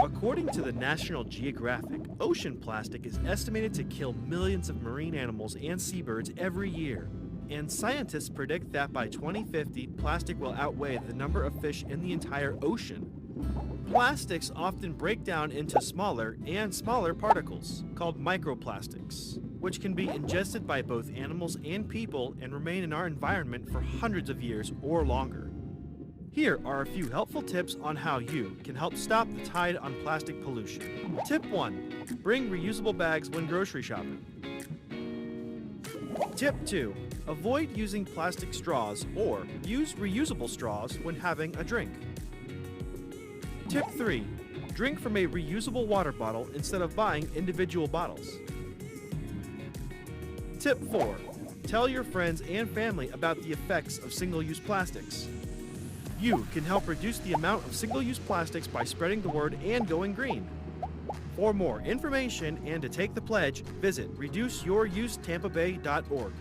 According to the National Geographic, ocean plastic is estimated to kill millions of marine animals and seabirds every year. And scientists predict that by 2050, plastic will outweigh the number of fish in the entire ocean. Plastics often break down into smaller and smaller particles, called microplastics, which can be ingested by both animals and people and remain in our environment for hundreds of years or longer. Here are a few helpful tips on how you can help stop the tide on plastic pollution. Tip 1. Bring reusable bags when grocery shopping. Tip 2. Avoid using plastic straws or use reusable straws when having a drink. Tip 3. Drink from a reusable water bottle instead of buying individual bottles. Tip 4. Tell your friends and family about the effects of single-use plastics. You can help reduce the amount of single-use plastics by spreading the word and going green. For more information and to take the pledge, visit reduceyoursetampabay.org.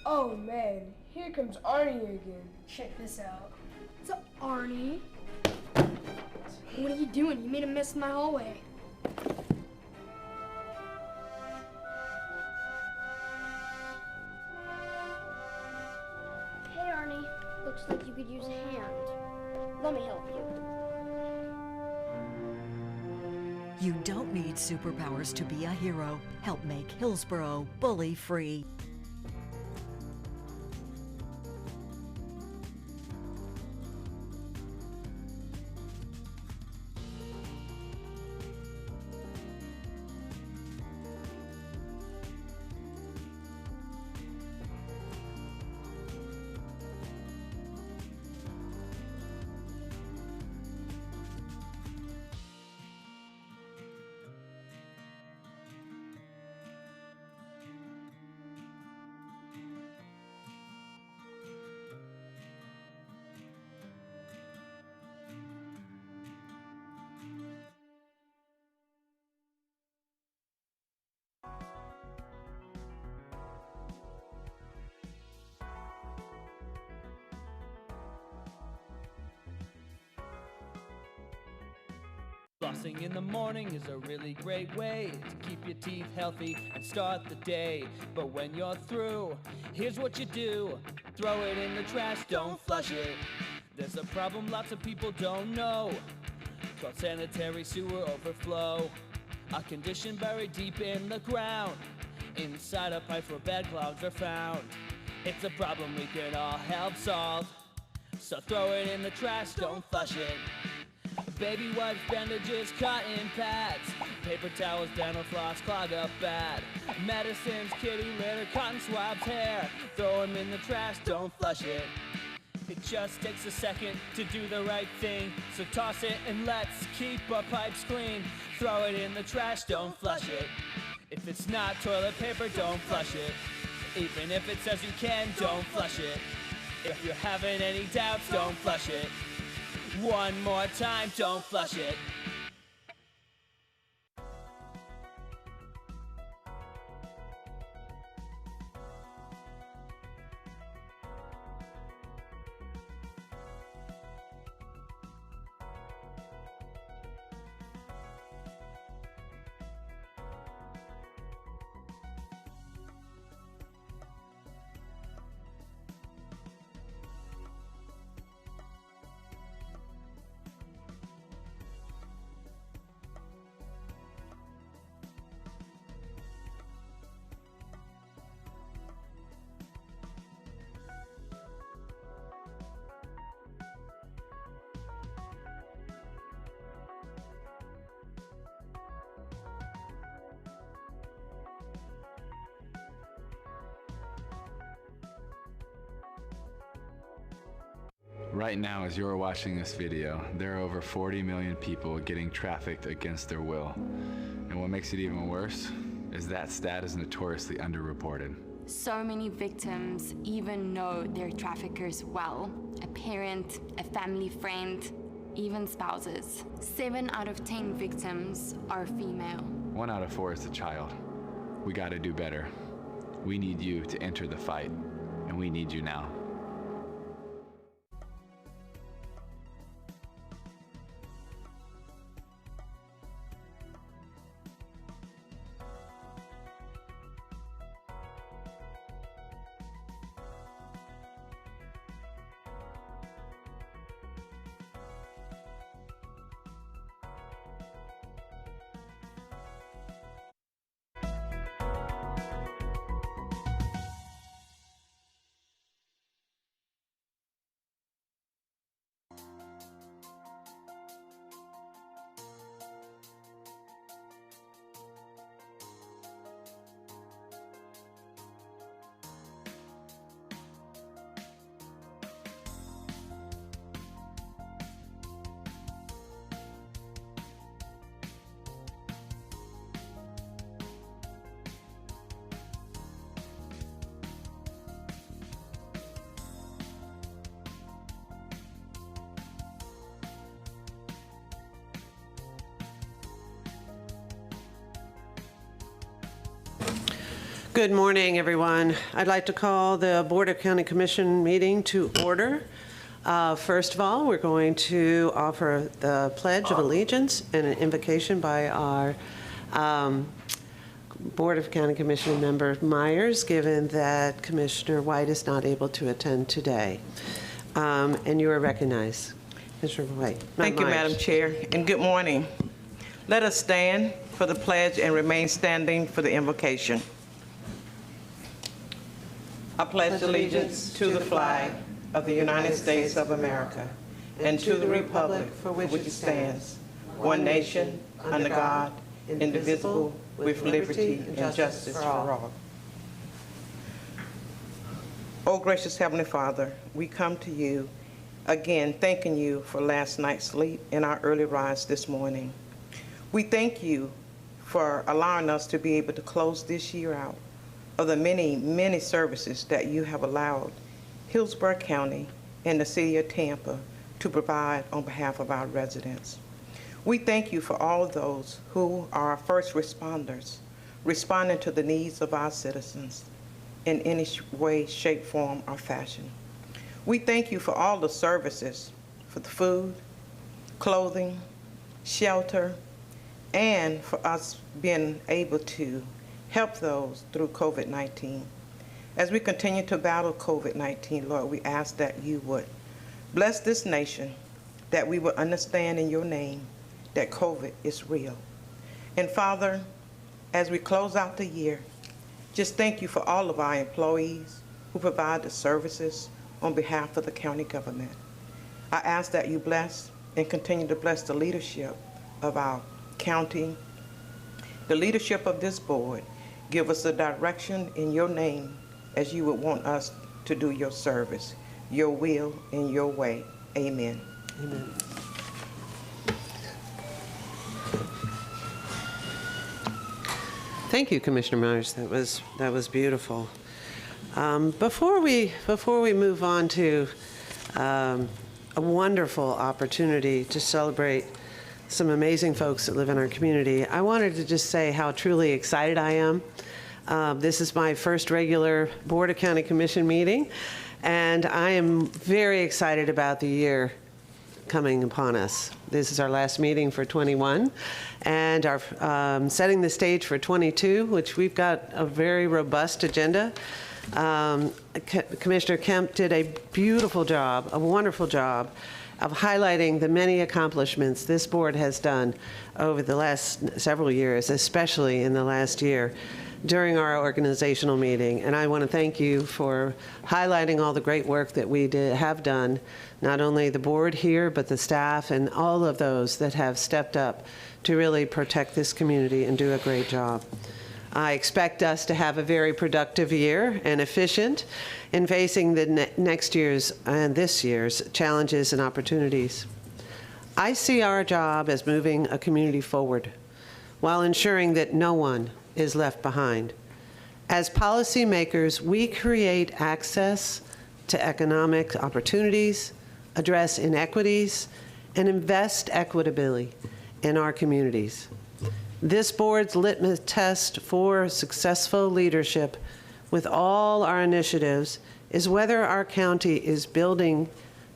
Oh man, here comes Arnie again. Check this out. What's up, Arnie? What are you doing? You made a mess in my hallway. Hey Arnie, looks like you could use a hand. Let me help you. You don't need superpowers to be a hero. Help make Hillsborough bully-free. Flossing in the morning is a really great way to keep your teeth healthy and start the day. But when you're through, here's what you do. Throw it in the trash, don't flush it. There's a problem lots of people don't know, called sanitary sewer overflow. A condition buried deep in the ground, inside a pipe where bad clouds are found. It's a problem we can all help solve, so throw it in the trash, don't flush it. Baby wipes, bandages, cotton pads, paper towels, dental floss, clog up bad. Medicines, kitty litter, cotton swabs, hair. Throw them in the trash, don't flush it. It just takes a second to do the right thing, so toss it and let's keep our pipes clean. Throw it in the trash, don't flush it. If it's not toilet paper, don't flush it. Even if it says you can, don't flush it. If you're having any doubts, don't flush it. One more time, don't flush it. Right now, as you're watching this video, there are over 40 million people getting trafficked against their will. And what makes it even worse is that stat is notoriously underreported. So many victims even know their traffickers well. A parent, a family friend, even spouses. 7 out of 10 victims are female. 1 out of 4 is a child. We gotta do better. We need you to enter the fight, and we need you now. Good morning, everyone. I'd like to call the Board of County Commission meeting to order. First of all, we're going to offer the Pledge of Allegiance and an invocation by our Board of County Commission member Myers, given that Commissioner White is not able to attend today. And you are recognized. Commissioner White. Thank you, Madam Chair, and good morning. Let us stand for the pledge and remain standing for the invocation. I pledge allegiance to the flag of the United States of America and to the republic for which it stands, one nation, under God, indivisible, with liberty and justice for all. Oh, gracious Heavenly Father, we come to you again thanking you for last night's sleep and our early rise this morning. We thank you for allowing us to be able to close this year out of the many, many services that you have allowed Hillsborough County and the City of Tampa to provide on behalf of our residents. We thank you for all of those who are our first responders, responding to the needs of our citizens in any way, shape, form, or fashion. We thank you for all the services, for the food, clothing, shelter, and for us being able to help those through COVID-19. As we continue to battle COVID-19, Lord, we ask that you would bless this nation, that we would understand in your name that COVID is real. And Father, as we close out the year, just thank you for all of our employees who provide the services on behalf of the county government. I ask that you bless and continue to bless the leadership of our county, the leadership of this board. Give us the direction in your name as you would want us to do your service, your will, and your way. Amen. Amen. Thank you, Commissioner Myers. That was beautiful. Before we move on to a wonderful opportunity to celebrate some amazing folks that live in our community, I wanted to just say how truly excited I am. This is my first regular Board of County Commission meeting, and I am very excited about the year coming upon us. This is our last meeting for 21, and our setting the stage for 22, which we've got a very robust agenda. Commissioner Kemp did a beautiful job, a wonderful job, of highlighting the many accomplishments this board has done over the last several years, especially in the last year during our organizational meeting. And I want to thank you for highlighting all the great work that we have done, not only the board here, but the staff and all of those that have stepped up to really protect this community and do a great job. I expect us to have a very productive year and efficient in facing the next year's and this year's challenges and opportunities. I see our job as moving a community forward while ensuring that no one is left behind. As policymakers, we create access to economic opportunities, address inequities, and invest equitably in our communities. This board's litmus test for successful leadership with all our initiatives is whether our county is building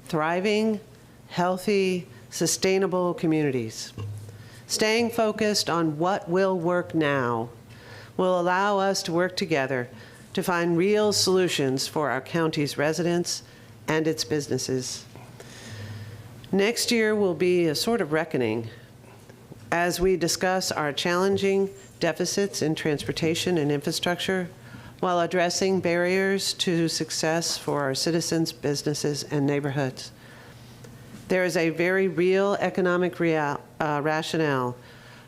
thriving, healthy, sustainable communities. Staying focused on what will work now will allow us to work together to find real solutions for our county's residents and its businesses. Next year will be a sort of reckoning as we discuss our challenging deficits in transportation and infrastructure while addressing barriers to success for our citizens, businesses, and neighborhoods. There is a very real economic rationale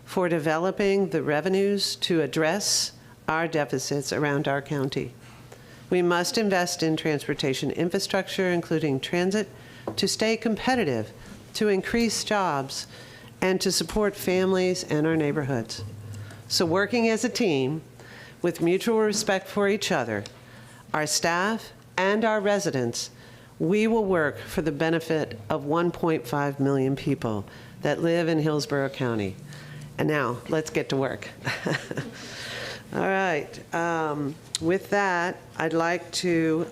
for developing the revenues to address our deficits around our county. We must invest in transportation infrastructure, including transit, to stay competitive, to increase jobs, and to support families and our neighborhoods. So working as a team with mutual respect for each other, our staff, and our residents, we will work for the benefit of 1.5 million people that live in Hillsborough County. And now, let's get to work. All right. With that, I'd like to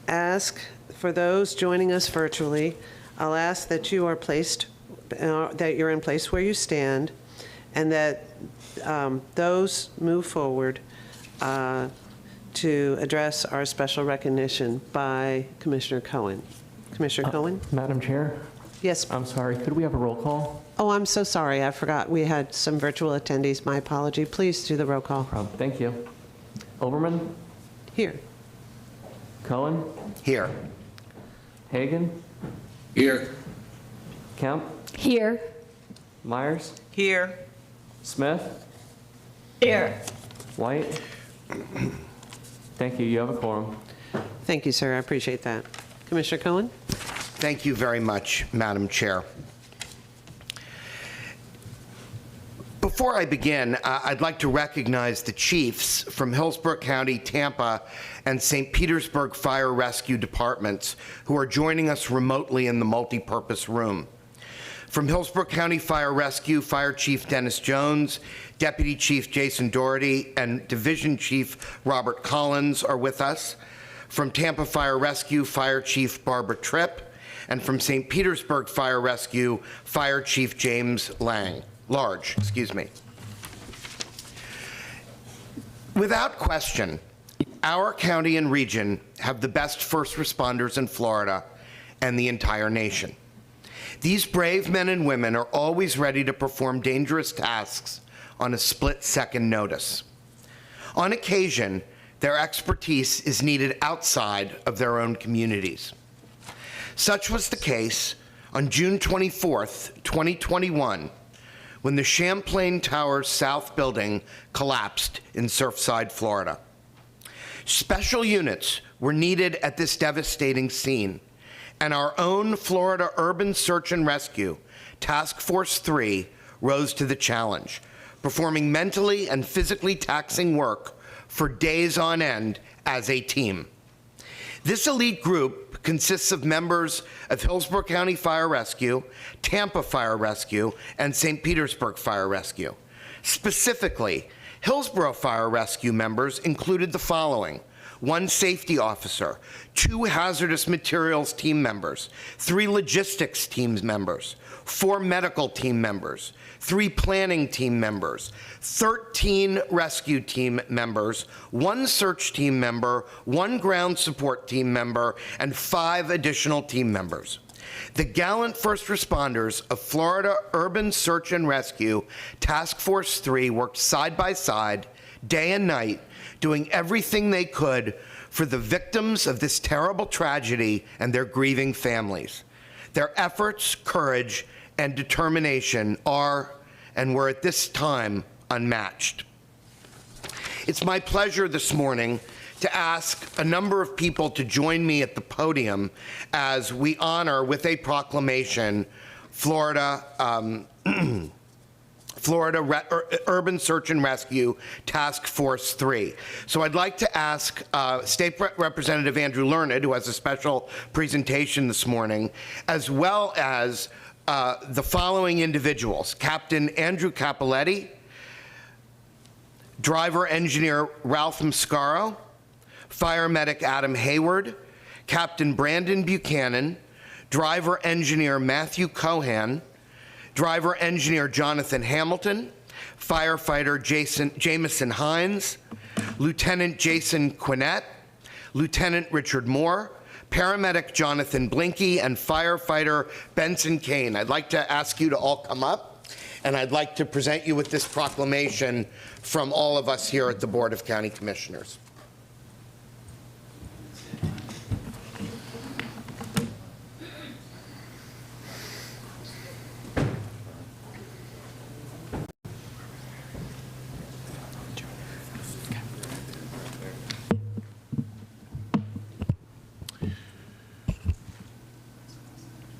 ask for those joining us virtually, I'll ask that you are placed that you're in place where you stand, and that those move forward to address our special recognition by Commissioner Cohen. Commissioner Cohen? Madam Chair? Yes. I'm sorry, could we have a roll call? Oh, I'm so sorry. I forgot we had some virtual attendees. My apology. Please do the roll call. Thank you. Overman? Here. Cohen? Here. Hagan? Here. Kemp? Here. Myers? Here. Smith? Here. White? Thank you. You have a quorum. Thank you, sir. I appreciate that. Commissioner Cohen? Thank you very much, Madam Chair. Before I begin, I'd like to recognize the chiefs from Hillsborough County, Tampa, and St. Petersburg Fire Rescue Departments who are joining us remotely in the multipurpose room. From Hillsborough County Fire Rescue, Fire Chief Dennis Jones, Deputy Chief Jason Doherty, and Division Chief Robert Collins are with us. From Tampa Fire Rescue, Fire Chief Barbara Tripp, and from St. Petersburg Fire Rescue, Fire Chief James Large. Without question, our county and region have the best first responders in Florida and the entire nation. These brave men and women are always ready to perform dangerous tasks on a split-second notice. On occasion, their expertise is needed outside of their own communities. Such was the case on June 24th, 2021, when the Champlain Towers South building collapsed in Surfside, Florida. Special units were needed at this devastating scene, and our own Florida Urban Search and Rescue, Task Force 3, rose to the challenge, performing mentally and physically taxing work for days on end as a team. This elite group consists of members of Hillsborough County Fire Rescue, Tampa Fire Rescue, and St. Petersburg Fire Rescue. Specifically, Hillsborough Fire Rescue members included the following: 1 safety officer, 2 hazardous materials team members, 3 logistics team members, 4 medical team members, 3 planning team members, 13 rescue team members, 1 search team member, 1 ground support team member, and 5 additional team members. The gallant first responders of Florida Urban Search and Rescue Task Force 3 worked side by side, day and night, doing everything they could for the victims of this terrible tragedy and their grieving families. Their efforts, courage, and determination are, and were at this time, unmatched. It's my pleasure this morning to ask a number of people to join me at the podium as we honor with a proclamation Florida Urban Search and Rescue Task Force 3. So I'd like to ask State Representative Andrew Learned, who has a special presentation this morning, as well as the following individuals: Captain Andrew Capoletti, Driver Engineer Ralph Mascaro, Fire Medic Adam Hayward, Captain Brandon Buchanan, Driver Engineer Matthew Cohan, Driver Engineer Jonathan Hamilton, Firefighter Jameson Hines, Lieutenant Jason Quinnett, Lieutenant Richard Moore, Paramedic Jonathan Blinky, and Firefighter Benson Kane. I'd like to ask you to all come up, and I'd like to present you with this proclamation from all of us here at the Board of County Commissioners.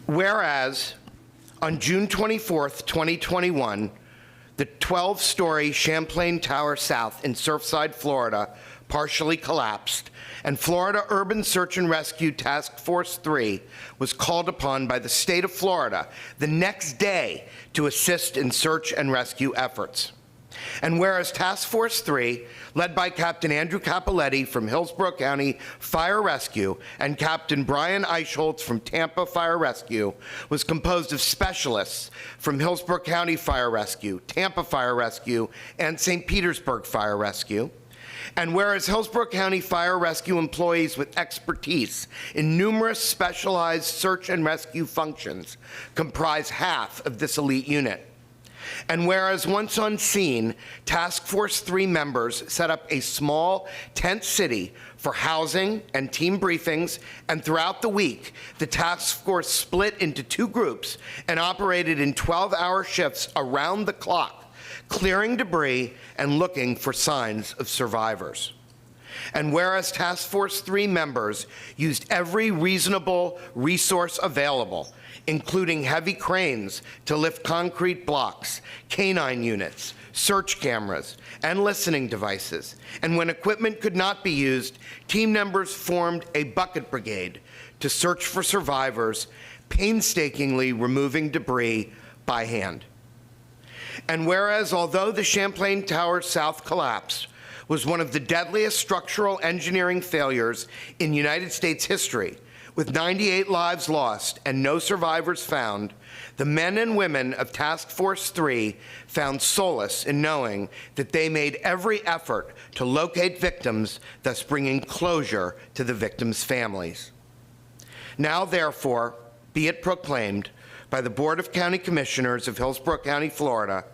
Whereas, on June 24th, 2021, the 12-story Champlain Tower South in Surfside, Florida, partially collapsed, and Florida Urban Search and Rescue Task Force 3 was called upon by the state of Florida the next day to assist in search and rescue efforts. And whereas Task Force 3, led by Captain Andrew Capoletti from Hillsborough County Fire Rescue and Captain Brian Eichholz from Tampa Fire Rescue, was composed of specialists from Hillsborough County Fire Rescue, Tampa Fire Rescue, and St. Petersburg Fire Rescue. And whereas Hillsborough County Fire Rescue employees with expertise in numerous specialized search and rescue functions comprise half of this elite unit. And whereas once on scene, Task Force 3 members set up a small tent city for housing and team briefings, and throughout the week, the task force split into 2 groups and operated in 12-hour shifts around the clock, clearing debris and looking for signs of survivors. And whereas Task Force 3 members used every reasonable resource available, including heavy cranes to lift concrete blocks, canine units, search cameras, and listening devices. And when equipment could not be used, team members formed a bucket brigade to search for survivors, painstakingly removing debris by hand. And whereas although the Champlain Tower South collapse was one of the deadliest structural engineering failures in United States history, With 98 lives lost and no survivors found, the men and women of Task Force 3 found solace in knowing that they made every effort to locate victims, thus bringing closure to the victims' families. Now, therefore, be it proclaimed by the Board of County Commissioners of Hillsborough County, Florida,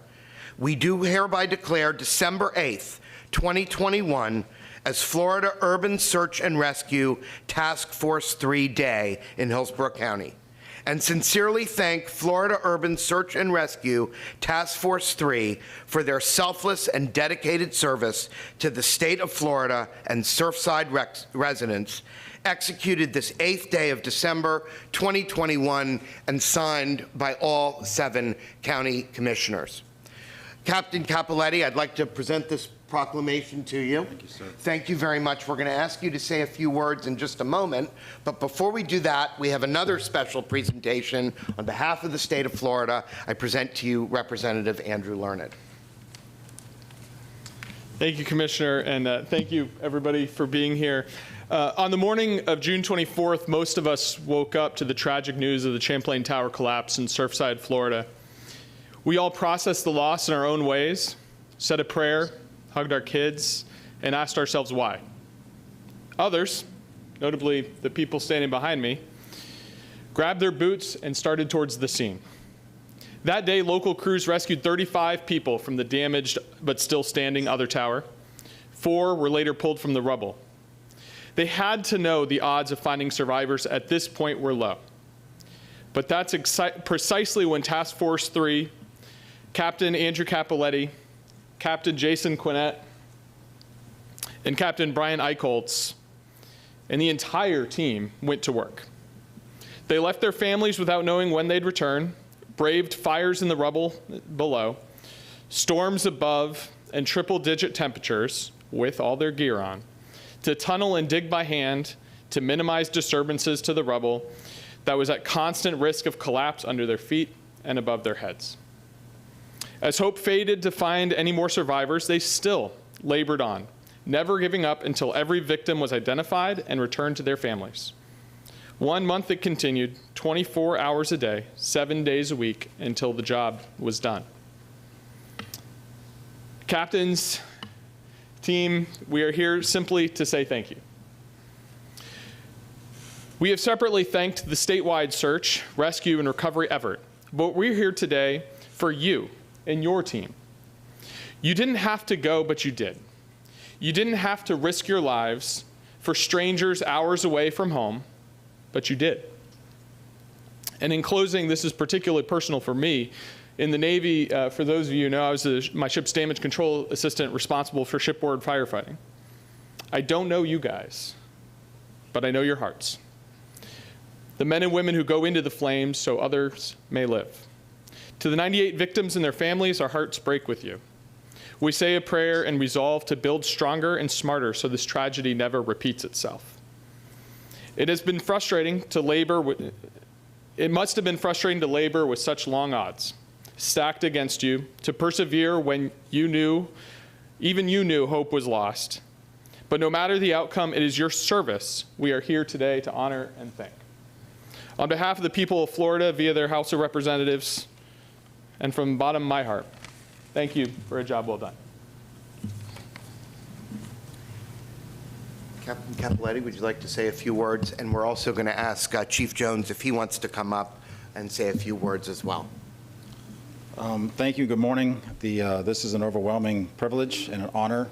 we do hereby declare December 8th, 2021 as Florida Urban Search and Rescue Task Force 3 Day in Hillsborough County, and sincerely thank Florida Urban Search and Rescue Task Force 3 for their selfless and dedicated service to the state of Florida and Surfside residents, executed this 8th day of December 2021 and signed by all 7 county commissioners. Captain Capoletti, I'd like to present this proclamation to you. Thank you, sir. Thank you very much. We're going to ask you to say a few words in just a moment, but before we do that, we have another special presentation. On behalf of the state of Florida, I present to you Representative Andrew Learned. Thank you, Commissioner, and thank you, everybody, for being here. On the morning of June 24th, most of us woke up to the tragic news of the Champlain Tower collapse in Surfside, Florida. We all processed the loss in our own ways, said a prayer, hugged our kids, and asked ourselves why. Others, notably the people standing behind me, grabbed their boots and started towards the scene. That day, local crews rescued 35 people from the damaged but still standing other tower. 4 were later pulled from the rubble. They had to know the odds of finding survivors at this point were low. But that's precisely when Task Force 3, Captain Andrew Capoletti, Captain Jason Quinnett, and Captain Brian Eichholz, and the entire team went to work. They left their families without knowing when they'd return, braved fires in the rubble below, storms above, and triple-digit temperatures, with all their gear on, to tunnel and dig by hand to minimize disturbances to the rubble that was at constant risk of collapse under their feet and above their heads. As hope faded to find any more survivors, they still labored on, never giving up until every victim was identified and returned to their families. 1 month it continued, 24 hours a day, 7 days a week, until the job was done. Captains, team, we are here simply to say thank you. We have separately thanked the statewide search, rescue, and recovery effort, but we're here today for you and your team. You didn't have to go, but you did. You didn't have to risk your lives for strangers hours away from home, but you did. And in closing, this is particularly personal for me. In the Navy, for those of you who know, I was my ship's damage control assistant responsible for shipboard firefighting. I don't know you guys, but I know your hearts. The men and women who go into the flames so others may live. To the 98 victims and their families, our hearts break with you. We say a prayer and resolve to build stronger and smarter so this tragedy never repeats itself. It has been frustrating to labor. It must have been frustrating to labor with such long odds stacked against you, to persevere when you knew, even you knew, hope was lost. But no matter the outcome, it is your service we are here today to honor and thank. On behalf of the people of Florida, via their House of Representatives, and from the bottom of my heart, thank you for a job well done. Captain Capoletti, would you like to say a few words? And we're also going to ask Chief Jones if he wants to come up and say a few words as well. Thank you. Good morning. This is an overwhelming privilege and an honor.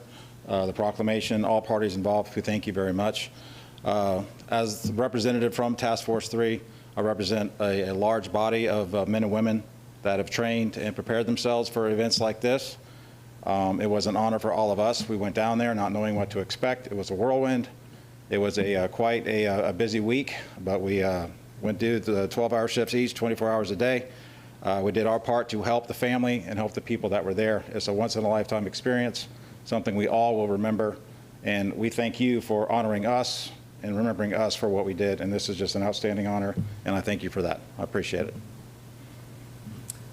The proclamation, all parties involved, we thank you very much. As the representative from Task Force 3, I represent a large body of men and women that have trained and prepared themselves for events like this. It was an honor for all of us. We went down there not knowing what to expect. It was a whirlwind. It was quite a busy week, but we went to the 12-hour shifts each, 24 hours a day. We did our part to help the family and help the people that were there. It's a once-in-a-lifetime experience, something we all will remember, and we thank you for honoring us and remembering us for what we did, and this is just an outstanding honor, and I thank you for that. I appreciate it.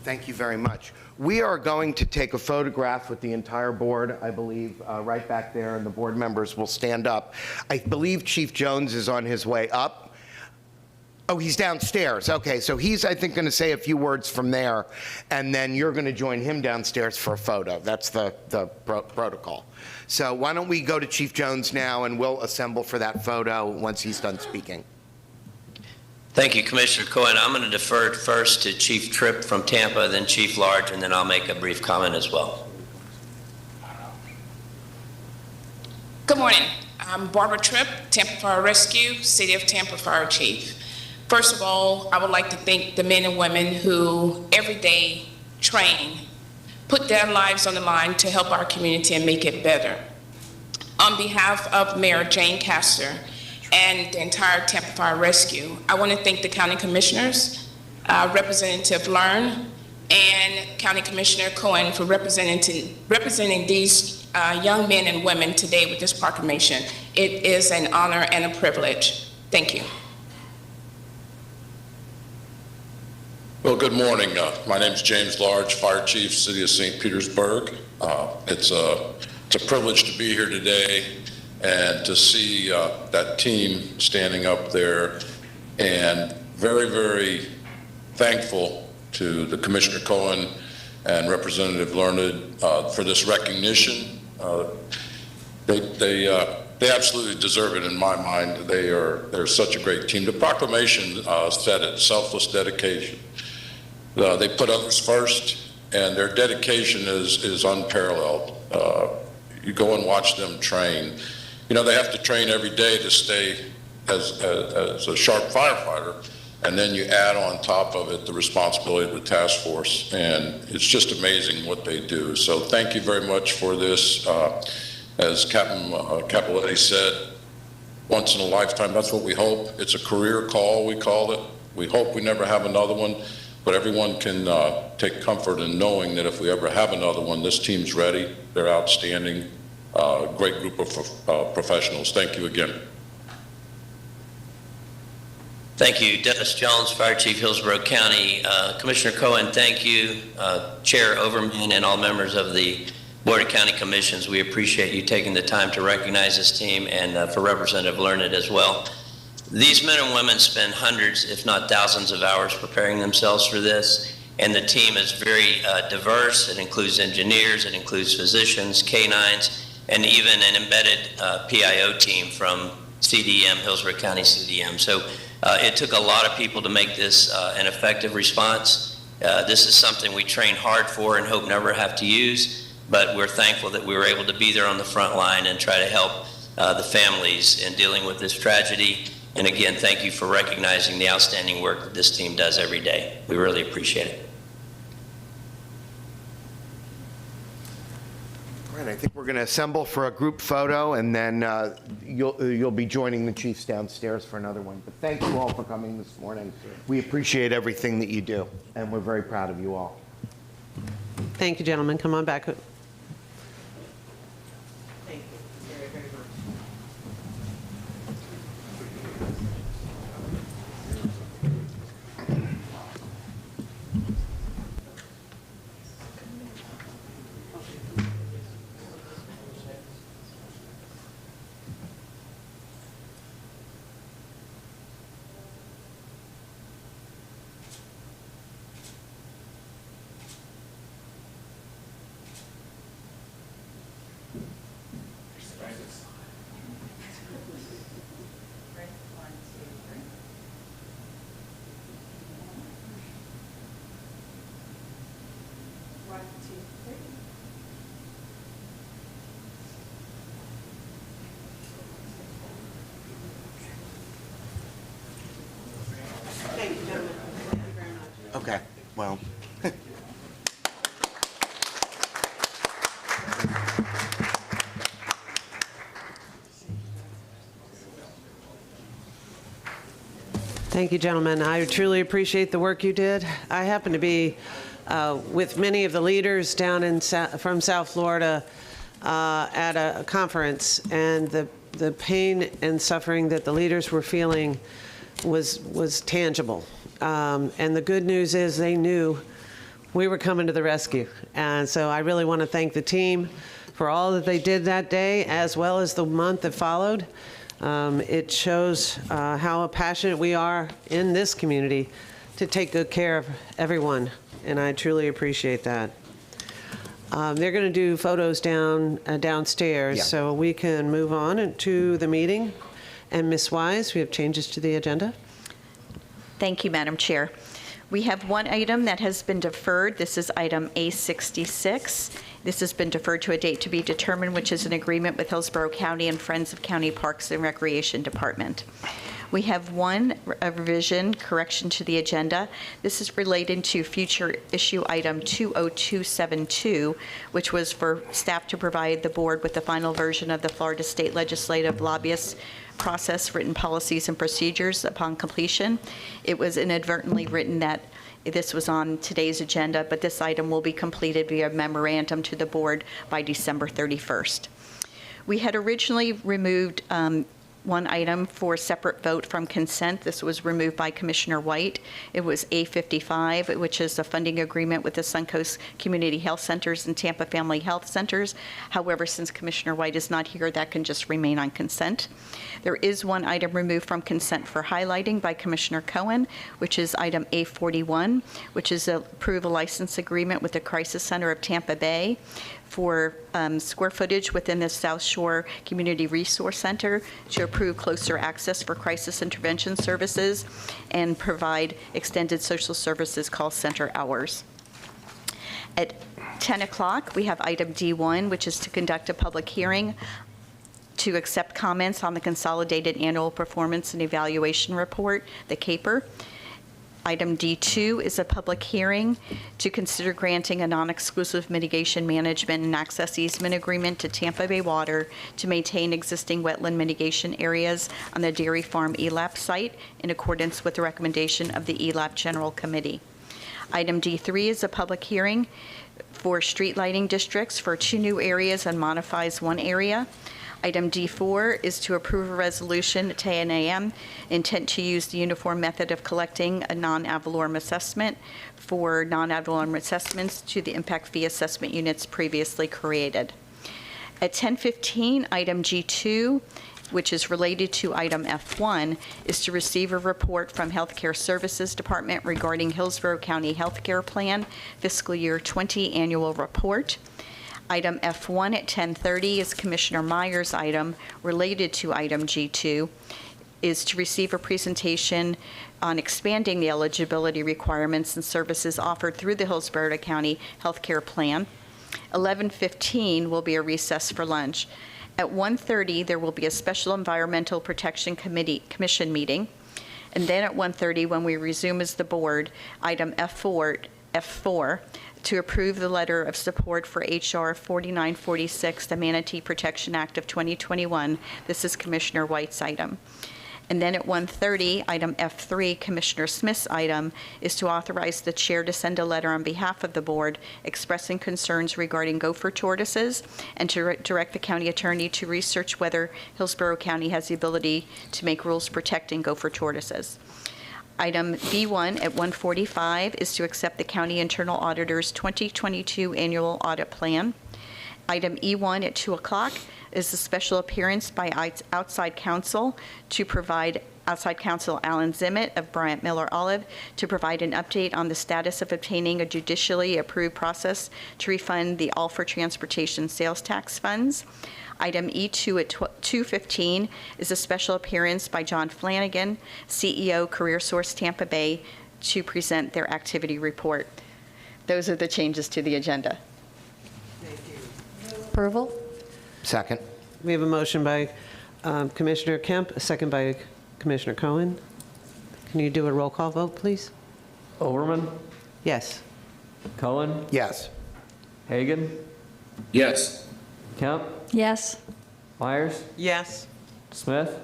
Thank you very much. We are going to take a photograph with the entire board, I believe, right back there, and the board members will stand up. I believe Chief Jones is on his way up. Oh, he's downstairs. Okay, so he's, I think, going to say a few words from there, and then you're going to join him downstairs for a photo. That's the protocol. So why don't we go to Chief Jones now, and we'll assemble for that photo once he's done speaking. Thank you, Commissioner Cohen. I'm going to defer first to Chief Tripp from Tampa, then Chief Large, and then I'll make a brief comment as well. Good morning. I'm Barbara Tripp, Tampa Fire Rescue, City of Tampa Fire Chief. First of all, I would like to thank the men and women who every day train, put their lives on the line to help our community and make it better. On behalf of Mayor Jane Castor and the entire Tampa Fire Rescue, I want to thank the County Commissioners, Representative Learn, and County Commissioner Cohen for representing these young men and women today with this proclamation. It is an honor and a privilege. Thank you. Well, good morning. My name is James Large, Fire Chief, City of St. Petersburg. It's a privilege to be here today and to see that team standing up there, and very, very thankful to the Commissioner Cohen and Representative Learned for this recognition. They absolutely deserve it in my mind. They're such a great team. The proclamation said it, selfless dedication. They put others first, and their dedication is unparalleled. You go and watch them train. You know, they have to train every day to stay as a sharp firefighter, and then you add on top of it the responsibility of the task force, and it's just amazing what they do. So thank you very much for this. As Captain Capoletti said, once in a lifetime, that's what we hope. It's a career call, we call it. We hope we never have another one. But everyone can take comfort in knowing that if we ever have another one, this team's ready. They're outstanding. Great group of professionals. Thank you again. Thank you, Dennis Jones, Fire Chief, Hillsborough County. Commissioner Cohen, thank you. Chair Overman and all members of the Board of County Commissions, we appreciate you taking the time to recognize this team, and for Representative Learned as well. These men and women spend hundreds, if not thousands of hours preparing themselves for this, and the team is very diverse. It includes engineers, it includes physicians, canines, and even an embedded PIO team from CDM, Hillsborough County CDM. So it took a lot of people to make this an effective response. This is something we train hard for and hope never have to use, but we're thankful that we were able to be there on the front line and try to help the families in dealing with this tragedy. And again, thank you for recognizing the outstanding work that this team does every day. We really appreciate it. All right, I think we're going to assemble for a group photo, and then you'll be joining the chiefs downstairs for another one. But thank you all for coming this morning. We appreciate everything that you do, and we're very proud of you all. Thank you, gentlemen. Come on back. Okay, well. Thank you, gentlemen. I truly appreciate the work you did. I happen to be with many of the leaders down from South Florida at a conference, and the pain and suffering that the leaders were feeling was tangible. And the good news is they knew we were coming to the rescue. And so I really want to thank the team for all that they did that day, as well as the month that followed. It shows how passionate we are in this community to take good care of everyone, and I truly appreciate that. They're going to do photos downstairs, so we can move on to the meeting. And Ms. Wise, we have changes to the agenda. Thank you, Madam Chair. We have one item that has been deferred. This is item A66. This has been deferred to a date to be determined, which is an agreement with Hillsborough County and Friends of County Parks and Recreation Department. We have one revision, correction to the agenda. This is related to future issue item 20272, which was for staff to provide the board with the final version of the Florida State Legislative Lobbyist Process Written Policies and Procedures upon completion. It was inadvertently written that this was on today's agenda, but this item will be completed via memorandum to the board by December 31st. We had originally removed one item for separate vote from consent. This was removed by Commissioner White. It was A55, which is a funding agreement with the Suncoast Community Health Centers and Tampa Family Health Centers. However, since Commissioner White is not here, that can just remain on consent. There is one item removed from consent for highlighting by Commissioner Cohen, which is item A41, which is approve a license agreement with the Crisis Center of Tampa Bay for square footage within the South Shore Community Resource Center to approve closer access for crisis intervention services and provide extended social services call center hours. At 10 o'clock, we have item D1, which is to conduct a public hearing to accept comments on the Consolidated Annual Performance and Evaluation Report, the CAPER. Item D2 is a public hearing to consider granting a non-exclusive mitigation management and access easement agreement to Tampa Bay Water to maintain existing wetland mitigation areas on the Dairy Farm ELAP site in accordance with the recommendation of the ELAP General Committee. Item D3 is a public hearing for street lighting districts for 2 new areas and modifies 1 area. Item D4 is to approve a resolution at 10 a.m. intent to use the uniform method of collecting a non-ad valorem assessment for non-ad valorem assessments to the impact fee assessment units previously created. At 10:15, item G2, which is related to item F1, is to receive a report from Healthcare Services Department regarding Hillsborough County Healthcare Plan Fiscal Year 20 Annual Report. Item F1 at 10:30 is Commissioner Meyer's item related to item G2, is to receive a presentation on expanding the eligibility requirements and services offered through the Hillsborough County Healthcare Plan. 11:15 will be a recess for lunch. At 1:30, there will be a special Environmental Protection Commission meeting. And then at 1:30, when we resume as the board, item F4, to approve the letter of support for H.R. 4946, the Manatee Protection Act of 2021. This is Commissioner White's item. And then at 1:30, item F3, Commissioner Smith's item, is to authorize the chair to send a letter on behalf of the board expressing concerns regarding gopher tortoises and to direct the county attorney to research whether Hillsborough County has the ability to make rules protecting gopher tortoises. Item B1 at 1:45 is to accept the County Internal Auditor's 2022 Annual Audit Plan. Item E1 at 2 o'clock is a special appearance by outside counsel to provide outside counsel Alan Zimmet of Bryant Miller Olive to provide an update on the status of obtaining a judicially approved process to refund the All for Transportation sales tax funds. Item E2 at 2:15 is a special appearance by John Flanagan, CEO, CareerSource Tampa Bay, to present their activity report. Those are the changes to the agenda. Approval? Second. We have a motion by Commissioner Kemp, a second by Commissioner Cohen. Can you do a roll call vote, please? Overman? Yes. Cohen? Yes. Hagan? Yes. Kemp? Yes. Myers? Yes. Smith?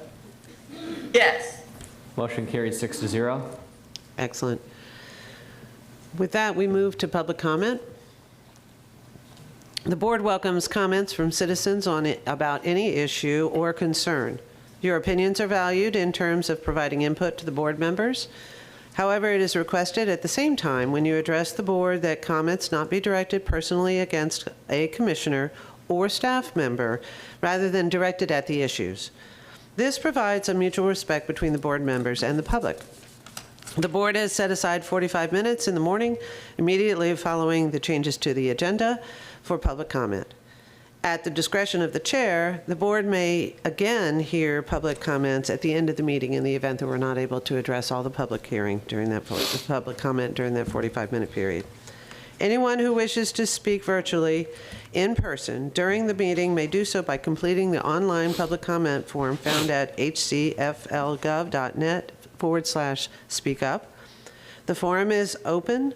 Yes. Motion carried 6-0. Excellent. With that, we move to public comment. The board welcomes comments from citizens about any issue or concern. Your opinions are valued in terms of providing input to the board members. However, it is requested at the same time when you address the board that comments not be directed personally against a commissioner or staff member rather than directed at the issues. This provides a mutual respect between the board members and the public. The board has set aside 45 minutes in the morning, immediately following the changes to the agenda, for public comment. At the discretion of the chair, the board may again hear public comments at the end of the meeting in the event that we're not able to address all the public hearing during that public comment during that 45-minute period. Anyone who wishes to speak virtually in person during the meeting may do so by completing the online public comment form found at hcflgov.net/speakup. The forum is open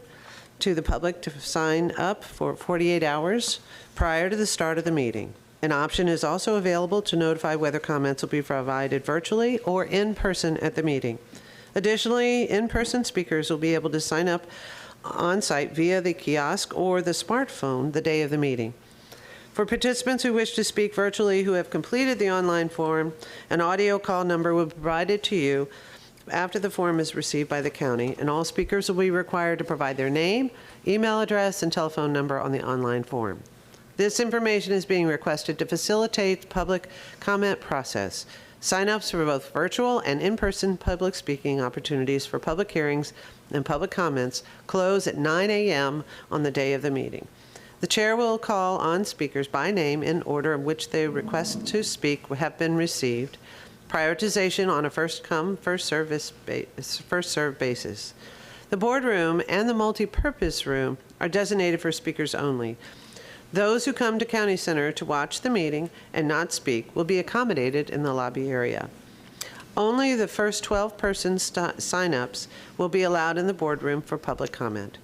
to the public to sign up for 48 hours prior to the start of the meeting. An option is also available to notify whether comments will be provided virtually or in person at the meeting. Additionally, in-person speakers will be able to sign up on-site via the kiosk or the smartphone the day of the meeting. For participants who wish to speak virtually who have completed the online form, an audio call number will be provided to you after the form is received by the county, and all speakers will be required to provide their name, email address, and telephone number on the online form. This information is being requested to facilitate the public comment process. Sign-ups for both virtual and in-person public speaking opportunities for public hearings and public comments close at 9 a.m. on the day of the meeting. The chair will call on speakers by name in order in which their requests to speak have been received. Prioritization on a first-come, first-served basis. The boardroom and the multi-purpose room are designated for speakers only. Those who come to County Center to watch the meeting and not speak will be accommodated in the lobby area. Only the first 12 person sign-ups will be allowed in the boardroom for public comment.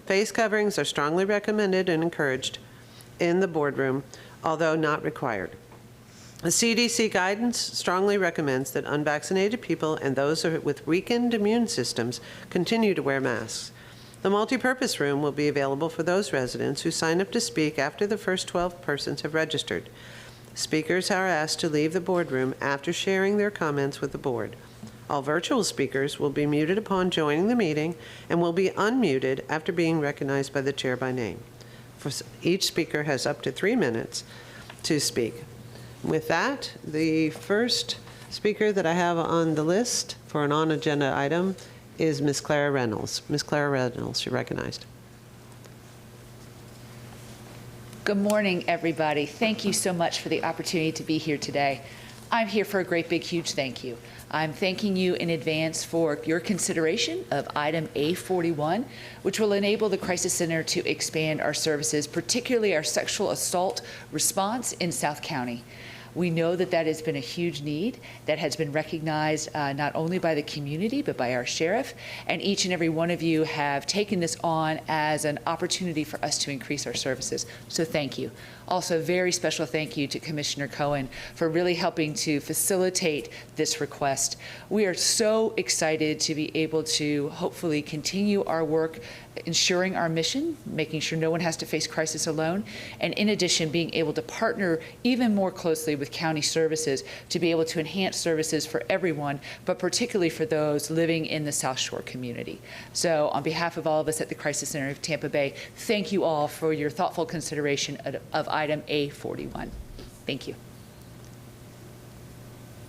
Face coverings are strongly recommended and encouraged in the boardroom, although not required. The CDC guidance strongly recommends that unvaccinated people and those with weakened immune systems continue to wear masks. The multipurpose room will be available for those residents who sign up to speak after the first 12 persons have registered. Speakers are asked to leave the boardroom after sharing their comments with the board. All virtual speakers will be muted upon joining the meeting and will be unmuted after being recognized by the chair by name. Each speaker has up to 3 minutes to speak. With that, the first speaker that I have on the list for an on-agenda item is Ms. Clara Reynolds. Ms. Clara Reynolds, you're recognized. Good morning, everybody. Thank you so much for the opportunity to be here today. I'm here for a great, big, huge thank you. I'm thanking you in advance for your consideration of item A41, which will enable the Crisis Center to expand our services, particularly our sexual assault response in South County. We know that that has been a huge need that has been recognized not only by the community, but by our sheriff. And each and every one of you have taken this on as an opportunity for us to increase our services. So thank you. Also, very special thank you to Commissioner Cohen for really helping to facilitate this request. We are so excited to be able to hopefully continue our work ensuring our mission, making sure no one has to face crisis alone, and in addition, being able to partner even more closely with county services to be able to enhance services for everyone, but particularly for those living in the South Shore community. So on behalf of all of us at the Crisis Center of Tampa Bay, thank you all for your thoughtful consideration of item A41. Thank you.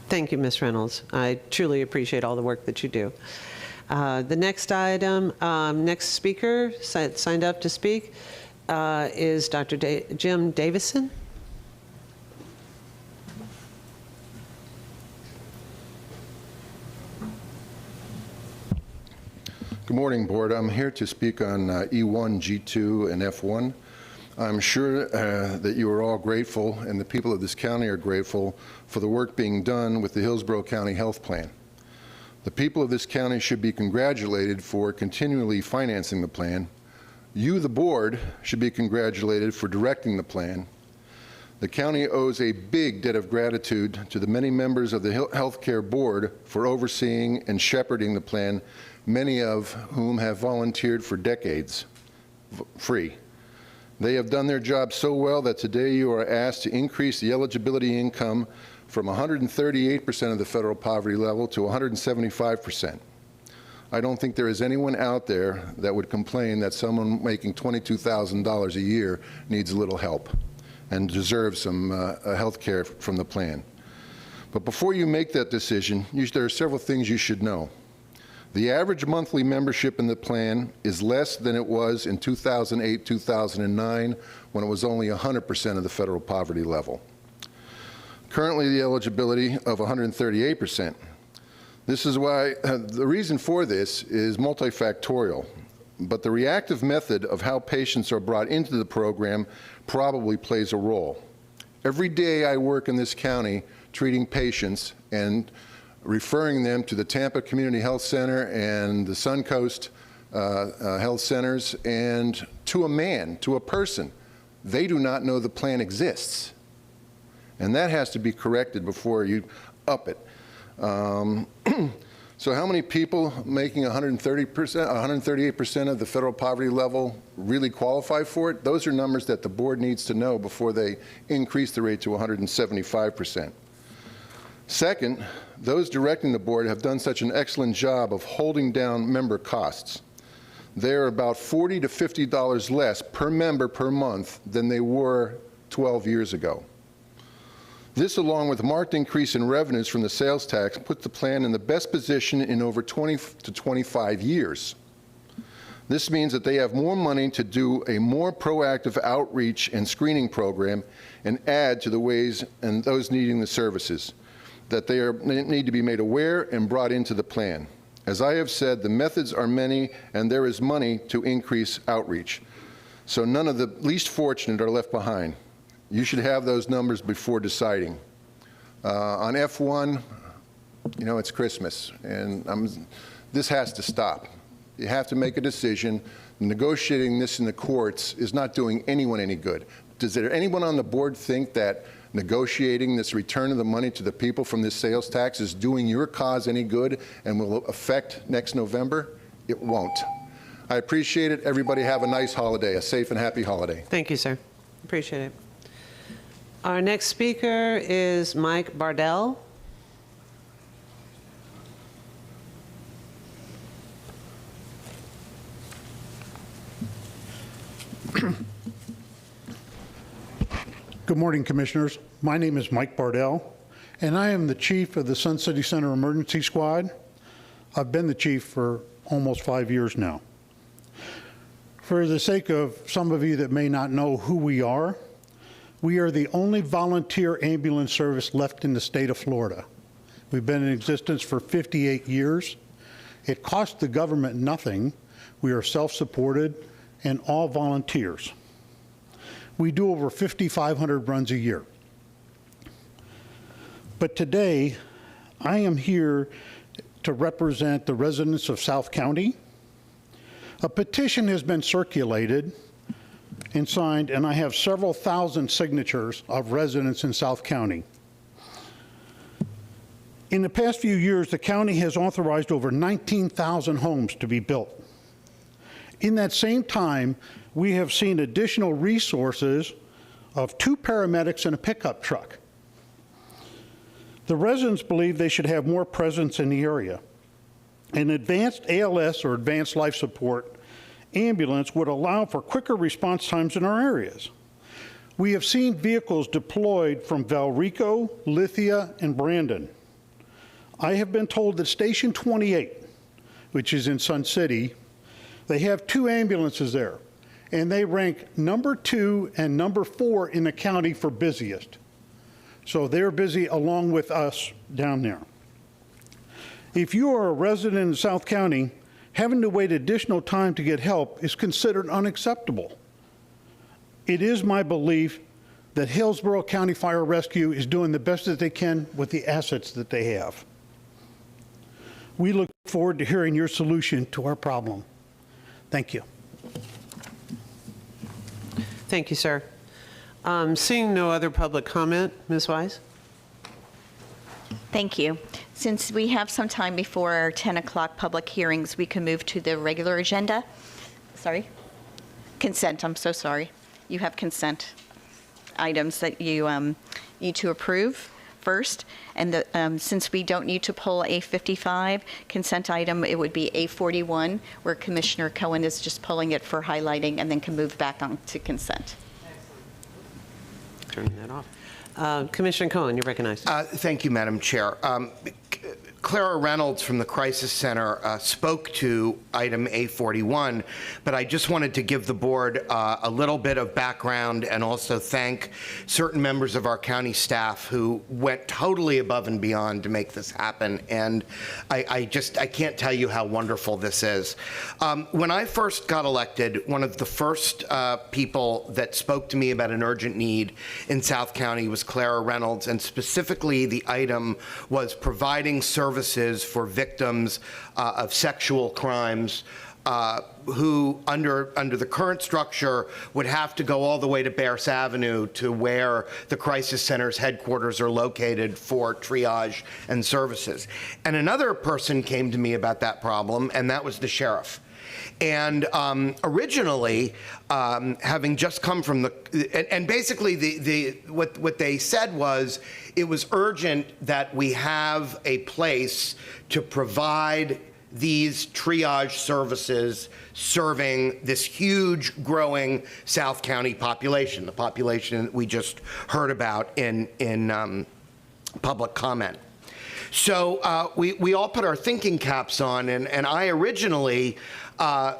Thank you, Ms. Reynolds. I truly appreciate all the work that you do. The next item, next speaker signed up to speak is Dr. Jim Davison. Good morning, Board. I'm here to speak on E1, G2, and F1. I'm sure that you are all grateful, and the people of this county are grateful for the work being done with the Hillsborough County Health Plan. The people of this county should be congratulated for continually financing the plan. You, the board, should be congratulated for directing the plan. The county owes a big debt of gratitude to the many members of the Healthcare Board for overseeing and shepherding the plan, many of whom have volunteered for decades, free. They have done their job so well that today you are asked to increase the eligibility income from 138% of the federal poverty level to 175%. I don't think there is anyone out there that would complain that someone making $22,000 a year needs a little help and deserves some health care from the plan. But before you make that decision, there are several things you should know. The average monthly membership in the plan is less than it was in 2008, 2009, when it was only 100% of the federal poverty level. Currently, the eligibility of 138%. This is why, the reason for this is multifactorial, but the reactive method of how patients are brought into the program probably plays a role. Every day I work in this county treating patients and referring them to the Tampa Community Health Center and the Suncoast Health Centers, and to a man, to a person. They do not know the plan exists. And that has to be corrected before you up it. So how many people making 138% of the federal poverty level really qualify for it? Those are numbers that the board needs to know before they increase the rate to 175%. Second, those directing the board have done such an excellent job of holding down member costs. They're about $40 to $50 less per member per month than they were 12 years ago. This, along with a marked increase in revenues from the sales tax, put the plan in the best position in over 20 to 25 years. This means that they have more money to do a more proactive outreach and screening program and add to the ways and those needing the services, that they need to be made aware and brought into the plan. As I have said, the methods are many, and there is money to increase outreach. So none of the least fortunate are left behind. You should have those numbers before deciding. On F1, you know, it's Christmas, and this has to stop. You have to make a decision. Negotiating this in the courts is not doing anyone any good. Does there anyone on the board think that negotiating this return of the money to the people from this sales tax is doing your cause any good and will affect next November? It won't. I appreciate it. Everybody have a nice holiday, a safe and happy holiday. Thank you, sir. Appreciate it. Our next speaker is Mike Bardell. Good morning, Commissioners. My name is Mike Bardell, and I am the Chief of the Sun City Center Emergency Squad. I've been the Chief for almost 5 years now. For the sake of some of you that may not know who we are the only volunteer ambulance service left in the state of Florida. We've been in existence for 58 years. It costs the government nothing. We are self-supported and all volunteers. We do over 5,500 runs a year. But today, I am here to represent the residents of South County. A petition has been circulated and signed, and I have several thousand signatures of residents in South County. In the past few years, the county has authorized over 19,000 homes to be built. In that same time, we have seen additional resources of 2 paramedics and a pickup truck. The residents believe they should have more presence in the area. An advanced ALS, or advanced life support, ambulance would allow for quicker response times in our areas. We have seen vehicles deployed from Valrico, Lithia, and Brandon. I have been told that Station 28, which is in Sun City, they have 2 ambulances there, and they rank number 2 and number 4 in the county for busiest. So they're busy along with us down there. If you are a resident in South County, having to wait additional time to get help is considered unacceptable. It is my belief that Hillsborough County Fire Rescue is doing the best that they can with the assets that they have. We look forward to hearing your solution to our problem. Thank you. Thank you, sir. Seeing no other public comment, Ms. Wise? Thank you. Since we have some time before our 10 o'clock public hearings, we can move to the regular agenda. Sorry? Consent, I'm so sorry. You have consent items that you need to approve first. And since we don't need to pull A55 consent item, it would be A41, where Commissioner Cohen is just pulling it for highlighting and then can move back on to consent. Turning that off. Commissioner Cohen, you're recognized. Thank you, Madam Chair. Clara Reynolds from the Crisis Center spoke to item A41, but I just wanted to give the board a little bit of background and also thank certain members of our county staff who went totally above and beyond to make this happen. And I can't tell you how wonderful this is. When I first got elected, one of the first people that spoke to me about an urgent need in South County was Clara Reynolds, and specifically the item was providing services for victims of sexual crimes who, under the current structure, would have to go all the way to Bears Avenue to where the Crisis Center's headquarters are located for triage and services. And another person came to me about that problem, and that was the sheriff. And originally, having just come from and basically what they said was it was urgent that we have a place to provide these triage services serving this huge growing South County population, the population that we just heard about in public comment. So we all put our thinking caps on, and I originally I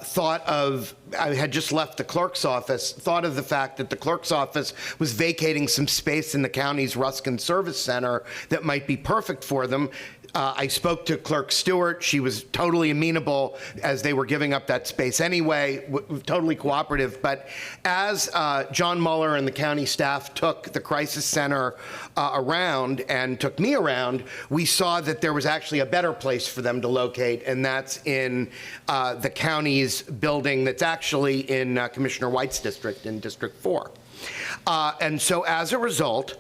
had just left the clerk's office, thought of the fact that the clerk's office was vacating some space in the county's Ruskin Service Center that might be perfect for them. I spoke to Clerk Stewart. She was totally amenable as they were giving up that space anyway, totally cooperative. But as John Muller and the county staff took the Crisis Center around and took me around, we saw that there was actually a better place for them to locate, and that's in the county's building that's actually in Commissioner White's district, in District 4. And so as a result,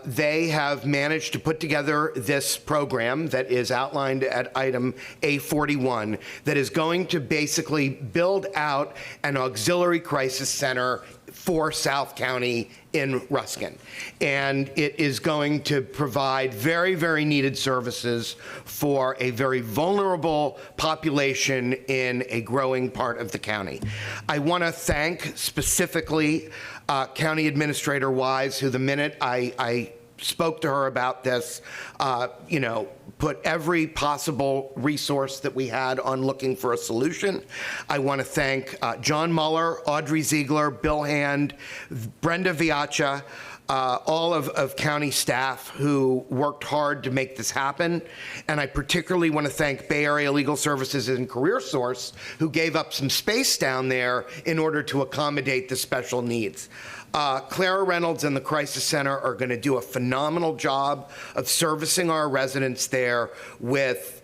they have managed to put together this program that is outlined at item A41 that is going to basically build out an auxiliary crisis center for South County in Ruskin. And it is going to provide very, very needed services for a very vulnerable population in a growing part of the county. I want to thank specifically County Administrator Wise, who the minute I spoke to her about this, put every possible resource that we had on looking for a solution. I want to thank John Muller, Audrey Ziegler, Bill Hand, Brenda Viaccia, all of county staff who worked hard to make this happen. And I particularly want to thank Bay Area Legal Services and CareerSource, who gave up some space down there in order to accommodate the special needs. Clara Reynolds and the Crisis Center are going to do a phenomenal job of servicing our residents there with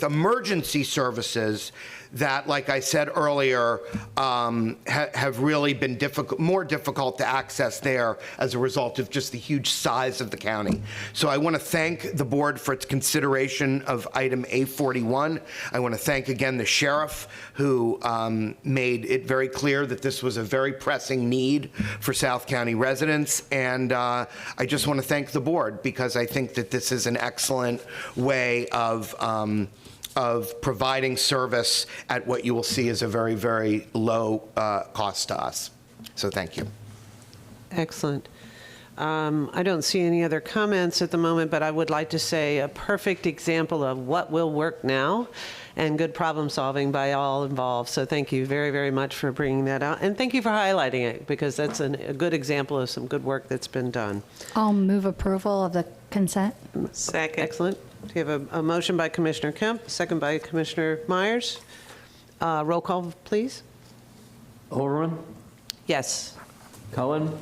emergency services that, like I said earlier, have really been more difficult to access there as a result of just the huge size of the county. So I want to thank the board for its consideration of item A41. I want to thank again the sheriff, who made it very clear that this was a very pressing need for South County residents. And I just want to thank the board, because I think that this is an excellent way of providing service at what you will see as a very, very low cost to us. So thank you. Excellent. I don't see any other comments at the moment, but I would like to say a perfect example of what will work now and good problem solving by all involved. So thank you very, very much for bringing that out. And thank you for highlighting it, because that's a good example of some good work that's been done. I'll move approval of the consent. Second. Excellent. We have a motion by Commissioner Kemp, second by Commissioner Myers. Roll call, please. Overman? Yes. Cohen?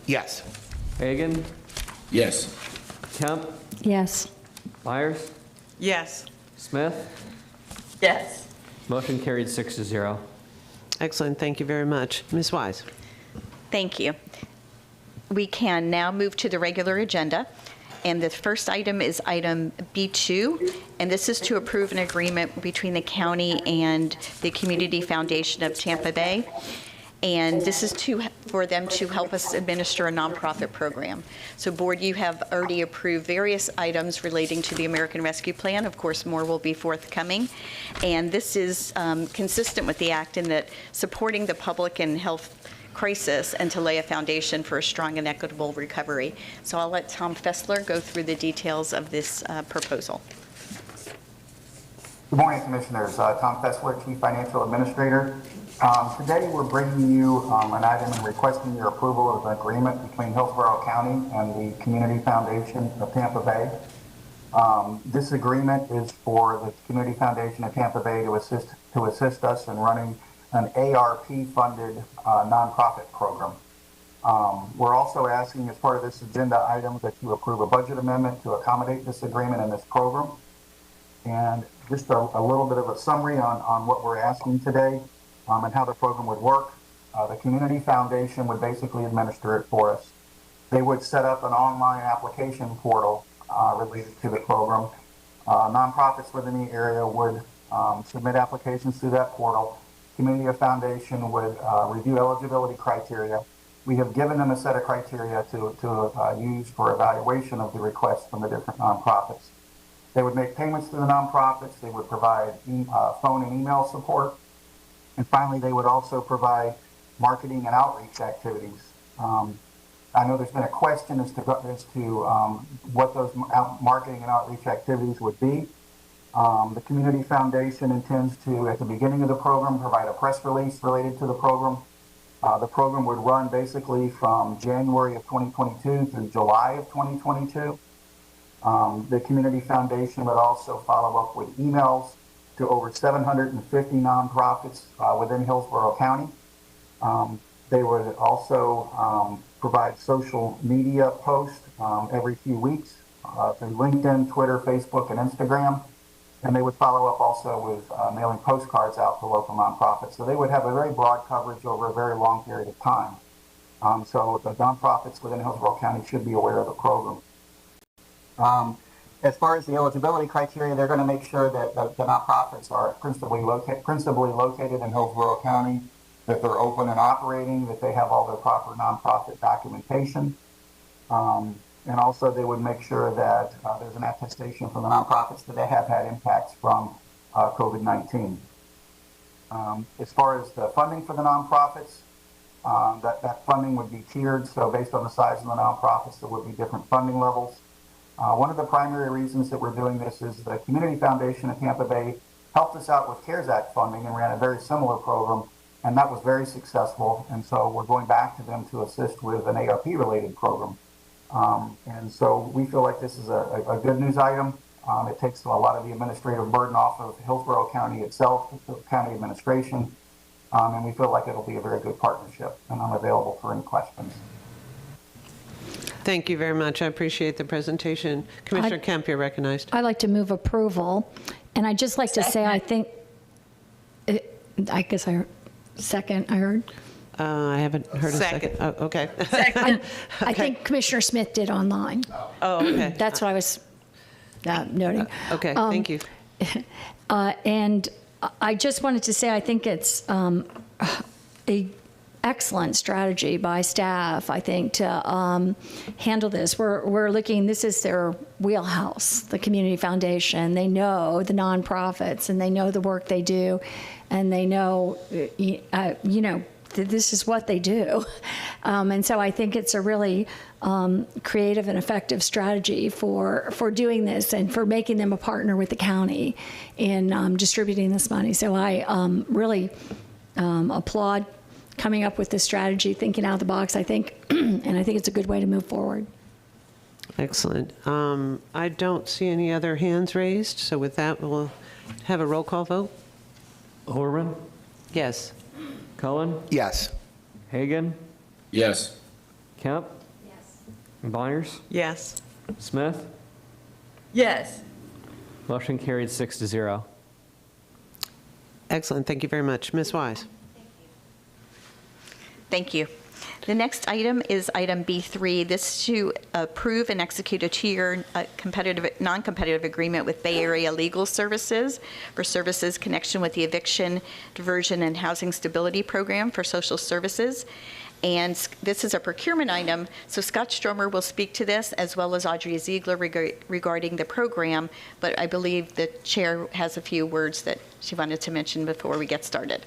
Yes. Hagan? Yes. Kemp? Yes. Myers? Yes. Smith? Yes. Motion carried 6-0. Excellent. Thank you very much. Ms. Wise. Thank you. We can now move to the regular agenda. And the first item is item B2, and this is to approve an agreement between the county and the Community Foundation of Tampa Bay. And this is for them to help us administer a nonprofit program. So board, you have already approved various items relating to the American Rescue Plan. Of course, more will be forthcoming. And this is consistent with the act in that supporting the public and health crisis and to lay a foundation for a strong and equitable recovery. So I'll let Tom Fessler go through the details of this proposal. Good morning, Commissioners. Tom Fessler, Chief Financial Administrator. Today we're bringing you an item and requesting your approval of an agreement between Hillsborough County and the Community Foundation of Tampa Bay. This agreement is for the Community Foundation of Tampa Bay to assist us in running an ARP-funded nonprofit program. We're also asking, as part of this agenda item, that you approve a budget amendment to accommodate this agreement and this program. And just a little bit of a summary on what we're asking today and how the program would work. The Community Foundation would basically administer it for us. They would set up an online application portal related to the program. Nonprofits within the area would submit applications through that portal. Community Foundation would review eligibility criteria. We have given them a set of criteria to use for evaluation of the requests from the different nonprofits. They would make payments to the nonprofits. They would provide phone and email support. And finally, they would also provide marketing and outreach activities. I know there's been a question as to what those marketing and outreach activities would be. The Community Foundation intends to, at the beginning of the program, provide a press release related to the program. The program would run basically from January of 2022 through July of 2022. The Community Foundation would also follow up with emails to over 750 nonprofits within Hillsborough County. They would also provide social media posts every few weeks through LinkedIn, Twitter, Facebook, and Instagram. And they would follow up also with mailing postcards out to local nonprofits. So they would have a very broad coverage over a very long period of time. So the nonprofits within Hillsborough County should be aware of the program. As far as the eligibility criteria, they're going to make sure that the nonprofits are principally located in Hillsborough County, that they're open and operating, that they have all their proper nonprofit documentation. And also they would make sure that there's an attestation from the nonprofits that they have had impacts from COVID-19. As far as the funding for the nonprofits, that funding would be tiered. So based on the size of the nonprofits, there would be different funding levels. One of the primary reasons that we're doing this is the Community Foundation of Tampa Bay helped us out with CARES Act funding and ran a very similar program, and that was very successful. And so we're going back to them to assist with an ARP-related program. And so we feel like this is a good news item. It takes a lot of the administrative burden off of Hillsborough County itself, the county administration, and we feel like it'll be a very good partnership. And I'm available for any questions. Thank you very much. I appreciate the presentation. Commissioner Kemp, you're recognized. I'd like to move approval. And I'd just like to say, I think, I guess I heard, second, I heard. I haven't heard a second. Oh, okay. I think Commissioner Smith did online. Oh, okay. That's what I was noting. Okay, thank you. And I just wanted to say, I think it's a excellent strategy by staff, I think, to handle this. We're looking, this is their wheelhouse, the Community Foundation. They know the nonprofits and they know the work they do, and they know, this is what they do. And so I think it's a really creative and effective strategy for doing this and for making them a partner with the county in distributing this money. So I really applaud coming up with this strategy, thinking out of the box, I think, and I think it's a good way to move forward. Excellent. I don't see any other hands raised, so with that, we'll have a roll call vote. Overman? Yes. Cullen? Yes. Hagan? Yes. Kemp? Yes. Byers? Yes. Smith? Yes. Motion carried 6-0. Excellent. Thank you very much. Ms. Wise. Thank you. The next item is item B3. This is to approve and execute a two-year non-competitive agreement with Bay Area Legal Services for services connection with the Eviction, Diversion, and Housing Stability Program for Social Services. And this is a procurement item, so Scott Stromer will speak to this, as well as Audrey Ziegler regarding the program, but I believe the chair has a few words that she wanted to mention before we get started.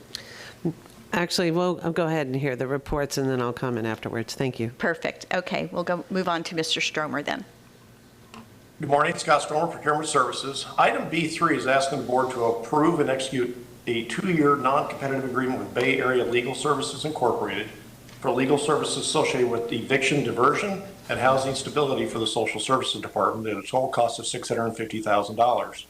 Actually, I'll go ahead and hear the reports, and then I'll comment afterwards. Thank you. Perfect. Okay, we'll move on to Mr. Stromer then. Good morning, Scott Stormer, Procurement Services. Item B3 is asking the board to approve and execute a 2-year non-competitive agreement with Bay Area Legal Services Incorporated for legal services associated with eviction diversion and housing stability for the Social Services Department at a total cost of $650,000.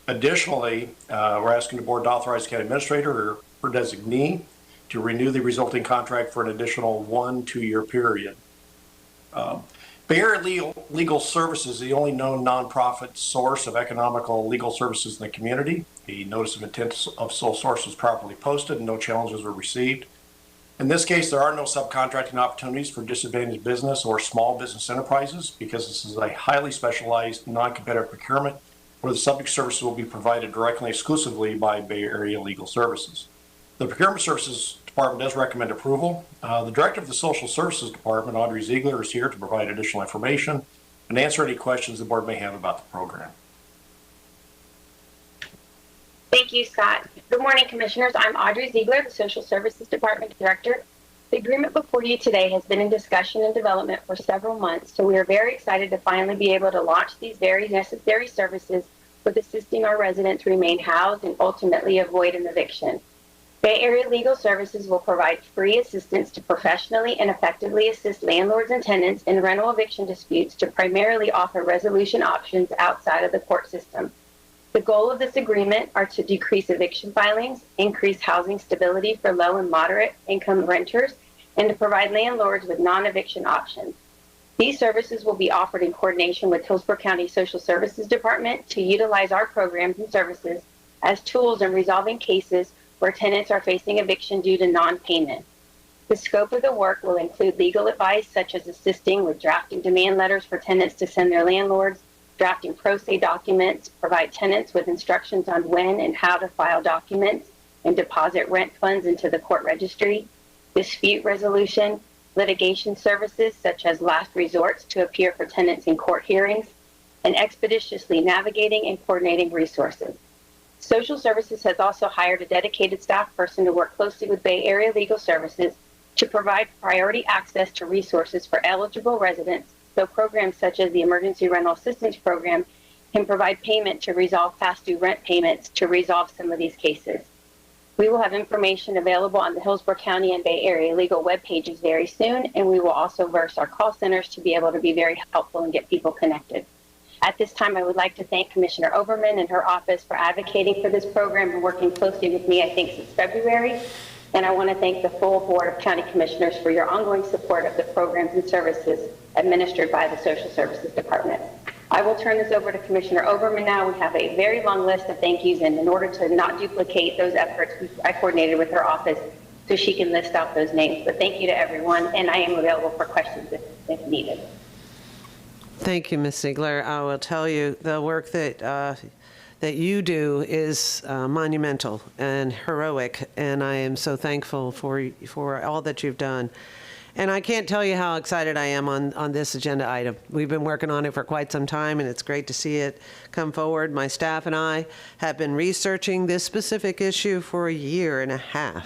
Additionally, we're asking the board to authorize the county administrator or her designee to renew the resulting contract for an additional 2-year period. Bay Area Legal Services is the only known nonprofit source of economical legal services in the community. The notice of intent of sole source was properly posted and no challenges were received. In this case, there are no subcontracting opportunities for disadvantaged business or small business enterprises because this is a highly specialized non-competitive procurement where the subject services will be provided directly and exclusively by Bay Area Legal Services. The Procurement Services Department does recommend approval. The Director of the Social Services Department, Audrey Ziegler, is here to provide additional information and answer any questions the board may have about the program. Thank you, Scott. Good morning, Commissioners. I'm Audrey Ziegler, the Social Services Department Director. The agreement before you today has been in discussion and development for several months, so we are very excited to finally be able to launch these very necessary services with assisting our residents remain housed and ultimately avoid an eviction. Bay Area Legal Services will provide free assistance to professionally and effectively assist landlords and tenants in rental eviction disputes to primarily offer resolution options outside of the court system. The goal of this agreement are to decrease eviction filings, increase housing stability for low and moderate income renters, and to provide landlords with non-eviction options. These services will be offered in coordination with Hillsborough County Social Services Department to utilize our programs and services as tools in resolving cases where tenants are facing eviction due to non-payment. The scope of the work will include legal advice such as assisting with drafting demand letters for tenants to send their landlords, drafting pro se documents, provide tenants with instructions on when and how to file documents and deposit rent funds into the court registry, dispute resolution, litigation services such as last resorts to appear for tenants in court hearings, and expeditiously navigating and coordinating resources. Social Services has also hired a dedicated staff person to work closely with Bay Area Legal Services to provide priority access to resources for eligible residents, so programs such as the Emergency Rental Assistance Program can provide payment to resolve past due rent payments to resolve some of these cases. We will have information available on the Hillsborough County and Bay Area legal web pages very soon, and we will also verse our call centers to be able to be very helpful and get people connected. At this time, I would like to thank Commissioner Overman and her office for advocating for this program and working closely with me, I think, since February. And I want to thank the full Board of County Commissioners for your ongoing support of the programs and services administered by the Social Services Department. I will turn this over to Commissioner Overman now. We have a very long list of thank yous, and in order to not duplicate those efforts, I coordinated with her office so she can list out those names. But thank you to everyone, and I am available for questions if needed. Thank you, Ms. Ziegler. I will tell you the work that you do is monumental and heroic, and I am so thankful for all that you've done. And I can't tell you how excited I am on this agenda item. We've been working on it for quite some time, and it's great to see it come forward. My staff and I have been researching this specific issue for 1.5 years.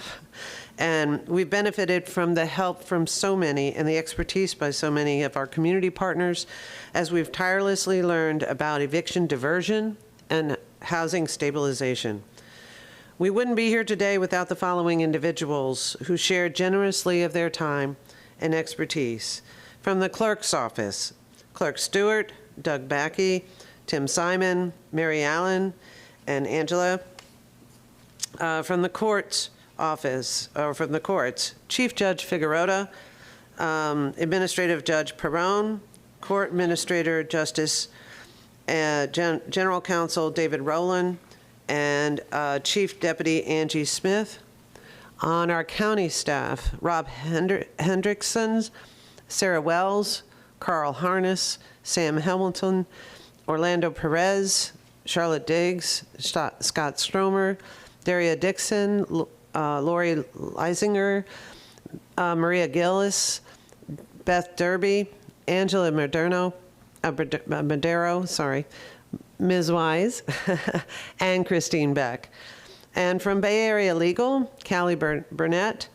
And we've benefited from the help from so many and the expertise by so many of our community partners as we've tirelessly learned about eviction diversion and housing stabilization. We wouldn't be here today without the following individuals who shared generously of their time and expertise. From the clerk's office, Clerk Stewart, Doug Backey, Tim Simon, Mary Allen, and Angela. From the courts office, or from the courts, Chief Judge Figueroa, Administrative Judge Perrone, Court Administrator Justice General Counsel David Rowland, and Chief Deputy Angie Smith. On our county staff, Rob Hendrickson, Sarah Wells, Carl Harness, Sam Hamilton, Orlando Perez, Charlotte Diggs, Scott Stromer, Daria Dixon, Lori Leisinger, Maria Gillis, Beth Derby, Angela Madero, Ms. Wise, and Christine Beck. And from Bay Area Legal, Callie Burnett,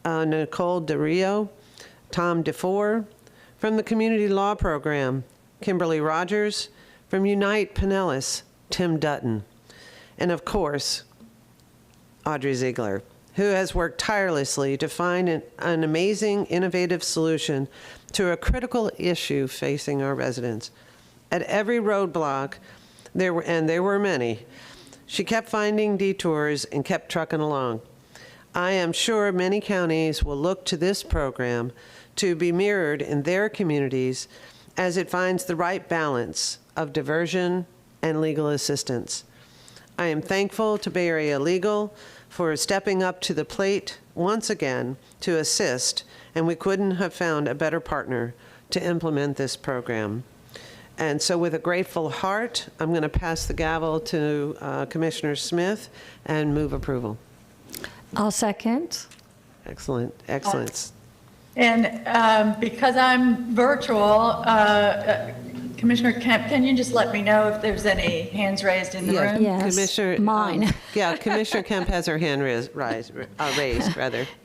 Nicole DeRio, Tom DeFore. From the Community Law Program, Kimberly Rogers. From Unite Pinellas, Tim Dutton. And of course, Audrey Ziegler, who has worked tirelessly to find an amazing, innovative solution to a critical issue facing our residents. At every roadblock, there were many, she kept finding detours and kept trucking along. I am sure many counties will look to this program to be mirrored in their communities as it finds the right balance of diversion and legal assistance. I am thankful to Bay Area Legal for stepping up to the plate once again to assist, and we couldn't have found a better partner to implement this program. And so with a grateful heart, I'm going to pass the gavel to Commissioner Smith and move approval. I'll second. Excellent, excellent. And because I'm virtual, Commissioner Kemp, can you just let me know if there's any hands raised in the room? Yes, Commissioner, mine. Commissioner Kemp has her hand raised.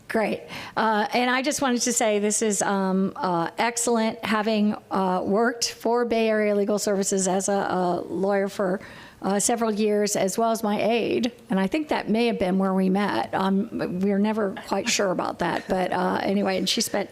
Great. And I just wanted to say this is excellent, having worked for Bay Area Legal Services as a lawyer for several years, as well as my aide. And I think that may have been where we met. We're never quite sure about that. But anyway, and she spent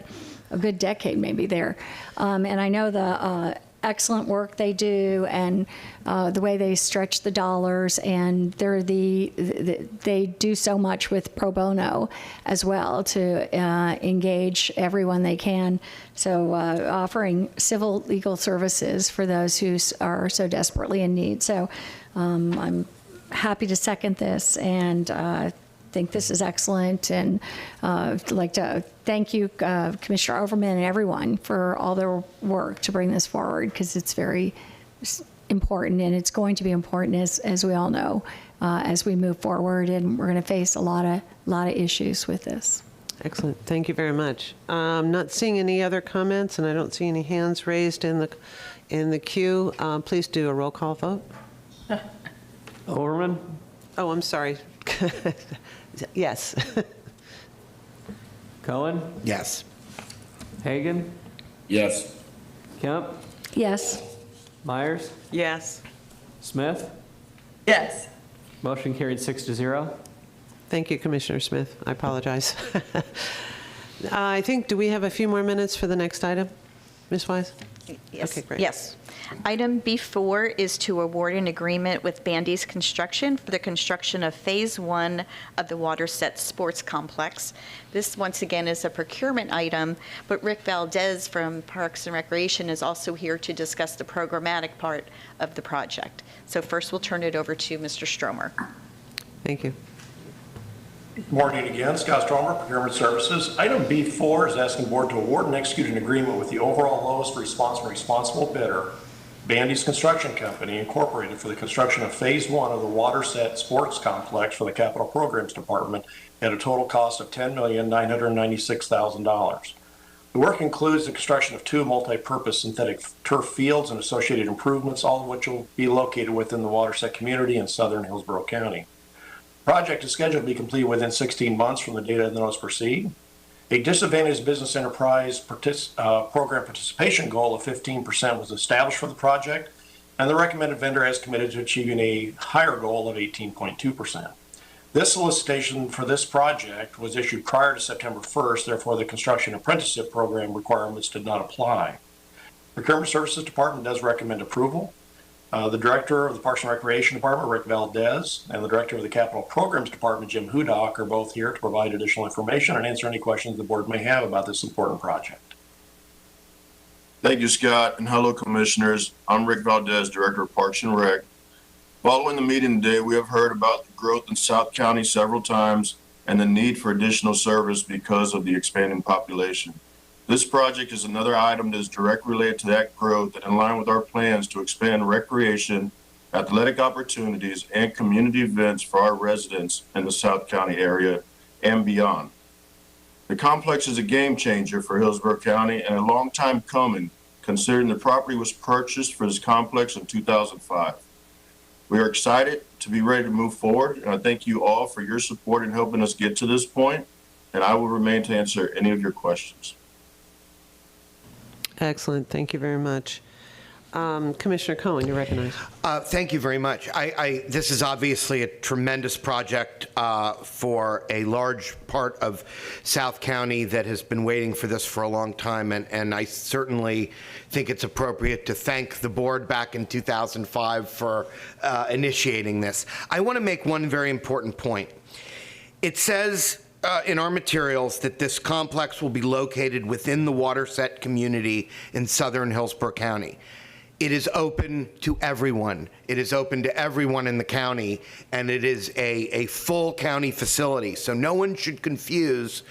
a good decade maybe there. And I know the excellent work they do and the way they stretch the dollars, and they do so much with pro bono as well to engage everyone they can. So offering civil legal services for those who are so desperately in need. So I'm happy to second this, and think this is excellent, and I'd like to thank you, Commissioner Overman, and everyone for all their work to bring this forward, because it's very important, and it's going to be important, as we all know, as we move forward, and we're going to face a lot of issues with this. Excellent. Thank you very much. I'm not seeing any other comments, and I don't see any hands raised in the queue. Please do a roll call vote. Overman? Oh, I'm sorry. Yes. Cohen? Yes. Hagan? Yes. Kemp? Yes. Myers? Yes. Smith? Yes. Motion carried 6-0. Thank you, Commissioner Smith. I apologize. I think, do we have a few more minutes for the next item? Ms. Wise? Yes. Okay, great. Yes. Item B4 is to award an agreement with Bandy's Construction for the construction of Phase 1 of the Waterset Sports Complex. This, once again, is a procurement item, but Rick Valdez from Parks and Recreation is also here to discuss the programmatic part of the project. So first, we'll turn it over to Mr. Stromer. Thank you. Good morning again. Scott Stromer, Procurement Services. Item B4 is asking the board to award and execute an agreement with the overall lowest responsible bidder, Bandy's Construction Company, Incorporated, for the construction of Phase 1 of the Waterset Sports Complex for the Capital Programs Department at a total cost of $10,996,000. The work includes the construction of 2 multi-purpose synthetic turf fields and associated improvements, all of which will be located within the Waterset community in southern Hillsborough County. The project is scheduled to be completed within 16 months from the date of the notice to proceed. A disadvantaged business enterprise program participation goal of 15% was established for the project, and the recommended vendor has committed to achieving a higher goal of 18.2%. This solicitation for this project was issued prior to September 1st, therefore the construction apprenticeship program requirements did not apply. Procurement Services Department does recommend approval. The Director of the Parks and Recreation Department, Rick Valdez, and the Director of the Capital Programs Department, Jim Hudock, are both here to provide additional information and answer any questions the board may have about this important project. Thank you, Scott, and hello, Commissioners. I'm Rick Valdez, Director of Parks and Rec. Following the meeting today, we have heard about the growth in South County several times and the need for additional service because of the expanding population. This project is another item that is directly related to that growth and in line with our plans to expand recreation, athletic opportunities, and community events for our residents in the South County area and beyond. The complex is a game changer for Hillsborough County and a long time coming, considering the property was purchased for this complex in 2005. We are excited to be ready to move forward. And I thank you all for your support in helping us get to this point, and I will remain to answer any of your questions. Excellent. Thank you very much. Commissioner Cohen, you're recognized. Thank you very much. This is obviously a tremendous project for a large part of South County that has been waiting for this for a long time, and I certainly think it's appropriate to thank the board back in 2005 for initiating this. I want to make one very important point. It says in our materials that this complex will be located within the watershed community in southern Hillsborough County. It is open to everyone. It is open to everyone in the county, and it is a full county facility. So no one should confuse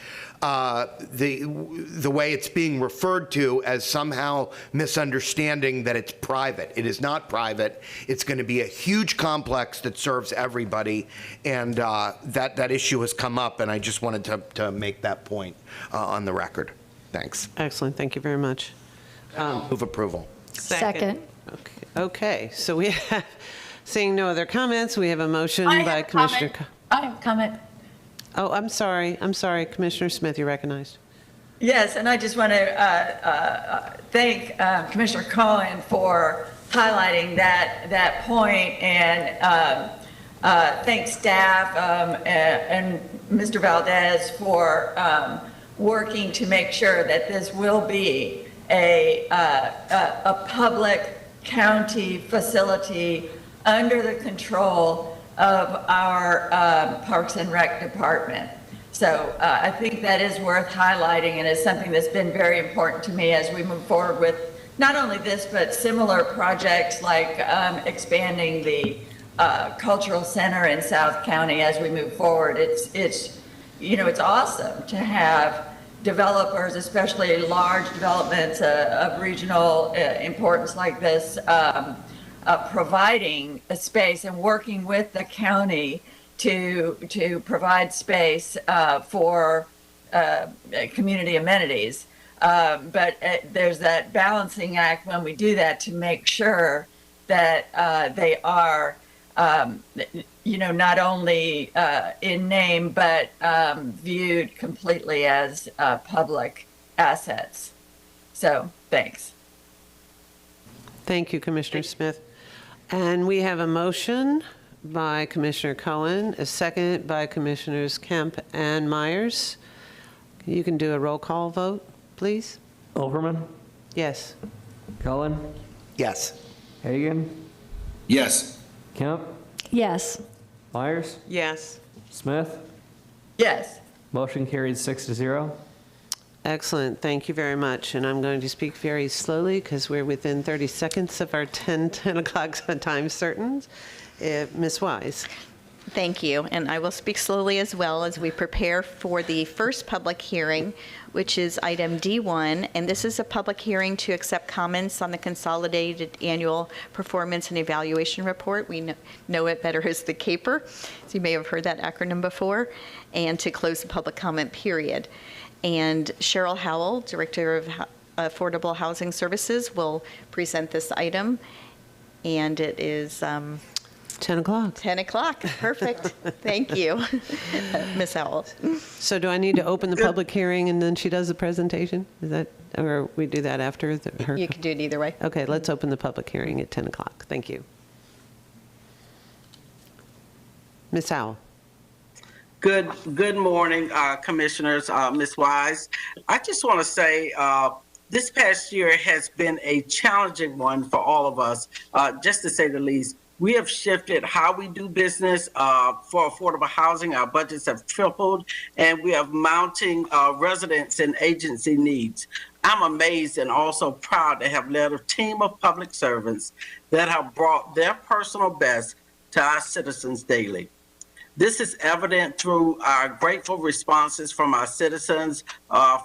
the way it's being referred to as somehow misunderstanding that it's private. It is not private. It's going to be a huge complex that serves everybody, and that issue has come up, and I just wanted to make that point on the record. Thanks. Excellent. Thank you very much. Move approval. Second. Okay, so we have, seeing no other comments, we have a motion by Commissioner. I have a comment. Oh, I'm sorry, Commissioner Smith, you're recognized. Yes, and I just want to thank Commissioner Cohen for highlighting that point, and thank staff and Mr. Valdez for working to make sure that this will be a public county facility under the control of our Parks and Rec department. So I think that is worth highlighting, and is something that's been very important to me as we move forward with not only this, but similar projects like expanding the cultural center in South County as we move forward. It's awesome to have developers, especially large developments of regional importance like this, providing a space and working with the county to provide space for community amenities. But there's that balancing act when we do that to make sure that they are not only in name, but viewed completely as public assets. So, thanks. Thank you, Commissioner Smith. And we have a motion by Commissioner Cohen, a second by Commissioners Kemp and Myers. You can do a roll call vote, please. Overman? Yes. Cohen? Yes. Hagan? Yes. Kemp? Yes. Myers? Yes. Smith? Yes. Motion carried 6-0. Excellent. Thank you very much. And I'm going to speak very slowly because we're within 30 seconds of our 10 o'clock time certain. Ms. Wise. Thank you, and I will speak slowly as well as we prepare for the first public hearing, which is item D1, and this is a public hearing to accept comments on the Consolidated Annual Performance and Evaluation Report. We know it better as the CAPER, so you may have heard that acronym before, and to close the public comment period. And Cheryl Howell, Director of Affordable Housing Services, will present this item, and it is 10 o'clock. 10 o'clock. Perfect. Thank you, Ms. Howell. So do I need to open the public hearing and then she does the presentation? Is that, or we do that after her? You can do it either way. Okay, let's open the public hearing at 10 o'clock. Thank you. Ms. Howell. Good morning, Commissioners, Ms. Wise. I just want to say this past year has been a challenging one for all of us, just to say the least. We have shifted how we do business for affordable housing. Our budgets have tripled, and we have mounting residents and agency needs. I'm amazed and also proud to have led a team of public servants that have brought their personal best to our citizens daily. This is evident through our grateful responses from our citizens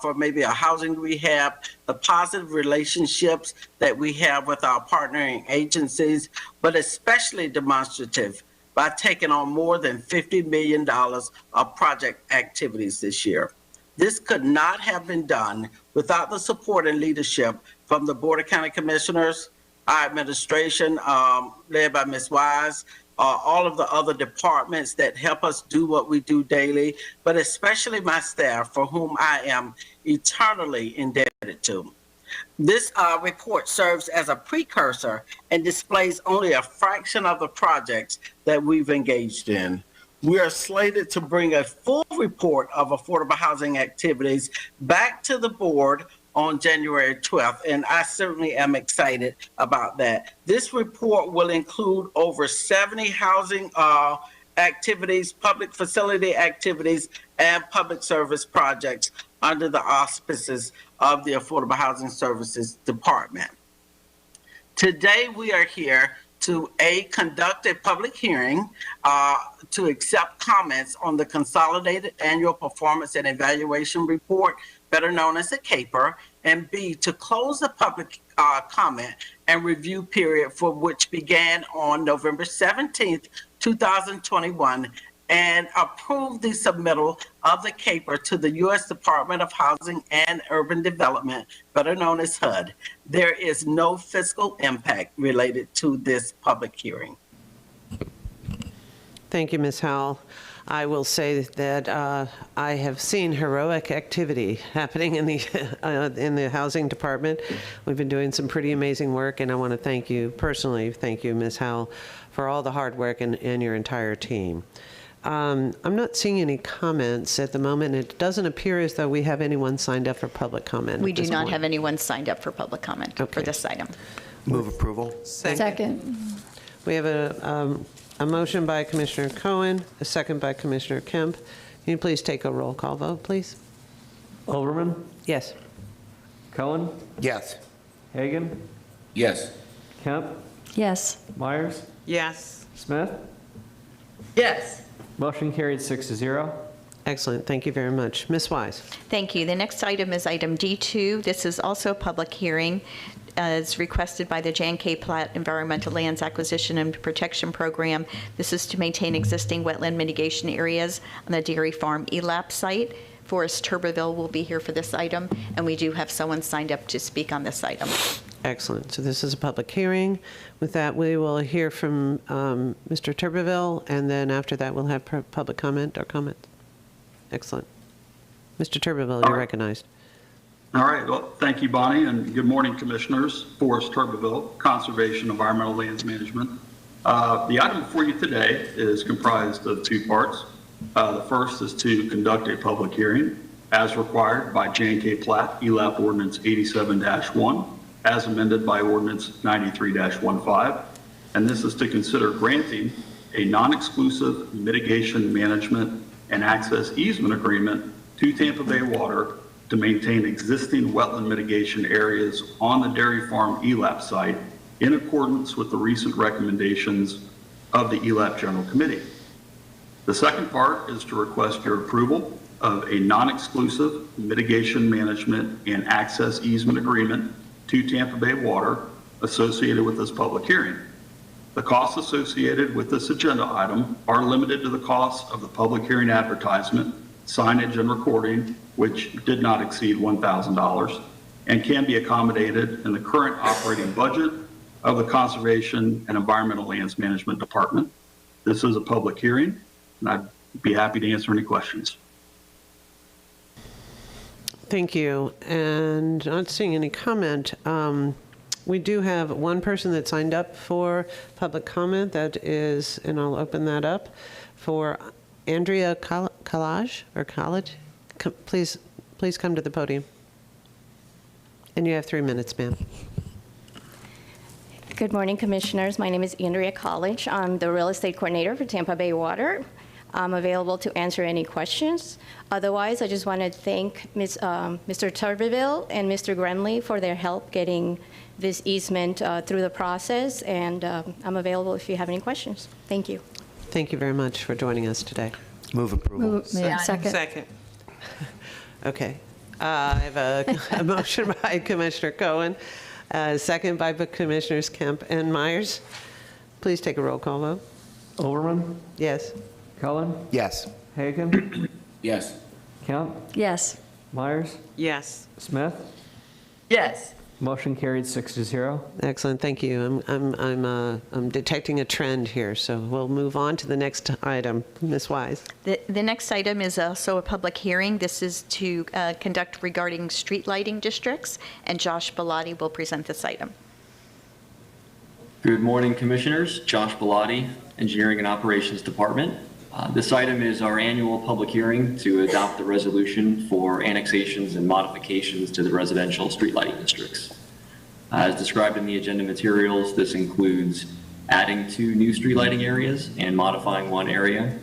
for maybe a housing rehab, the positive relationships that we have with our partnering agencies, but especially demonstrative by taking on more than $50 million of project activities this year. This could not have been done without the support and leadership from the Board of County Commissioners, our administration, led by Ms. Wise, all of the other departments that help us do what we do daily, but especially my staff, for whom I am eternally indebted to. This report serves as a precursor and displays only a fraction of the projects that we've engaged in. We are slated to bring a full report of affordable housing activities back to the board on January 12th, and I certainly am excited about that. This report will include over 70 housing activities, public facility activities, and public service projects under the auspices of the Affordable Housing Services Department. Today, we are here to conduct a public hearing to accept comments on the Consolidated Annual Performance and Evaluation Report, better known as a CAPER, and B, to close the public comment and review period for which began on November 17th, 2021, and approve the submittal of the CAPER to the U.S. Department of Housing and Urban Development, better known as HUD. There is no fiscal impact related to this public hearing. Thank you, Ms. Howell. I will say that I have seen heroic activity happening in the housing department. We've been doing some pretty amazing work, and I want to thank you personally, thank you, Ms. Howell, for all the hard work and your entire team. I'm not seeing any comments at the moment. It doesn't appear as though we have anyone signed up for public comment. We do not have anyone signed up for public comment for this item. Move approval. Second. We have a motion by Commissioner Cohen, a second by Commissioner Kemp. Can you please take a roll call vote, please? Overman? Yes. Cohen? Yes. Hagan? Yes. Kemp? Yes. Myers? Yes. Smith? Yes. Motion carried 6-0. Excellent. Thank you very much. Ms. Wise. Thank you. The next item is item D2. This is also a public hearing as requested by the Jan K. Platt Environmental Lands Acquisition and Protection Program. This is to maintain existing wetland mitigation areas on the dairy farm ELAP site. Forrest Turbeville will be here for this item, and we do have someone signed up to speak on this item. Excellent. So this is a public hearing. With that, we will hear from Mr. Turbeville, and then after that, we'll have public comment or comment. Excellent. Mr. Turbeville, you're recognized. All right. Well, thank you, Bonnie, and good morning, Commissioners. Forrest Turbeville, Conservation, Environmental Lands Management. The item before you today is comprised of two parts. The first is to conduct a public hearing as required by Jan K. Platt, ELAP Ordinance 87-1, as amended by Ordinance 93-15. And this is to consider granting a non-exclusive mitigation management and access easement agreement to Tampa Bay Water to maintain existing wetland mitigation areas on the dairy farm ELAP site in accordance with the recent recommendations of the ELAP General Committee. The second part is to request your approval of a non-exclusive mitigation management and access easement agreement to Tampa Bay Water associated with this public hearing. The costs associated with this agenda item are limited to the cost of the public hearing advertisement, signage, and recording, which did not exceed $1,000, and can be accommodated in the current operating budget of the Conservation and Environmental Lands Management Department. This is a public hearing, and I'd be happy to answer any questions. Thank you. And not seeing any comment. We do have one person that signed up for public comment. That is, and I'll open that up for Andrea Collage. Please come to the podium. And you have 3 minutes, ma'am. Good morning, Commissioners. My name is Andrea College. I'm the Real Estate Coordinator for Tampa Bay Water. I'm available to answer any questions. Otherwise, I just want to thank Mr. Turbeville and Mr. Gremley for their help getting this easement through the process, and I'm available if you have any questions. Thank you. Thank you very much for joining us today. Move approval. Second. Okay. I have a motion by Commissioner Cohen, second by Commissioners Kemp and Myers. Please take a roll call vote. Overman? Yes. Cohen? Yes. Hagan? Yes. Kemp? Yes. Myers? Yes. Smith? Yes. Motion carried 6-0. Excellent, thank you. I'm detecting a trend here, so we'll move on to the next item. Ms. Wise. The next item is also a public hearing. This is to conduct regarding street lighting districts, and Josh Bellotti will present this item. Good morning, Commissioners. Josh Bellotti, Engineering and Operations Department. This item is our annual public hearing to adopt the resolution for annexations and modifications to the residential street lighting districts. As described in the agenda materials, this includes adding 2 new street lighting areas and modifying 1 area.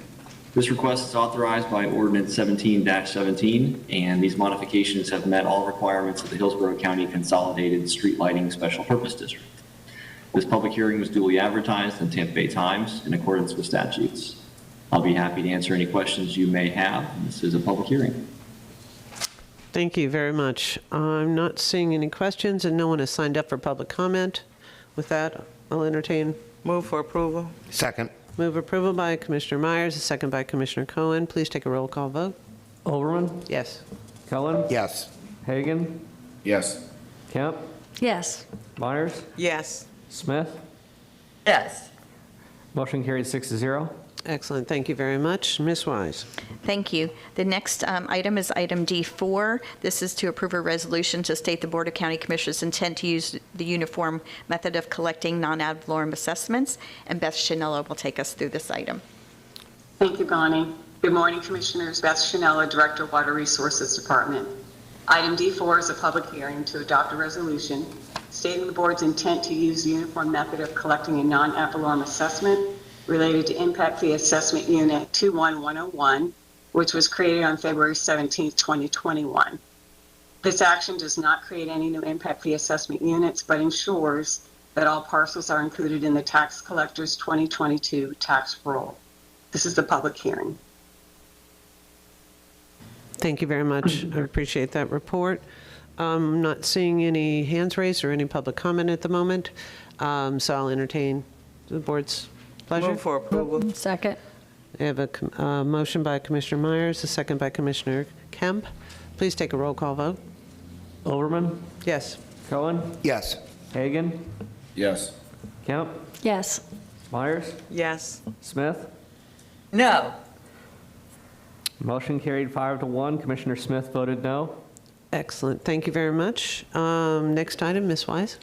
This request is authorized by Ordinance 17-17, and these modifications have met all requirements of the Hillsborough County Consolidated Street Lighting Special Purpose District. This public hearing was duly advertised in Tampa Bay Times in accordance with statutes. I'll be happy to answer any questions you may have. This is a public hearing. Thank you very much. I'm not seeing any questions, and no one has signed up for public comment. With that, I'll entertain. Move for approval. Second. Move approval by Commissioner Myers, a second by Commissioner Cohen. Please take a roll call vote. Overman? Yes. Cullen? Yes. Hagan? Yes. Kemp? Yes. Myers? Yes. Smith? Yes. Motion carried 6-0. Excellent. Thank you very much. Ms. Wise. Thank you. The next item is item D4. This is to approve a resolution to state the Board of County Commissioners' intent to use the uniform method of collecting non-ad valorem assessments, and Beth Chanella will take us through this item. Thank you, Bonnie. Good morning, Commissioners. Beth Chanella, Director of Water Resources Department. Item D4 is a public hearing to adopt a resolution stating the board's intent to use the uniform method of collecting a non-ad valorem assessment related to Impact Fee Assessment Unit 21101, which was created on February 17, 2021. This action does not create any new Impact Fee Assessment units, but ensures that all parcels are included in the tax collector's 2022 tax roll. This is the public hearing. Thank you very much. I appreciate that report. I'm not seeing any hands raised or any public comment at the moment, so I'll entertain the board's pleasure. Move for approval. Second. I have a motion by Commissioner Myers, a second by Commissioner Kemp. Please take a roll call vote. Overman? Yes. Cullen? Yes. Hagan? Yes. Kemp? Yes. Myers? Yes. Smith? No. Motion carried 5-1. Commissioner Smith voted no. Excellent. Thank you very much. Next item, Ms. Wise.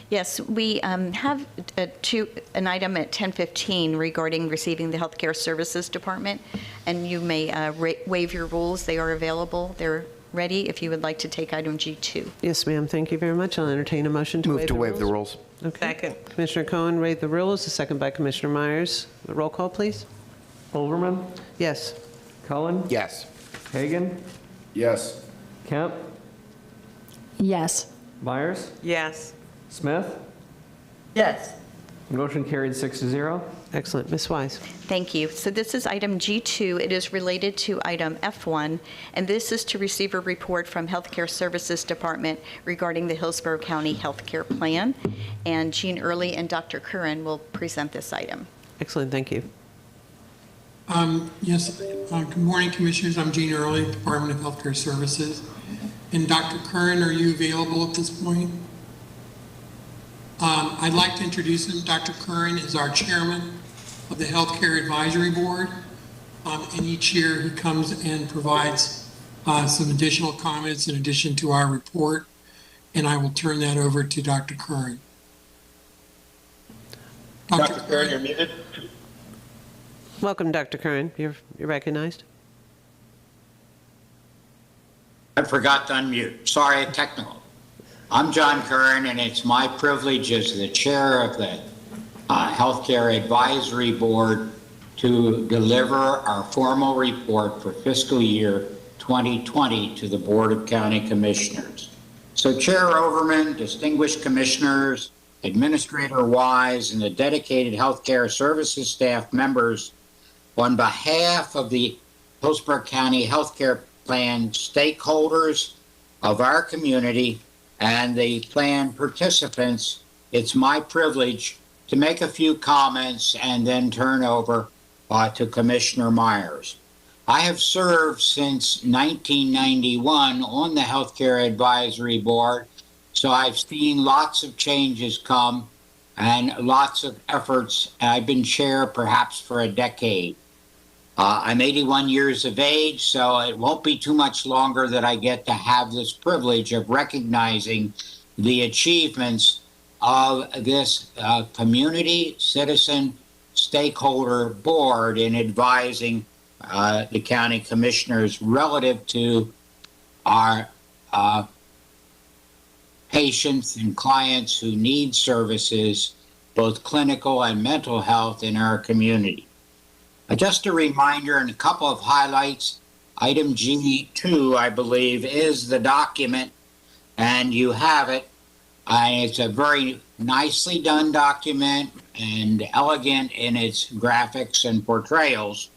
Yes, we have an item at 10:15 regarding receiving the Healthcare Services Department, and you may waive your rules. They are available. They're ready if you would like to take item G2. Yes, ma'am. Thank you very much. I'll entertain a motion to Move to waive the rules. Okay. Second. Commissioner Cohen waived the rules, a second by Commissioner Myers. A roll call, please. Overman? Yes. Cullen? Yes. Hagan? Yes. Kemp? Yes. Myers? Yes. Smith? Yes. Motion carried 6-0. Excellent. Ms. Wise. Thank you. So this is item G2. It is related to item F1, and this is to receive a report from Healthcare Services Department regarding the Hillsborough County Healthcare Plan. And Jean Early and Dr. Curran will present this item. Excellent. Thank you. Yes. Good morning, Commissioners. I'm Gene Early, Department of Healthcare Services. And Dr. Curran, are you available at this point? I'd like to introduce him. Dr. Curran is our chairman of the Healthcare Advisory Board. And each year he comes and provides some additional comments in addition to our report. And I will turn that over to Dr. Curran. Dr. Curran, you're muted. Welcome, Dr. Curran. You're recognized. I forgot to unmute. Sorry, technical. I'm John Curran, and it's my privilege as the chair of the Healthcare Advisory Board to deliver our formal report for fiscal year 2020 to the Board of County Commissioners. So Chair Overman, distinguished commissioners, Administrator Wise, and the dedicated healthcare services staff members, on behalf of the Hillsborough County Healthcare Plan stakeholders of our community and the plan participants, it's my privilege to make a few comments and then turn over to Commissioner Myers. I have served since 1991 on the Healthcare Advisory Board, So I've seen lots of changes come and lots of efforts. I've been chair perhaps for a decade. I'm 81 years of age, so it won't be too much longer that I get to have this privilege of recognizing the achievements of this community citizen stakeholder board in advising the county commissioners relative to our patients and clients who need services, both clinical and mental health in our community. Just a reminder and a couple of highlights. Item G2, I believe, is the document, and you have it. It's a very nicely done document and elegant in its graphics and portrayals.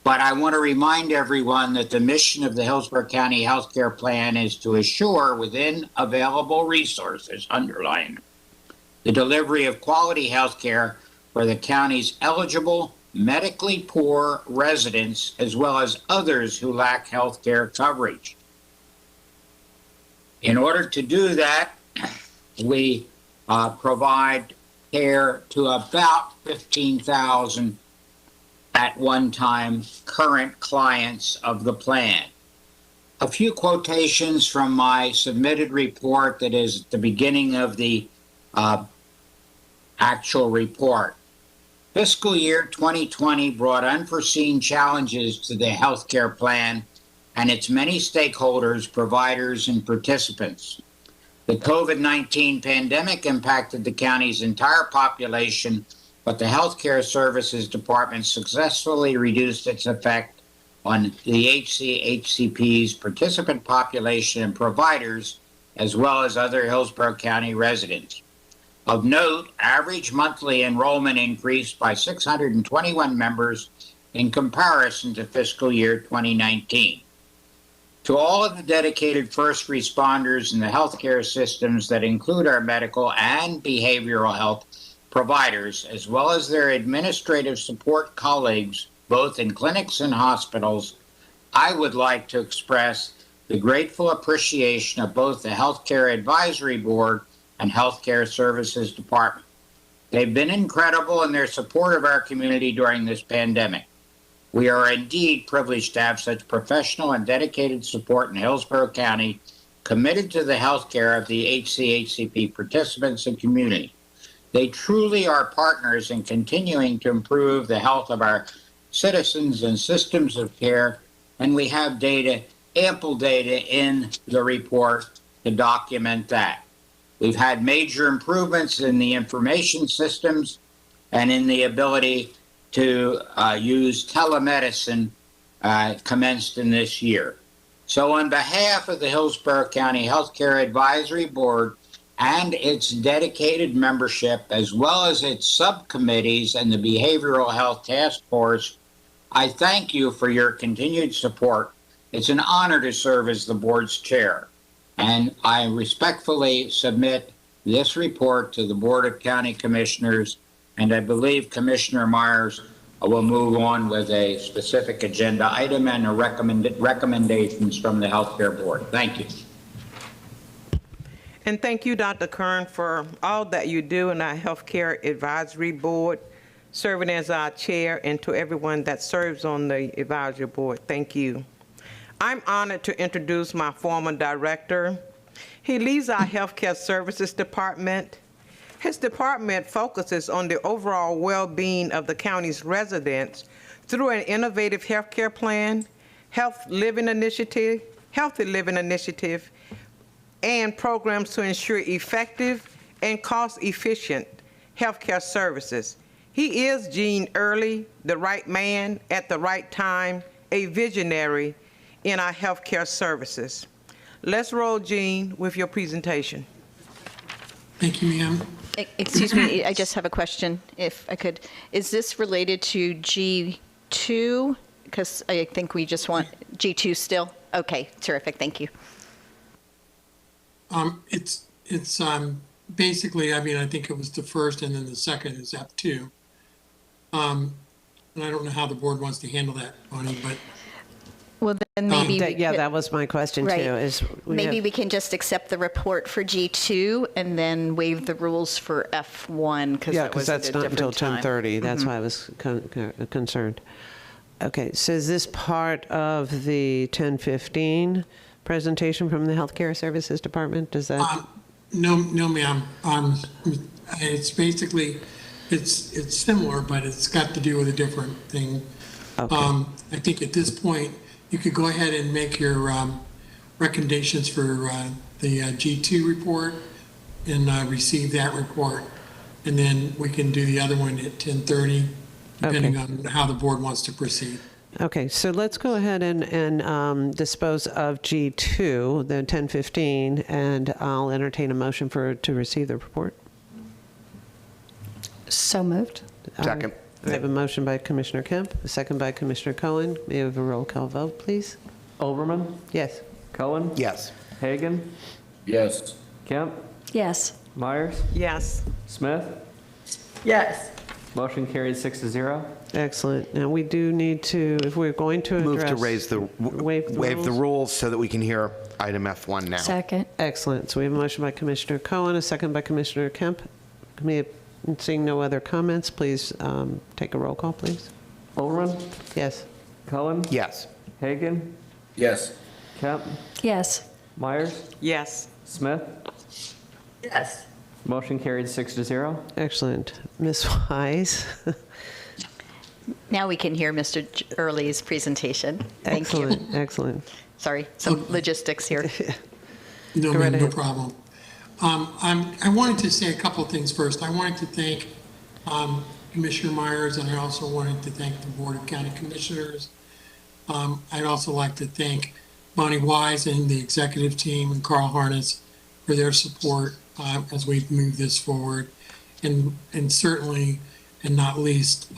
But I want to remind everyone that the mission of the Hillsborough County Healthcare Plan is to assure, within available resources, underlined, the delivery of quality health care for the county's eligible, medically poor residents, as well as others who lack health care coverage. In order to do that, we provide care to about 15,000 at one time current clients of the plan. A few quotations from my submitted report that is at the beginning of the actual report. Fiscal year 2020 brought unforeseen challenges to the healthcare plan and its many stakeholders, providers, and participants. The COVID-19 pandemic impacted the county's entire population, but the Healthcare Services Department successfully reduced its effect on the HCHCP's participant population and providers, as well as other Hillsborough County residents. Of note, average monthly enrollment increased by 621 members in comparison to fiscal year 2019. To all of the dedicated first responders in the healthcare systems that include our medical and behavioral health providers, as well as their administrative support colleagues, both in clinics and hospitals, I would like to express the grateful appreciation of both the Healthcare Advisory Board and Healthcare Services Department. They've been incredible in their support of our community during this pandemic. We are indeed privileged to have such professional and dedicated support in Hillsborough County, committed to the health care of the HCHCP participants and community. They truly are partners in continuing to improve the health of our citizens and systems of care, and we have data, ample data in the report to document that. We've had major improvements in the information systems and in the ability to use telemedicine commenced in this year. So on behalf of the Hillsborough County Healthcare Advisory Board and its dedicated membership, as well as its subcommittees and the Behavioral Health Task Force, I thank you for your continued support. It's an honor to serve as the board's chair. And I respectfully submit this report to the Board of County Commissioners, and I believe Commissioner Myers will move on with a specific agenda item and a recommendations from the Healthcare Board. Thank you. And thank you, Dr. Kern, for all that you do in our Healthcare Advisory Board, serving as our chair, and to everyone that serves on the advisory board. Thank you. I'm honored to introduce my former director. He leads our Healthcare Services Department. His department focuses on the overall well-being of the county's residents through an innovative healthcare plan, healthy living initiative, and programs to ensure effective and cost-efficient healthcare services. He is Gene Early, the right man at the right time, a visionary in our healthcare services. Let's roll, Gene, with your presentation. Thank you, ma'am. Excuse me, I just have a question, if I could. Is this related to G2? Because I think we just want G2 still. Okay, terrific, thank you. It's basically, I mean, I think it was the first and then the second is F2. And I don't know how the board wants to handle that, Bonnie, but Well, then maybe that was my question Right. too. Is maybe we can just accept the report for G2 and then waive the rules for F1 because yeah, that because was at that's a not until different time. 10:30. That's why I was concerned. Okay, so is this part of the 10:15 presentation from the Healthcare Services Department? Does that? No, ma'am. It's basically, it's similar, but it's got to do with a different thing. Okay. I think at this point, you could go ahead and make your recommendations for the G2 report and receive that report. And then we can do the other one at 10:30, depending on how the board wants to proceed. Okay, so let's go ahead and dispose of G2, the 10:15, and I'll entertain a motion to receive the report. So moved. Second. I have a motion by Commissioner Kemp, a second by Commissioner Cohen. May we have a roll call vote, please? Overman? Yes. Cohen? Yes. Hagan? Yes. Kemp? Yes. Myers? Yes. Smith? Yes. Motion carried 6-0. Excellent. Now, we do need to, if we're going to Move address... waive the rules so that we can hear item F1 now. Second. Excellent. So we have a motion by Commissioner Cohen, a second by Commissioner Kemp. Seeing no other comments, please take a roll call, please. Overman? Yes. Cohen? Yes. Hagan? Yes. Kemp? Yes. Myers? Yes. Smith? Yes. Motion carried 6-0. Excellent. Ms. Wise? Now we can hear Mr. Early's presentation. Thank you. Excellent. Excellent. Sorry, some logistics here. No, ma'am, no problem. I wanted to say a couple of things first. I wanted to thank Commissioner Myers, and I also wanted to thank the Board of County Commissioners. I'd also like to thank Bonnie Wise and the executive team and Carl Harness for their support as we move this forward. And certainly, and not least,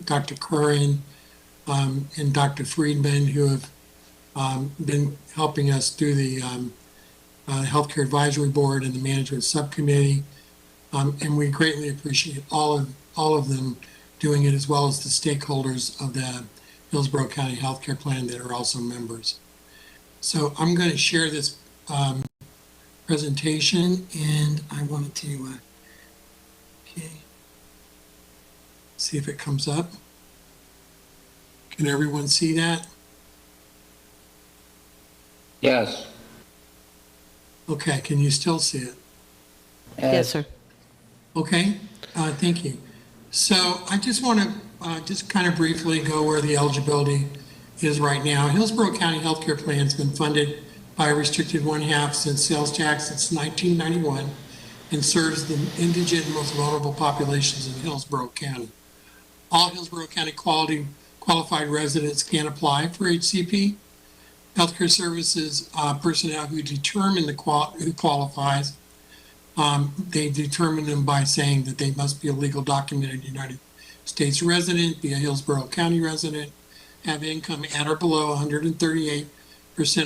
Dr. Curran and Dr. Friedman, who have been helping us through the Healthcare Advisory Board and the Management Subcommittee. And we greatly appreciate all of them doing it, as well as the stakeholders of the Hillsborough County Healthcare Plan that are also members. So I'm going to share this presentation, and I wanted to see if it comes up. Can everyone see that? Yes. Okay, can you still see it? Yes, sir. Okay, thank you. So I just want to just kind of briefly go where the eligibility is right now. Hillsborough County Healthcare Plan has been funded by a restricted 1/2 cent sales tax since 1991 and serves the indigent and most vulnerable populations in Hillsborough County. All Hillsborough County qualified residents can apply for HCP. Healthcare services personnel who determine who qualifies, they determine them by saying that they must be a legal documented United States resident, be a Hillsborough County resident, have income at or below 138%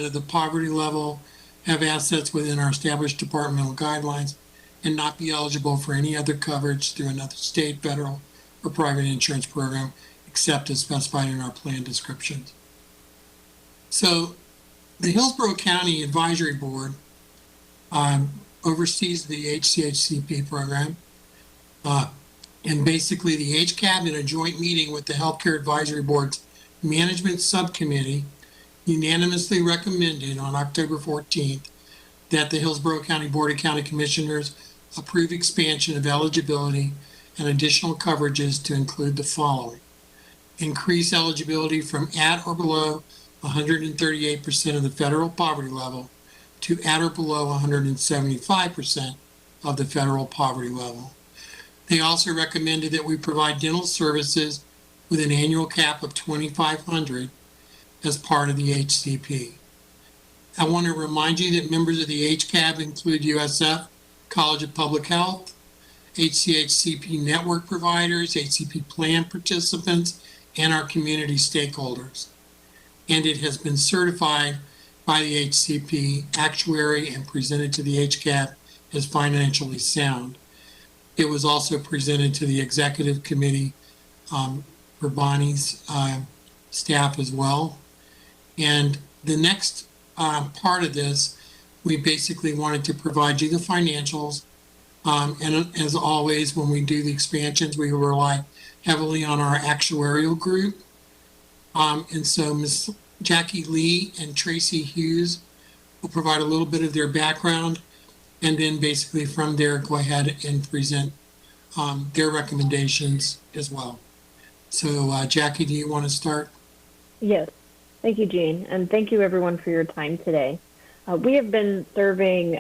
of the poverty level, have assets within our established departmental guidelines, and not be eligible for any other coverage through another state, federal, or private insurance program, except as specified in our plan descriptions. So the Hillsborough County Advisory Board oversees the HCHCP program. And basically the HCAB, in a joint meeting with the Healthcare Advisory Board's Management Subcommittee, unanimously recommended on October 14th that the Hillsborough County Board of County Commissioners approve expansion of eligibility and additional coverages to include the following: increase eligibility from at or below 138% of the federal poverty level to at or below 175% of the federal poverty level. They also recommended that we provide dental services with an annual cap of $2,500 as part of the HCP. I want to remind you that members of the HCAB include USF, College of Public Health, HCHCP network providers, HCP plan participants, and our community stakeholders. And it has been certified by the HCP actuary and presented to the HCAB as financially sound. It was also presented to the executive committee for Bonnie's staff as well. And the next part of this, we basically wanted to provide you the financials. And as always, when we do the expansions, we rely heavily on our actuarial group. And so Ms. Jackie Lee and Tracy Hughes will provide a little bit of their background, and then basically from there go ahead and present their recommendations as well. So Jackie, do you want to start? Yes. Thank you, Jean, and thank you everyone for your time today. We have been serving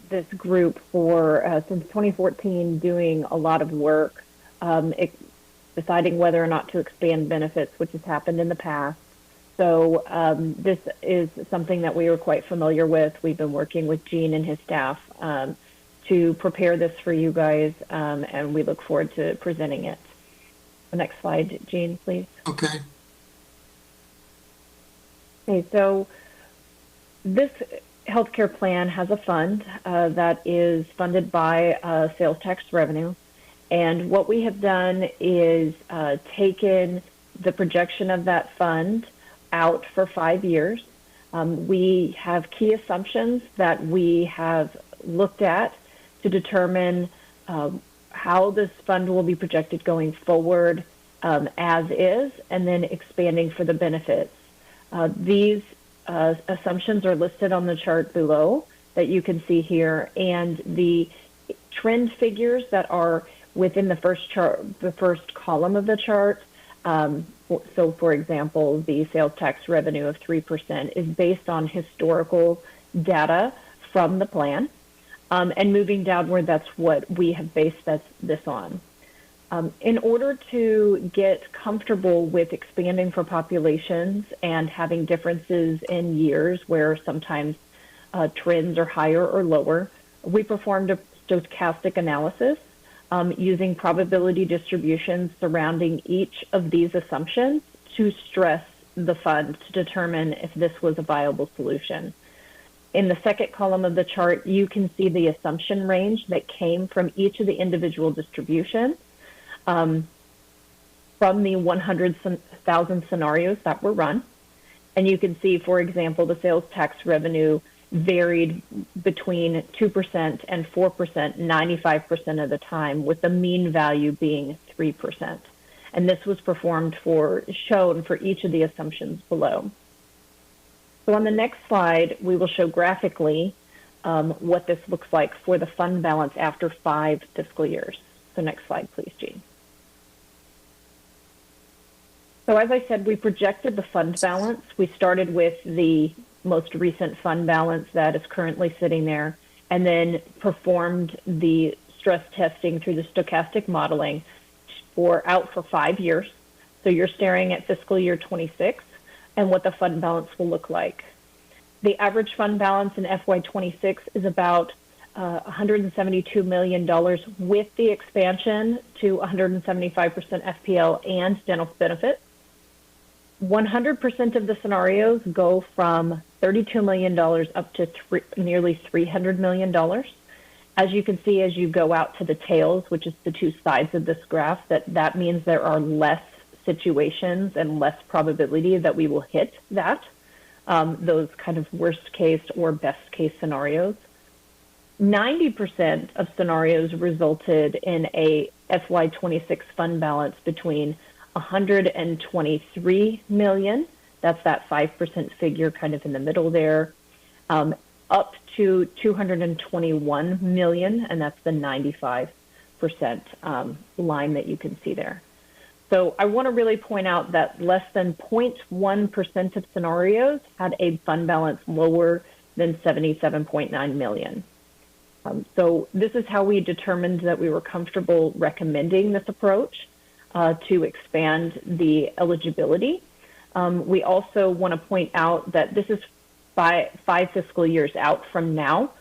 this group for since 2014, doing a lot of work, deciding whether or not to expand benefits, which has happened in the past. So this is something that we were quite familiar with. We've been working with Gene and his staff to prepare this for you guys, and we look forward to presenting it. The next slide, Gene, please. Okay. Okay, so this healthcare plan has a fund that is funded by sales tax revenue. And what we have done is taken the projection of that fund out for 5 years. We have key assumptions that we have looked at to determine how this fund will be projected going forward as is, and then expanding for the benefits. These assumptions are listed on the chart below that you can see here, and the trend figures that are within the first chart, the first column of the chart. So for example, the sales tax revenue of 3% is based on historical data from the plan. And moving downward, that's what we have based this on. In order to get comfortable with expanding for populations and having differences in years where sometimes trends are higher or lower, we performed a stochastic analysis using probability distributions surrounding each of these assumptions to stress the fund to determine if this was a viable solution. In the second column of the chart, you can see the assumption range that came from each of the individual distributions from the 100,000 scenarios that were run. And you can see, for example, the sales tax revenue varied between 2% and 4%, 95% of the time, with the mean value being 3%. And this was shown for each of the assumptions below. So on the next slide, we will show graphically what this looks like for the fund balance after 5 fiscal years. So next slide, please, Jean. So as I said, we projected the fund balance. We started with the most recent fund balance that is currently sitting there, and then performed the stress testing through the stochastic modeling out for 5 years. So you're staring at fiscal year 26 and what the fund balance will look like. The average fund balance in FY26 is about $172 million with the expansion to 175% FPL and dental benefits. 100% of the scenarios go from $32 million up to nearly $300 million. As you can see, as you go out to the tails, which is the two sides of this graph, that means there are less situations and less probability that we will hit those kind of worst case or best case scenarios. 90% of scenarios resulted in a FY26 fund balance between 123 million, that's that 5% figure kind of in the middle there, up to 221 million, and that's the 95% line that you can see there. So I want to really point out that less than 0.1% of scenarios had a fund balance lower than 77.9 million. So this is how we determined that we were comfortable recommending this approach to expand the eligibility. We also want to point out that this is 5 fiscal years out from now.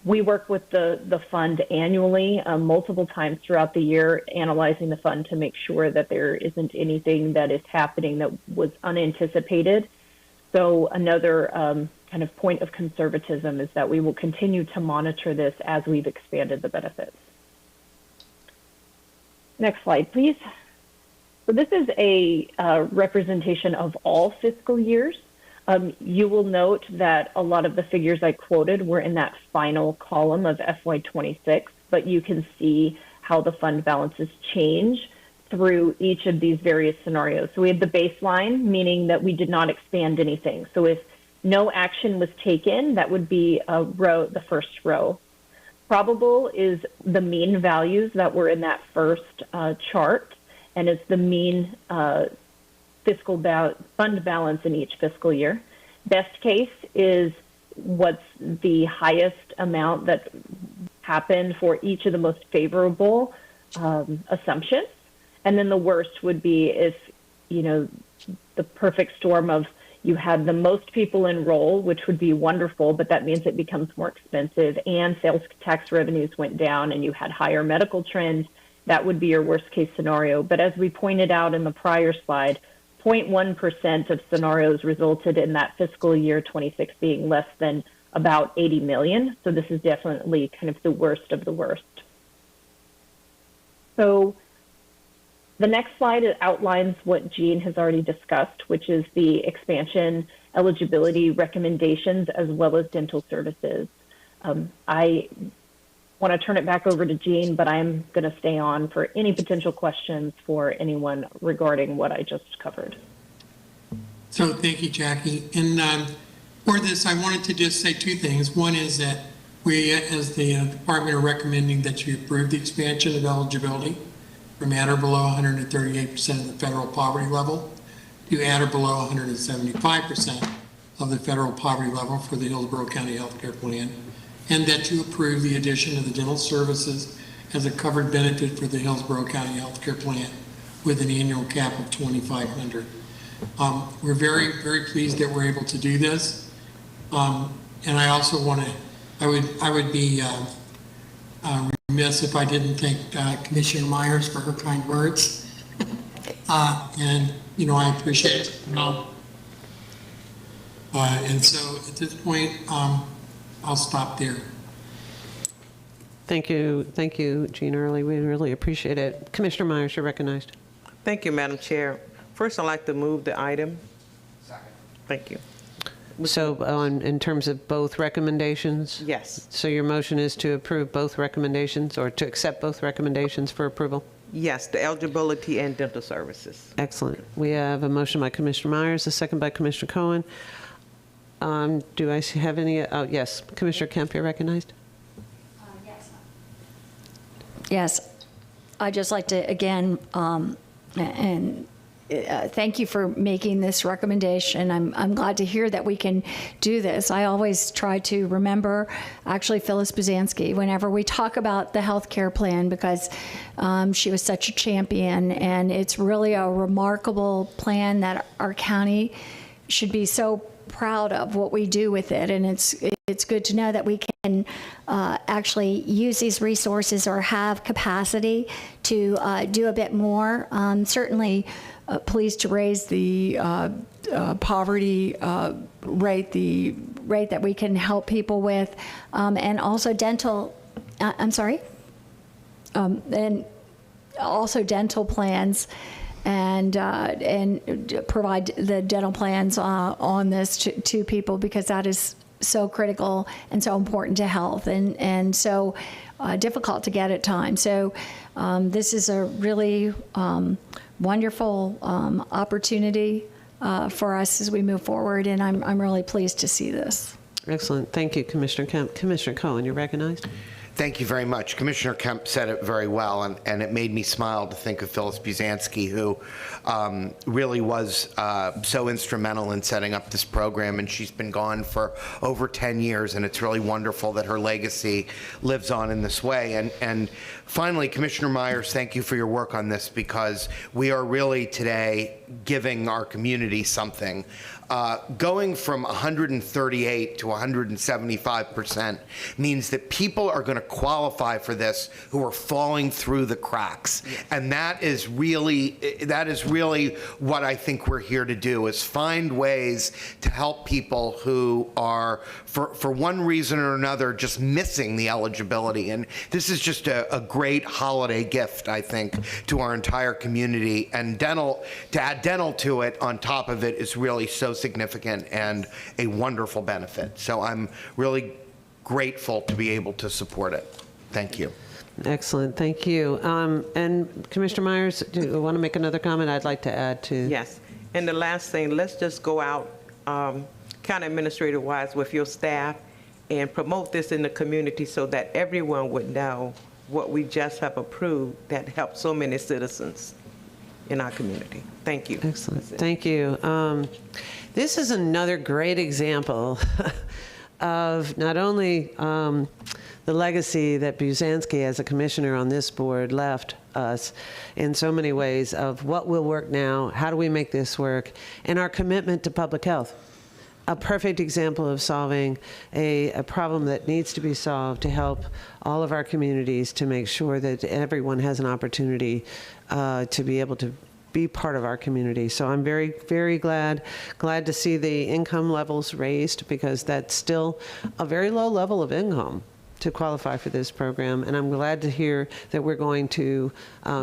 We work with the fund annually, multiple times throughout the year, analyzing the fund to make sure that there isn't anything that is happening that was unanticipated. So another kind of point of conservatism is that we will continue to monitor this as we've expanded the benefits. Next slide, please. So this is a representation of all fiscal years. You will note that a lot of the figures I quoted were in that final column of FY26, but you can see how the fund balances change through each of these various scenarios. So we have the baseline, meaning that we did not expand anything. So if no action was taken, that would be a row, the first row. Probable is the mean values that were in that first chart, and it's the mean fund balance in each fiscal year. Best case is what's the highest amount that happened for each of the most favorable assumptions. And then the worst would be if, you know, the perfect storm of you had the most people enroll, which would be wonderful, but that means it becomes more expensive, and sales tax revenues went down and you had higher medical trends. That would be your worst case scenario. But as we pointed out in the prior slide, 0.1% of scenarios resulted in that fiscal year 26 being less than about 80 million. So this is definitely kind of the worst of the worst. So the next slide outlines what Jean has already discussed, which is the expansion eligibility recommendations as well as dental services. I want to turn it back over to Jean, but I'm going to stay on for any potential questions for anyone regarding what I just covered. So thank you, Jackie. And for this, I wanted to just say two things. One is that we, as the department, are recommending that you approve the expansion of eligibility from at or below 138% of the federal poverty level to at or below 175% of the federal poverty level for the Hillsborough County Healthcare Plan, and that you approve the addition of the dental services as a covered benefit for the Hillsborough County Healthcare Plan with an annual cap of $2,500. We're very, very pleased that we're able to do this. And I also want to, I would be remiss if I didn't thank Commissioner Myers for her kind words. And, you know, I appreciate it. And so at this point, I'll stop there. Thank you, Jean Early. We really appreciate it. Commissioner Myers, you're recognized. Thank you, Madam Chair. First, I'd like to move the item. Second. Thank you. So in terms of both recommendations? Yes. So your motion is to approve both recommendations or to accept both recommendations for approval? Yes, the eligibility and dental services. Excellent. We have a motion by Commissioner Myers, a second by Commissioner Cohen. Do I have any? Oh, yes. Commissioner Kemp, you're recognized. Yes. I'd just like to, again, thank you for making this recommendation. I'm glad to hear that we can do this. I always try to remember, actually, Phyllis Buzansky, whenever we talk about the health care plan, because she was such a champion, and it's really a remarkable plan that our county should be so proud of what we do with it. And it's good to know that we can actually use these resources or have capacity to do a bit more. Certainly pleased to raise the poverty rate, the rate that we can help people with, and also dental, and also dental plans, and provide the dental plans on this to people, because that is so critical and so important to health, and so difficult to get at times. So this is a really wonderful opportunity for us as we move forward, and I'm really pleased to see this. Excellent. Thank you, Commissioner Kemp. Commissioner Cohen, you're recognized. Thank you very much. Commissioner Kemp said it very well, and it made me smile to think of Phyllis Buzansky, who really was so instrumental in setting up this program, and she's been gone for over 10 years, and it's really wonderful that her legacy lives on in this way. And finally, Commissioner Myers, thank you for your work on this, because we are really today giving our community something going from 138 to 175% means that people are going to qualify for this who are falling through the cracks. And that is really what I think we're here to do, is find ways to help people who are, for one reason or another, just missing the eligibility. And this is just a great holiday gift, I think, to our entire community. And to add dental to it on top of it is really so significant and a wonderful benefit. So I'm really grateful to be able to support it. Thank you. Excellent, thank you. And Commissioner Myers, do you want to make another comment? I'd like to add to. Yes. And the last thing, let's just go out, county administrator-wise, with your staff and promote this in the community so that everyone would know what we just have approved that helps so many citizens in our community. Thank you. Excellent. Thank you. This is another great example of not only the legacy that Buzansky as a commissioner on this board left us in so many ways of what will work now, how do we make this work, and our commitment to public health. A perfect example of solving a problem that needs to be solved to help all of our communities, to make sure that everyone has an opportunity to be able to be part of our community. So I'm very, very glad to see the income levels raised, because that's still a very low level of income to qualify for this program. And I'm glad to hear that we're going to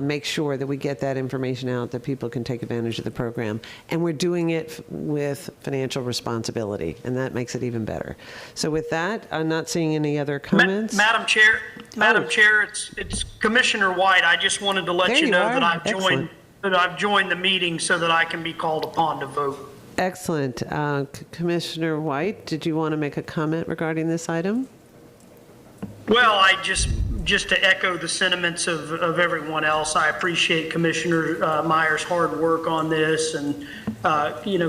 make sure that we get that information out, that people can take advantage of the program. And we're doing it with financial responsibility, and that makes it even better. So with that, I'm not seeing any other comments. Madam Chair, it's Commissioner White. I just wanted to let you know that I've joined the meeting so that I can be called upon to vote. Excellent. Commissioner White, did you want to make a comment regarding this item? Well, I just to echo the sentiments of everyone else, I appreciate Commissioner Myers' hard work on this, and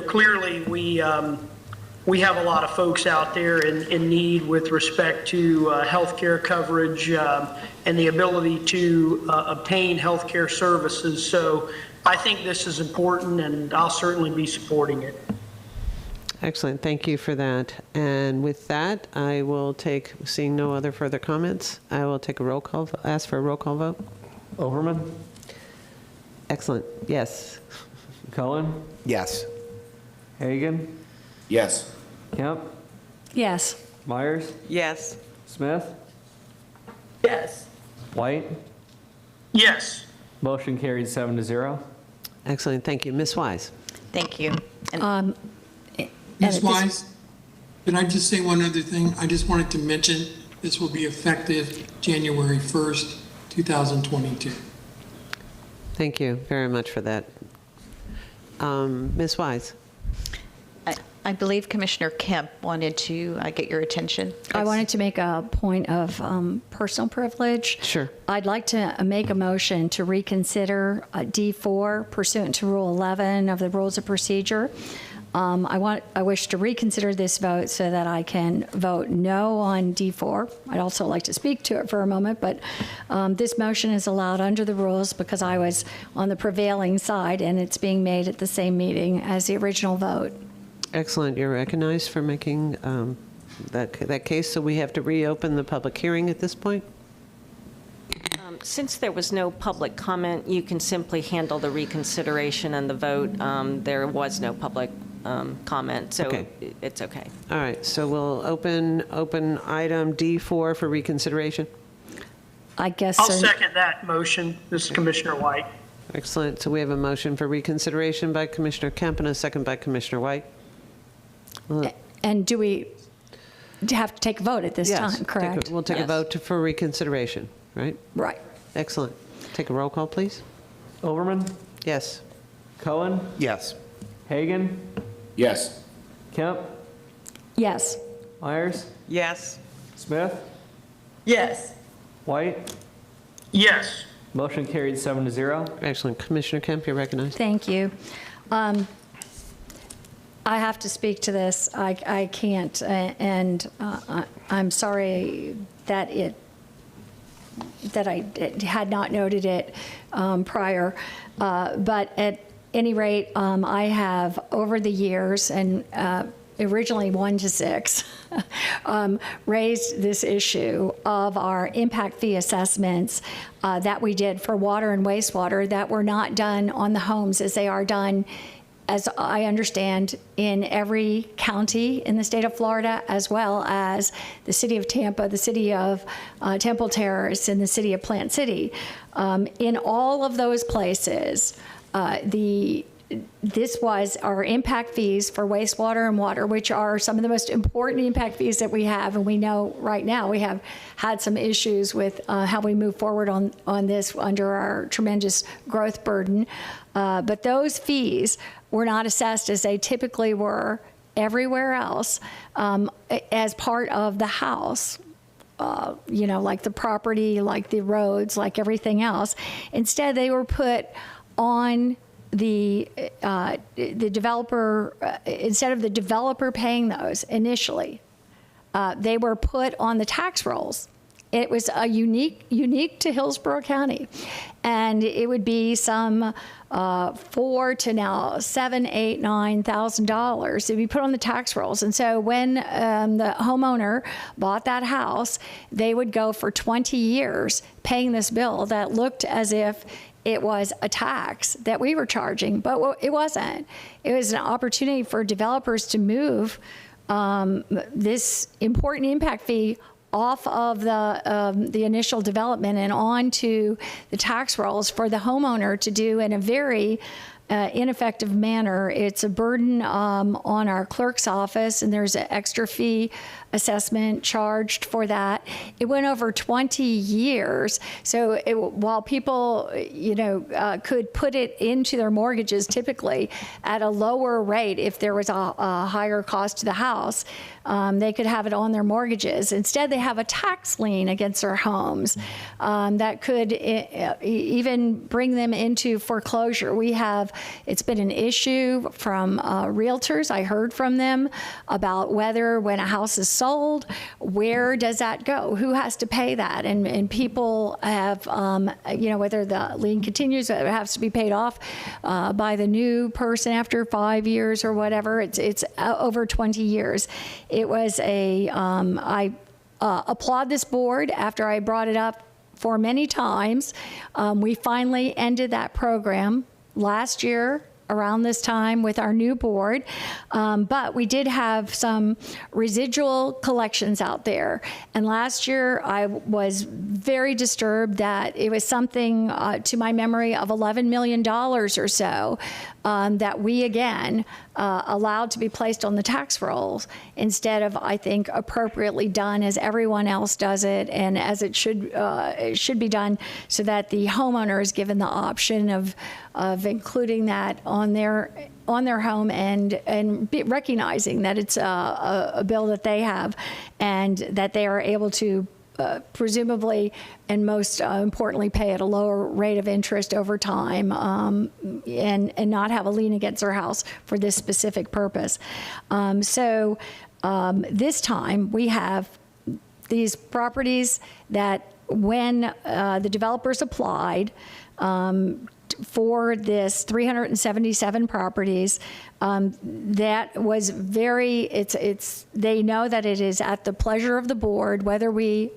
clearly we have a lot of folks out there in need with respect to healthcare coverage and the ability to obtain healthcare services. So I think this is important, and I'll certainly be supporting it. Excellent, thank you for that. And with that, I will take, seeing no other further comments, I will take a roll call, ask for a roll call vote. Overman? Excellent, yes. Cohen? Yes. Hagan? Yes. Kemp? Yes. Myers? Yes. Smith? Yes. White? Yes. Motion carried 7-0. Excellent, thank you. Ms. Wise? Thank you. Ms. Wise, can I just say one other thing? I just wanted to mention this will be effective January 1st, 2022. Thank you very much for that. Ms. Wise? I believe Commissioner Kemp wanted to get your attention. I wanted to make a point of personal privilege. Sure. I'd like to make a motion to reconsider D4 pursuant to Rule 11 of the Rules of Procedure. I wish to reconsider this vote so that I can vote no on D4. I'd also like to speak to it for a moment, but this motion is allowed under the rules because I was on the prevailing side, and it's being made at the same meeting as the original vote. Excellent. You're recognized for making that case. So we have to reopen the public hearing at this point? Since there was no public comment, you can simply handle the reconsideration and the vote. There was no public comment, so Okay. It's okay. All right. So we'll open item D4 for reconsideration. I guess I'll second that motion. This is Commissioner White. Excellent. So we have a motion for reconsideration by Commissioner Kemp and a second by Commissioner White. And do we have to take a vote at this Yes, time, correct? We'll take a Yes. vote for reconsideration, right? Right. Excellent. Take a roll call, please. Overman? Yes. Cohen? Yes. Hagan? Yes. Kemp? Yes. Myers? Yes. Smith? Yes. White? Yes. Motion carried 7-0. Excellent. Commissioner Kemp, you're recognized. Thank you. I have to speak to this. I can't, and I'm sorry that I had not noted it prior. But any rate, I have over the years, and originally 1 to 6, raised this issue of our impact fee assessments that we did for water and wastewater that were not done on the homes as they are done, as I understand, in every county in the state of Florida, as well as the city of Tampa, the city of Temple Terrace, and the city of Plant City. In all of those places, this was our impact fees for wastewater and water, which are some of the most important impact fees that we have. And we know right now we have had some issues with how we move forward on this under our tremendous growth burden. But those fees were not assessed as they typically were everywhere else as part of the house. Like the property, like the roads, like everything else. Instead, they were put on the developer, instead of the developer paying those initially, they were put on the tax rolls. It was a unique to Hillsborough County, and it would be some $4,000 to now $7,000, $8,000, $9,000 to be put on the tax rolls. And so when the homeowner bought that house, they would go for 20 years paying this bill that looked as if it was a tax that we were charging, but it wasn't. It was an opportunity for developers to move this important impact fee off of the initial development and onto the tax rolls for the homeowner to do in a very ineffective manner. It's a burden on our clerk's office, and there's an extra fee assessment charged for that. It went over 20 years. So while people, could put it into their mortgages typically at a lower rate if there was a higher cost to the house, they could have it on their mortgages. Instead, they have a tax lien against their homes that could even bring them into foreclosure. It's been an issue from realtors. I heard from them about whether when a house is sold, where does that go? Who has to pay that? And people have, whether the lien continues, it has to be paid off by the new person after 5 years or whatever. It's over 20 years. It was I applaud this board after I brought it up for many times. We finally ended that program last year around this time with our new board, but we did have some residual collections out there. And last year I was very disturbed that it was something to my memory of $11 million or so that we again allowed to be placed on the tax rolls instead of, I think, appropriately done as everyone else does it and as it should be done, so that the homeowner is given the option of including that on their home and recognizing that it's a bill that they have and that they are able to presumably and most importantly pay at a lower rate of interest over time and not have a lien against their house for this specific purpose. So this time we have these properties that when the developers applied for this 377 properties, that was they know that it is at the pleasure of the board whether we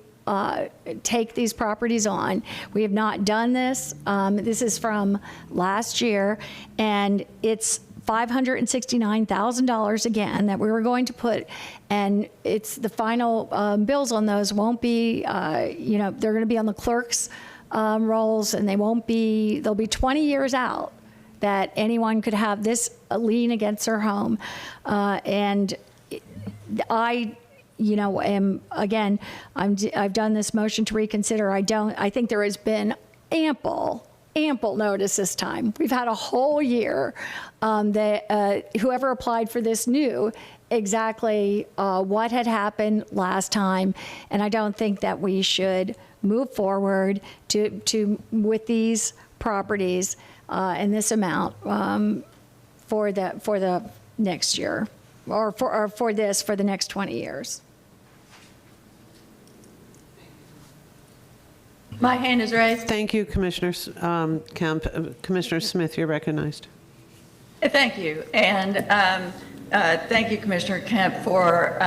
take these properties on. We have not done this. This is from last year, and it's $569,000 again that we were going to put, and it's the final bills on those won't be, they're going to be on the clerk's rolls, and they'll be 20 years out that anyone could have this lien against their home. And I've done this motion to reconsider. I think there has been ample notice this time. We've had a whole year that whoever applied for this knew exactly what had happened last time, and I don't think that we should move forward with these properties and this amount for the next year, or for the next 20 years. My hand is raised. Thank you, Commissioner Kemp. Commissioner Smith, you're recognized. Thank you. And thank you, Commissioner Kemp, for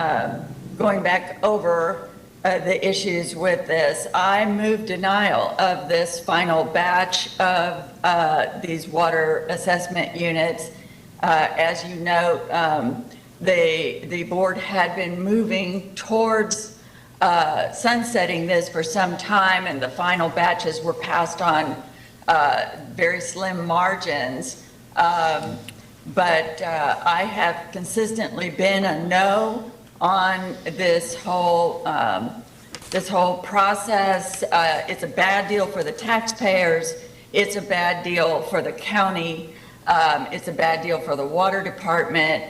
going back over the issues with this. I move denial of this final batch of these water assessment units. As you note, the board had been moving towards sunsetting this for some time, and the final batches were passed on very slim margins. But I have consistently been a no on this whole process. It's a bad deal for the taxpayers. It's a bad deal for the county. It's a bad deal for the water department.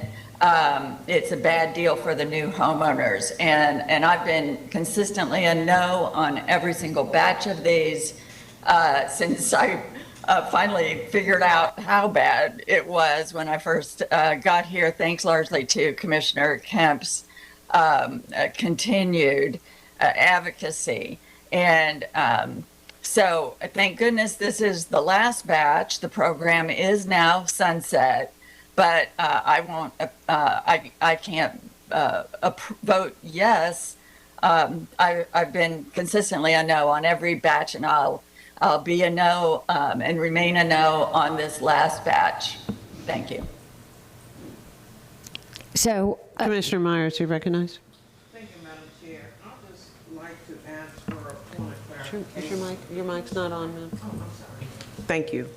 It's a bad deal for the new homeowners. And I've been consistently a no on every single batch of these since I finally figured out how bad it was when I first got here, thanks largely to Commissioner Kemp's continued advocacy. And so thank goodness this is the last batch. The program is now sunset, but I won't, I can't vote yes. I've been consistently a no on every batch, and I'll be a no and remain a no on this last batch. Thank you. So, Commissioner Myers, you recognize? Thank you, Madam Chair. I'd just like to ask for a point of clarification. Sure. Your mic's not on, ma'am. Oh, I'm sorry. Thank you.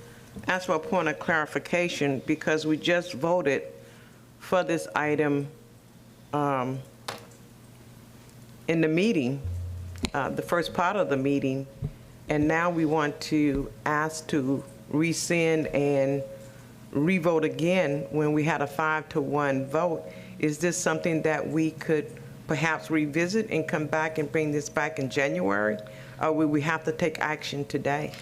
Ask for a point of clarification because we just voted for this item in the meeting, the first part of the meeting, and now we want to ask to rescind and revote again when we had a 5-to-1 vote. Is this something that we could perhaps revisit and come back and bring this back in January? Or will we have to take action today?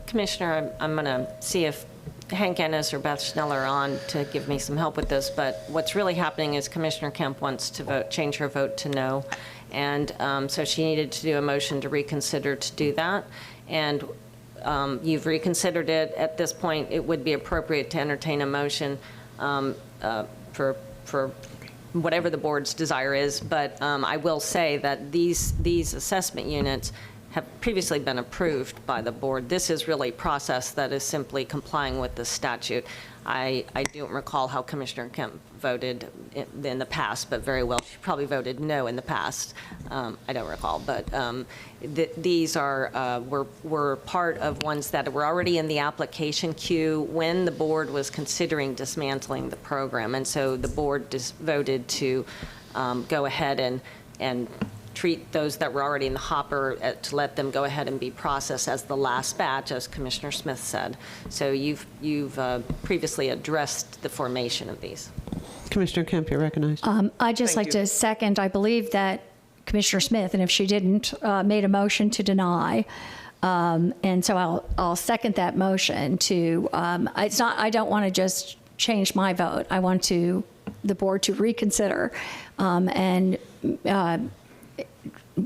Commissioner, I'm going to see if Hank Ennis or Beth Schnell are on to give me some help with this, but what's really happening is Commissioner Kemp wants to change her vote to no, and so she needed to do a motion to reconsider to do that, and you've reconsidered it. At this point, it would be appropriate to entertain a motion for whatever the board's desire is, but I will say that these assessment units have previously been approved by the board. This is really a process that is simply complying with the statute. I don't recall how Commissioner Kemp voted in the past, but very well, she probably voted no in the past. I don't recall, but these were part of ones that were already in the application queue when the board was considering dismantling the program. And so the board just voted to go ahead and treat those that were already in the hopper to let them go ahead and be processed as the last batch, as Commissioner Smith said. So you've previously addressed the formation of these. Commissioner Kemp, you're recognized. I'd just like to second, I believe that Commissioner Smith, and if she didn't, made a motion to deny. And so I'll second that motion to, it's not, I don't want to just change my vote. I want the board to reconsider.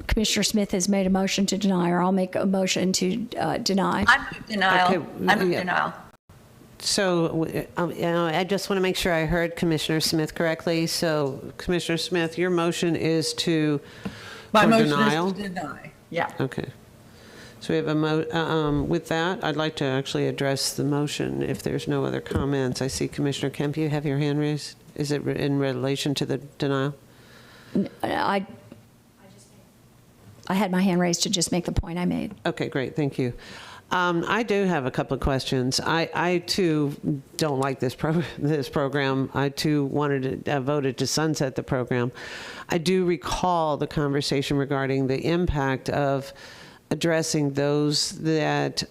Commissioner Smith has made a motion to deny, or I'll make a motion to deny. I move denial. Okay, I move denial. So I just want to make sure I heard Commissioner Smith correctly. So Commissioner Smith, your motion is to My for motion denial? is to deny. Yeah. Okay. So we have with that, I'd like to actually address the motion if there's no other comments. I see Commissioner Kemp, you have your hand raised. Is it in relation to the denial? I had my hand raised to just make the point I made. Okay, great, thank you. I do have a couple of questions. I too don't like this program. I too voted to sunset the program. I do recall the conversation regarding the impact of addressing those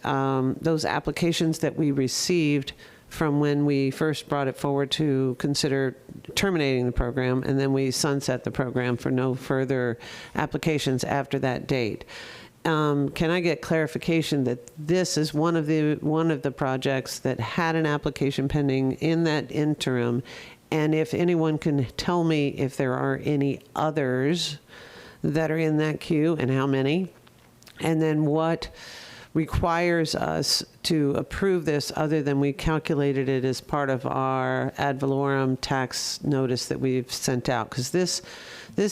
applications that we received from when we first brought it forward to consider terminating the program, and then we sunset the program for no further applications after that date. Can I get clarification that this is one of the projects that had an application pending in that interim, and if anyone can tell me if there are any others that are in that queue and how many, and then what requires us to approve this other than we calculated it as part of our ad valorem tax notice that we've sent out. Because this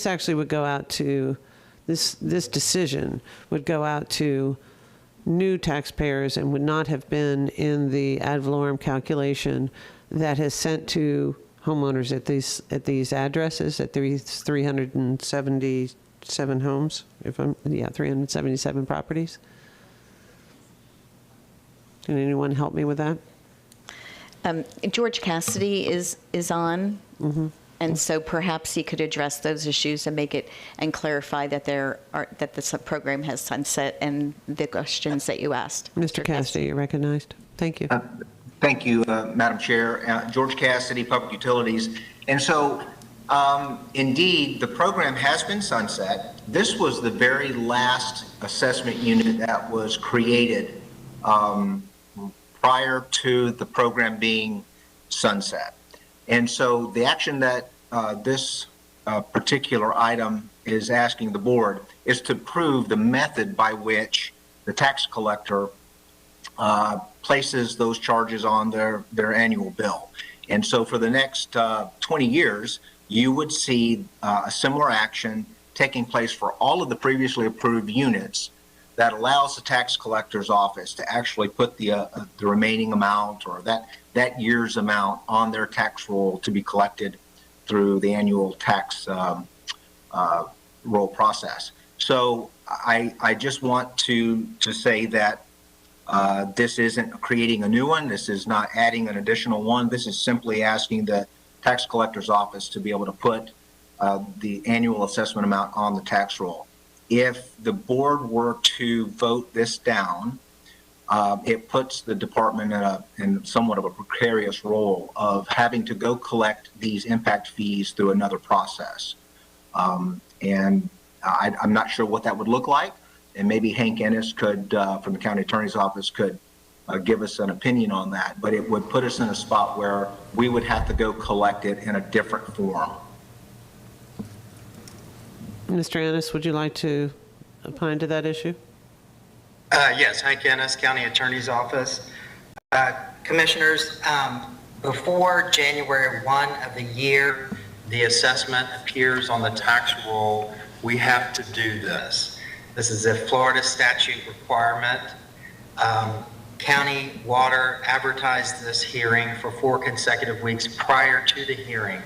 actually would go out to, this decision would go out to new taxpayers and would not have been in the ad valorem calculation that is sent to homeowners at these addresses, at these 377 homes, 377 properties. Can anyone help me with that? George Cassidy is on, and so perhaps he could address those issues and make it and clarify that that this program has sunset and the questions that you asked. Mr. Cassidy, you're recognized. Thank you. Thank you, Madam Chair. George Cassidy, Public Utilities. And so, indeed, the program has been sunset. This was the very last assessment unit that was created prior to the program being sunset. And so the action that this particular item is asking the board is to prove the method by which the tax collector places those charges on their annual bill. And so for the next 20 years, you would see a similar action taking place for all of the previously approved units that allows the tax collector's office to actually put the remaining amount or that year's amount on their tax roll to be collected through the annual tax roll process. So I just want to say that this isn't creating a new one. This is not adding an additional one. This is simply asking the tax collector's office to be able to put the annual assessment amount on the tax roll. If the board were to vote this down, it puts the department in somewhat of a precarious role of having to go collect these impact fees through another process. And I'm not sure what that would look like. And maybe Hank Ennis could, from the county attorney's office, could give us an opinion on that. But it would put us in a spot where we would have to go collect it in a different form. Mr. Ennis, would you like to opine to that issue? Yes, Hank Ennis, County Attorney's Office. Commissioners, before January 1 of the year, the assessment appears on the tax roll, we have to do this. This is a Florida statute requirement. County Water advertised this hearing for 4 consecutive weeks prior to the hearing.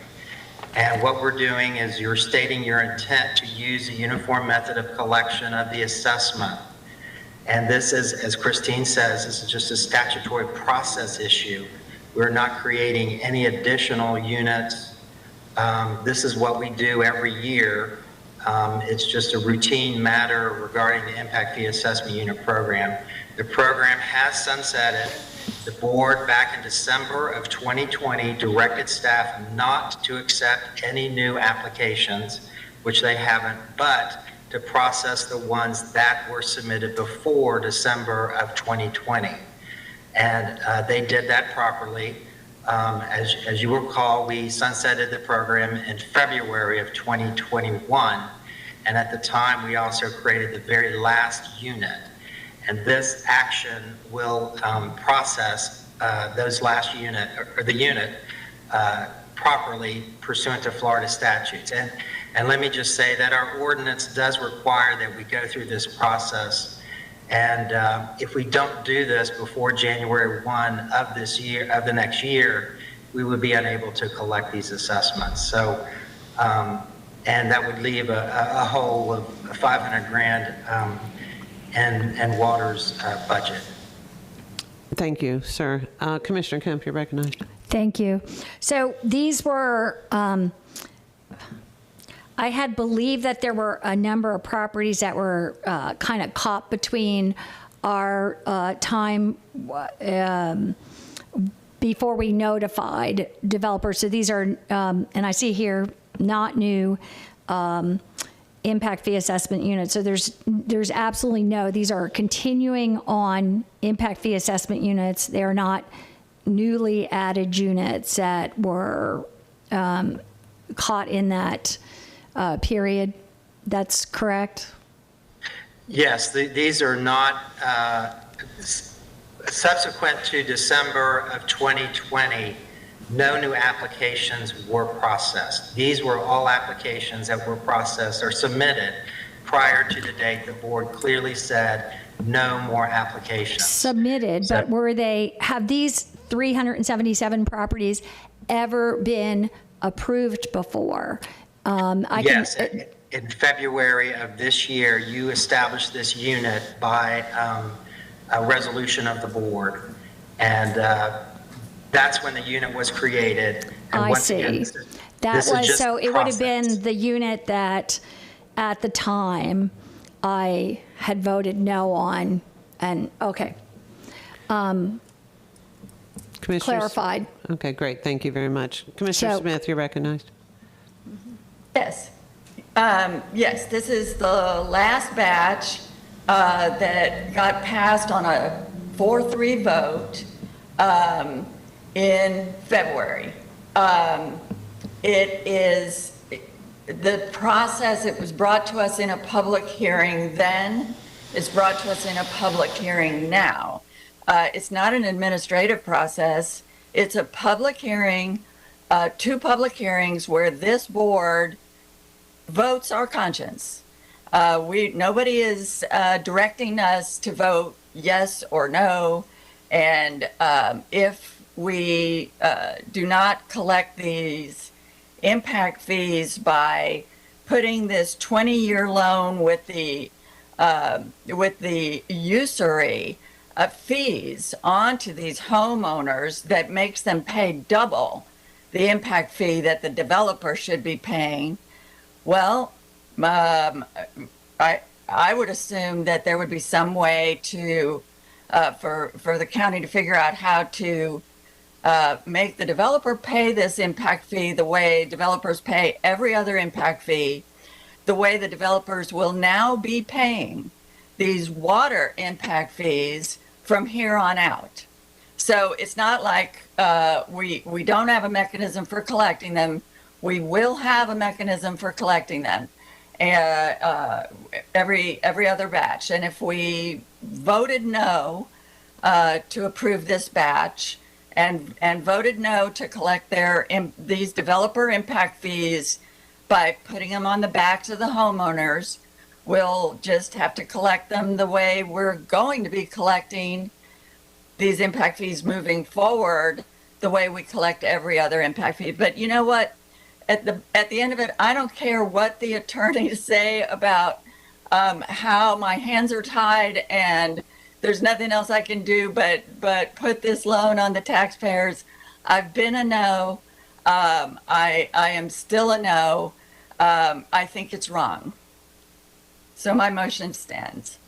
And what we're doing is you're stating your intent to use a uniform method of collection of the assessment. And this is, as Christine says, this is just a statutory process issue. We're not creating any additional units. This is what we do every year. It's just a routine matter regarding the impact fee assessment unit program. The program has sunsetted. The board back in December of 2020 directed staff not to accept any new applications, which they haven't, but to process the ones that were submitted before December of 2020. And they did that properly. As you recall, we sunsetted the program in February of 2021. And at the time, we also created the very last unit. And this action will process those last unit, or the unit, properly pursuant to Florida statutes. And let me just say that our ordinance does require that we go through this process. And if we don't do this before January 1 of this year, of the next year, we would be unable to collect these assessments. So, and that would leave a hole of $500,000 and Water's budget. Thank you, sir. Commissioner Kemp, you're recognized. Thank you. So these were, I had believed that there were a number of properties that were kind of caught between our time before we notified developers. So these are, and I see here, not new impact fee assessment units. So there's absolutely no, these are continuing on impact fee assessment units. They are not newly added units that were caught in that period. That's correct? Yes, these are not subsequent to December of 2020, no new applications were processed. These were all applications that were processed or submitted prior to the date the board clearly said no more applications. Submitted, but have these 377 properties ever been approved before? Yes, in February of this year, you established this unit by a resolution of the board. And that's when the unit was created. And I once see. again, So it would have been the unit that at the time I had voted no on, and okay. Clarified. Okay, great. Thank you very much. Commissioner Smith, you're recognized. Yes. Yes, this is the last batch that got passed on a 4-3 vote in February. It is the process, it was brought to us in a public hearing then, is brought to us in a public hearing now. It's not an administrative process. It's a public hearing, 2 public hearings where this board votes our conscience. Nobody is directing us to vote yes or no. And if we do not collect these impact fees by putting this 20-year loan with the usury fees onto these homeowners that makes them pay double the impact fee that the developer should be paying, well, I would assume that there would be some way to for the county to figure out how to make the developer pay this impact fee the way developers pay every other impact fee, the way the developers will now be paying these water impact fees from here on out. So it's not like we don't have a mechanism for collecting them. We will have a mechanism for collecting them every other batch. And if we voted no to approve this batch and voted no to collect these developer impact fees by putting them on the backs of the homeowners, we'll just have to collect them the way we're going to be collecting these impact fees moving forward, the way we collect every other impact fee. But you know what? At the end of it, I don't care what the attorneys say about how my hands are tied and there's nothing else I can do but put this loan on the taxpayers. I've been a no. I am still a no. I think it's wrong. So my motion stands.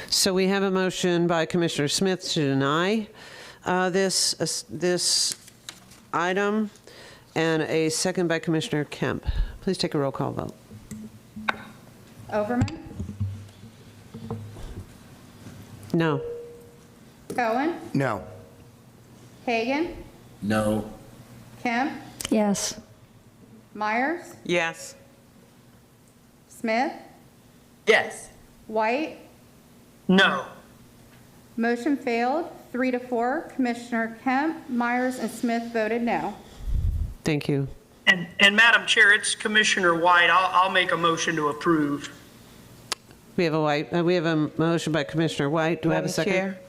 So we have a motion by Commissioner Smith to deny this item and a second by Commissioner Kemp. Please take a roll call vote. Overman? No. Cohen? No. Hagan? No. Kemp? Yes. Myers? Yes. Smith? Yes. White? No. Motion failed, 3-4. Commissioner Kemp, Myers, and Smith voted no. Thank you. And Madam Chair, it's Commissioner White. I'll make a motion to approve. We have a motion by Commissioner White. Do I have a second? Chair?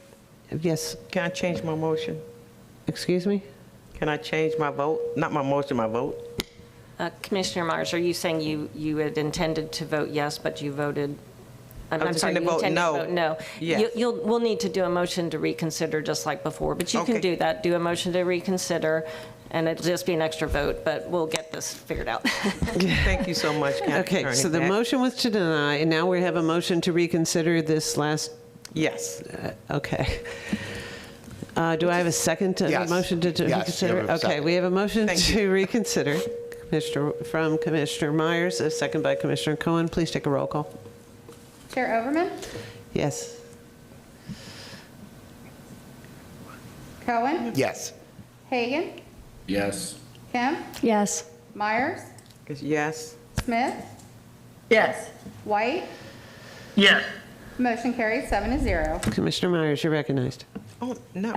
Yes. Can I change my motion? Excuse me? Can I change my vote? Not my motion, my vote. Commissioner Myers, are you saying you had intended to vote yes, but you voted? I'm sorry, you intended intended to to vote vote no. Yes. We'll need to do a motion to reconsider just like before, but you can Okay. do that. Do a motion to reconsider, and it'll just be an extra vote, but we'll get this figured out. Thank you so much, County Okay, Attorney. so the motion was to deny, and now we have a motion to reconsider this last. Yes. Okay. Do I have a second to Yes. motion to Yes, you reconsider? have a Okay, second. we have a motion Thank to reconsider from Commissioner Myers, a second by Commissioner Cohen. Please take a roll call. Chair Overman? Yes. Cohen? Yes. Hagan? Yes. Kemp? Yes. Myers? Yes. Smith? Yes. White? Yes. Motion carries 7-0. Commissioner Myers, you're recognized. Oh, no.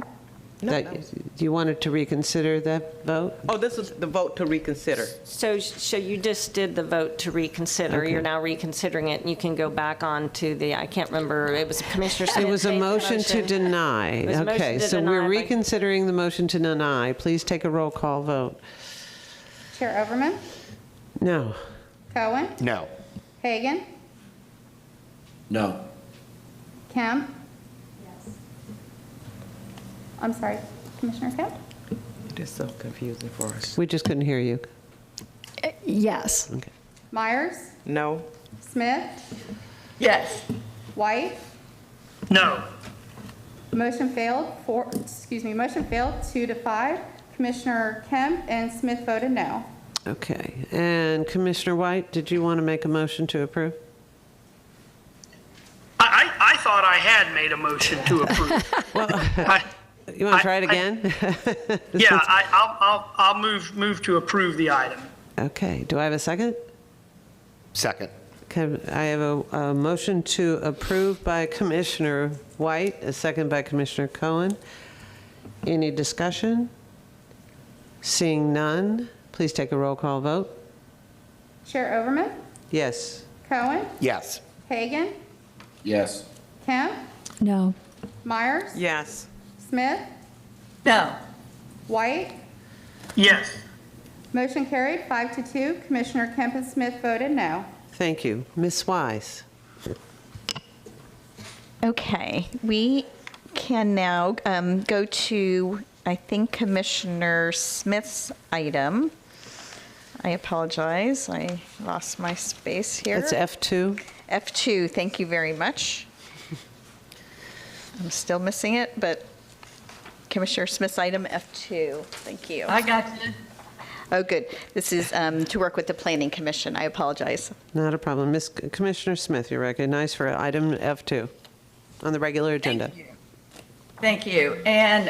You wanted to reconsider that vote? Oh, this is the vote to reconsider. So you just did the vote to reconsider. Okay. You're now reconsidering it, and you can go back on to the, I can't remember, it was Commissioner Smith. It was a made the motion to deny. It was a motion Okay, to so deny we're by- reconsidering the motion to deny. Please take a roll call vote. Chair Overman, No. Cohen, No. Hagan, No. Kemp. I'm sorry, Commissioner Kemp? It is so confusing for us. We just couldn't hear you. Yes. Okay. Myers, No. Smith, Yes. White. No. Motion failed, motion failed 2-5. Commissioner Kemp and Smith voted no. Okay, and Commissioner White, did you want to make a motion to approve? I thought I had made a motion to approve. You want to try it again? Yeah, I'll move to approve the item. Okay, do I have a second? Second. Okay, I have a motion to approve by Commissioner White, a second by Commissioner Cohen. Any discussion? Seeing none, please take a roll call vote. Chair Overman, Yes. Cohen, Yes. Hagan, Yes. Kemp, No. Myers, Yes. Smith, No. White. Yes. Motion carried 5-2. Commissioner Kemp and Smith voted no. Thank you. Ms. Wise? Okay, we can now go to, I think, Commissioner Smith's item. I apologize, I lost my space here. That's F2. F2, thank you very much. I'm still missing it, but Commissioner Smith's item F2, thank you. I got you. Oh, good. This is to work with the Planning Commission. I apologize. Not a problem. Commissioner Smith, you're recognized for item F2 on the regular agenda. Thank you. And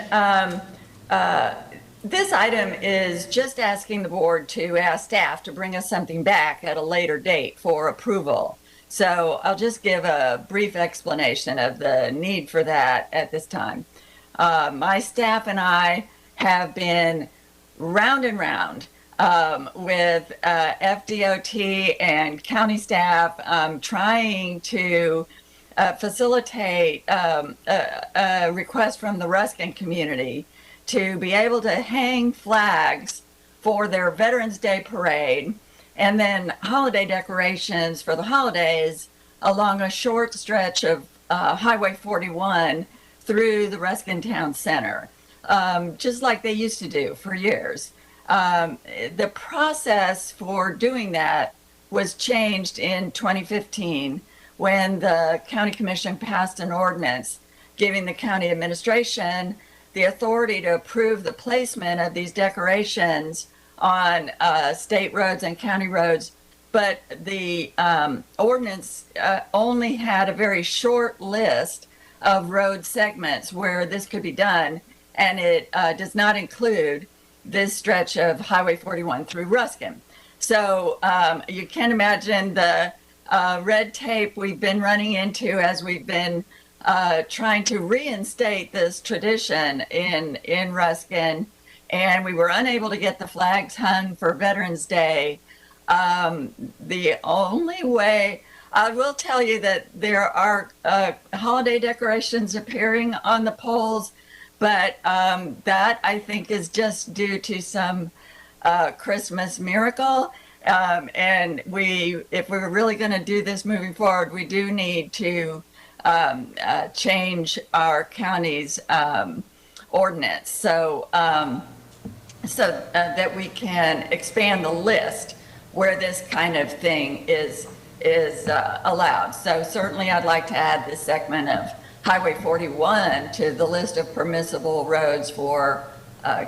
this item is just asking the board to ask staff to bring us something back at a later date for approval. So I'll just give a brief explanation of the need for that at this time. My staff and I have been round and round with FDOT and county staff trying to facilitate a request from the Ruskin community to be able to hang flags for their Veterans Day parade and then holiday decorations for the holidays along a short stretch of Highway 41 through the Ruskin Town Center, just like they used to do for years. The process for doing that was changed in 2015 when the County Commission passed an ordinance giving the county administration the authority to approve the placement of these decorations on state roads and county roads. But the ordinance only had a very short list of road segments where this could be done, and it does not include this stretch of Highway 41 through Ruskin. So you can imagine the red tape we've been running into as we've been trying to reinstate this tradition in Ruskin, and we were unable to get the flags hung for Veterans Day. The only way, I will tell you that there are holiday decorations appearing on the poles, but that I think is just due to some Christmas miracle. And if we're really going to do this moving forward, we do need to change our county's ordinance so that we can expand the list where this kind of thing is allowed. So certainly I'd like to add this segment of Highway 41 to the list of permissible roads for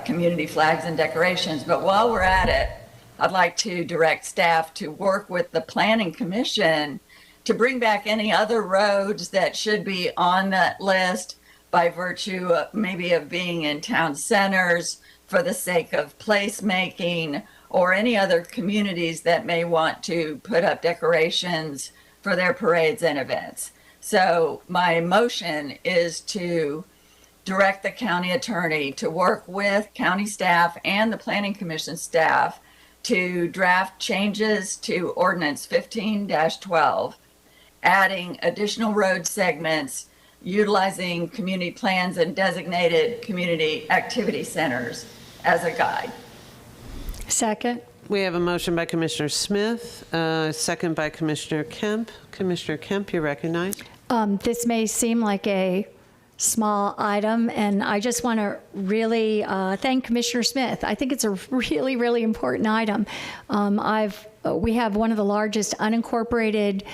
community flags and decorations. But while we're at it, I'd like to direct staff to work with the Planning Commission to bring back any other roads that should be on that list by virtue of maybe of being in town centers for the sake of placemaking, or any other communities that may want to put up decorations for their parades and events. So my motion is to direct the county attorney to work with county staff and the planning commission staff to draft changes to ordinance 15-12, adding additional road segments, utilizing community plans and designated community activity centers as a guide. Second. We have a motion by Commissioner Smith, second by Commissioner Kemp. Commissioner Kemp, you're recognized. This may seem like a small item, and I just want to really thank Commissioner Smith. I think it's a really, really important item. We have one of the largest unincorporated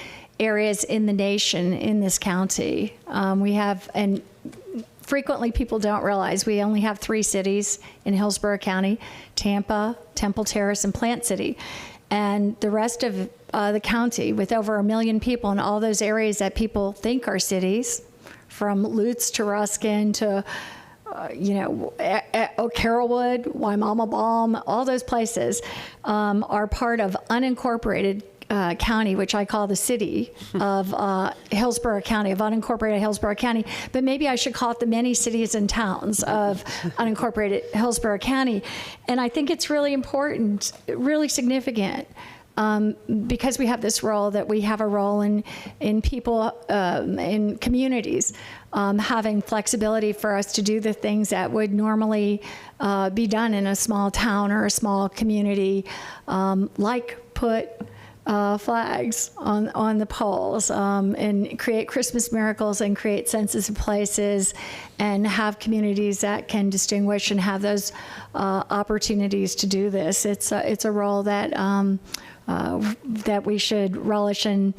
areas in the nation in this county. We have, and frequently people don't realize, we only have 3 cities in Hillsborough County: Tampa, Temple Terrace, and Plant City. And the rest of the county, with over 1 million people in all those areas that people think are cities, from Lutz to Ruskin to, Carrollwood, Waimama Balm, all those places are part of unincorporated county, which I call the city of Hillsborough County, of unincorporated Hillsborough County. But maybe I should call it the many cities and towns of unincorporated Hillsborough County. And I think it's really important, really significant, because we have this role, that we have a role in people, in communities, having flexibility for us to do the things that would normally be done in a small town or a small community, like put flags on the poles, and create Christmas miracles and create census of places, and have communities that can distinguish and have those opportunities to do this. It's a role that that we should relish, and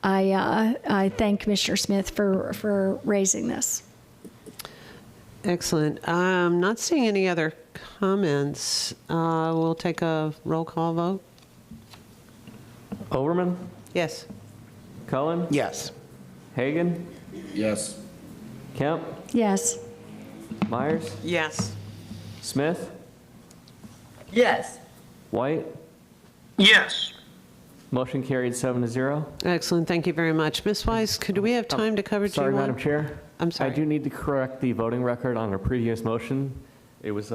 I thank Commissioner Smith for raising this. Excellent. I'm not seeing any other comments. We'll take a roll call vote. Overman? Yes. Cullen? Yes. Hagan? Yes. Kemp? Yes. Myers? Yes. Smith? Yes. White? Yes. Motion carried 7-0. Excellent. Thank you very much. Ms. Weiss, could we have time to cover Sorry, G1? Madam Chair. I'm sorry. I do need to correct the voting record on a previous motion. It was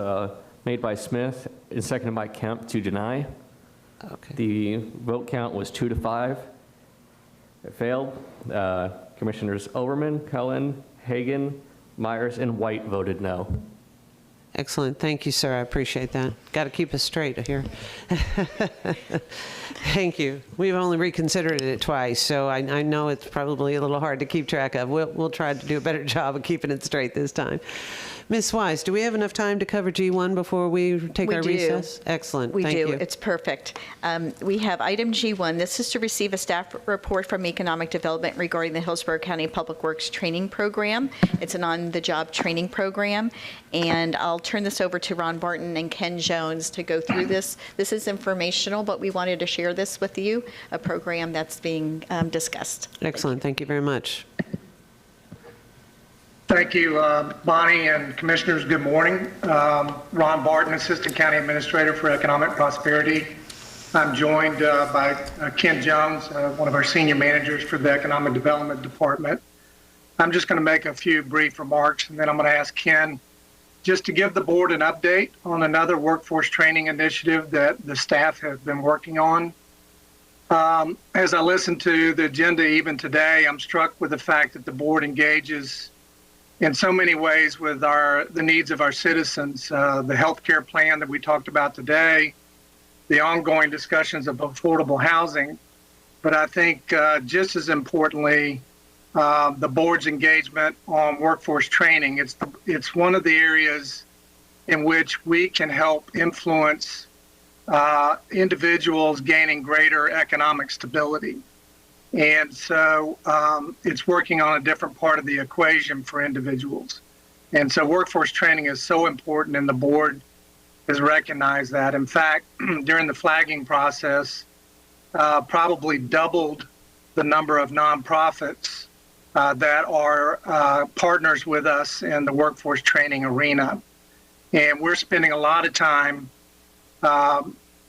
made by Smith and seconded by Kemp to deny. Okay. The vote count was 2-5. It failed. Commissioners Overman, Cullen, Hagan, Myers, and White voted no. Excellent. Thank you, sir. I appreciate that. Got to keep us straight here. Thank you. We've only reconsidered it twice, so I know it's probably a little hard to keep track of. We'll try to do a better job of keeping it straight this time. Ms. Wise, do we have enough time to cover G1 before we take our recess? Excellent. We Thank do. you. It's perfect. We have item G1. This is to receive a staff report from Economic Development regarding the Hillsborough County Public Works Training Program. It's an on-the-job training program, and I'll turn this over to Ron Barton and Ken Jones to go through this. This is informational, but we wanted to share this with you, a program that's being discussed. Excellent. Thank you very much. Thank you, Bonnie and Commissioners. Good morning. Ron Barton, Assistant County Administrator for Economic Prosperity. I'm joined by Ken Jones, one of our senior managers for the Economic Development Department. I'm just going to make a few brief remarks, and then I'm going to ask Ken just to give the board an update on another workforce training initiative that the staff has been working on. As I listen to the agenda even today, I'm struck with the fact that the board engages in so many ways with the needs of our citizens, the health care plan that we talked about today, the ongoing discussions of affordable housing, but I think just as importantly, the board's engagement on workforce training. It's one of the areas in which we can help influence individuals gaining greater economic stability. And so it's working on a different part of the equation for individuals. And so workforce training is so important, and the board has recognized that. In fact, during the flagging process, probably doubled the number of nonprofits that are partners with us in the workforce training arena. And we're spending a lot of time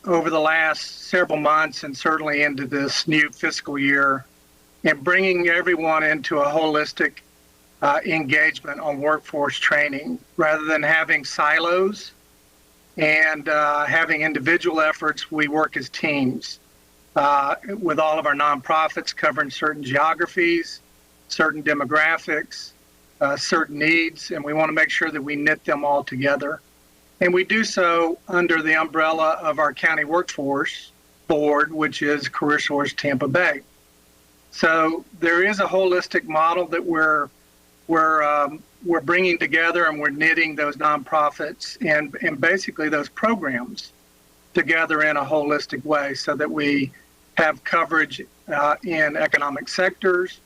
over the last several months, and certainly into this new fiscal year, and bringing everyone into a holistic engagement on workforce training rather than having silos and having individual efforts. We work as teams with all of our nonprofits covering certain geographies, certain demographics, certain needs, and we want to make sure that we knit them all together. And we do so under the umbrella of our county workforce board, which is CareerSource Tampa Bay. So there is a holistic model that we're bringing together, and we're knitting those nonprofits and basically those programs together in a holistic way so that we have coverage in economic sectors.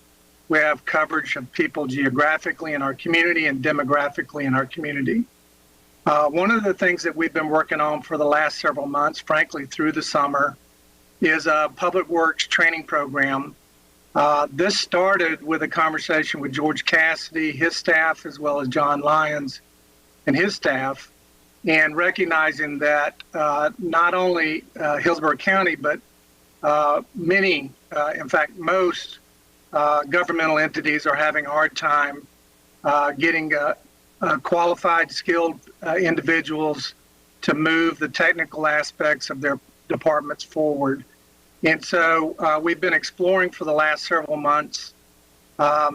We have coverage of people geographically in our community and demographically in our community. One of the things that we've been working on for the last several months, frankly, through the summer, is a public works training program. This started with a conversation with George Cassidy, his staff, as well as John Lyons and his staff, and recognizing that not only Hillsborough County, but many, in fact, most governmental entities are having a hard time getting qualified, skilled individuals to move the technical aspects of their departments forward. And so we've been exploring for the last several months a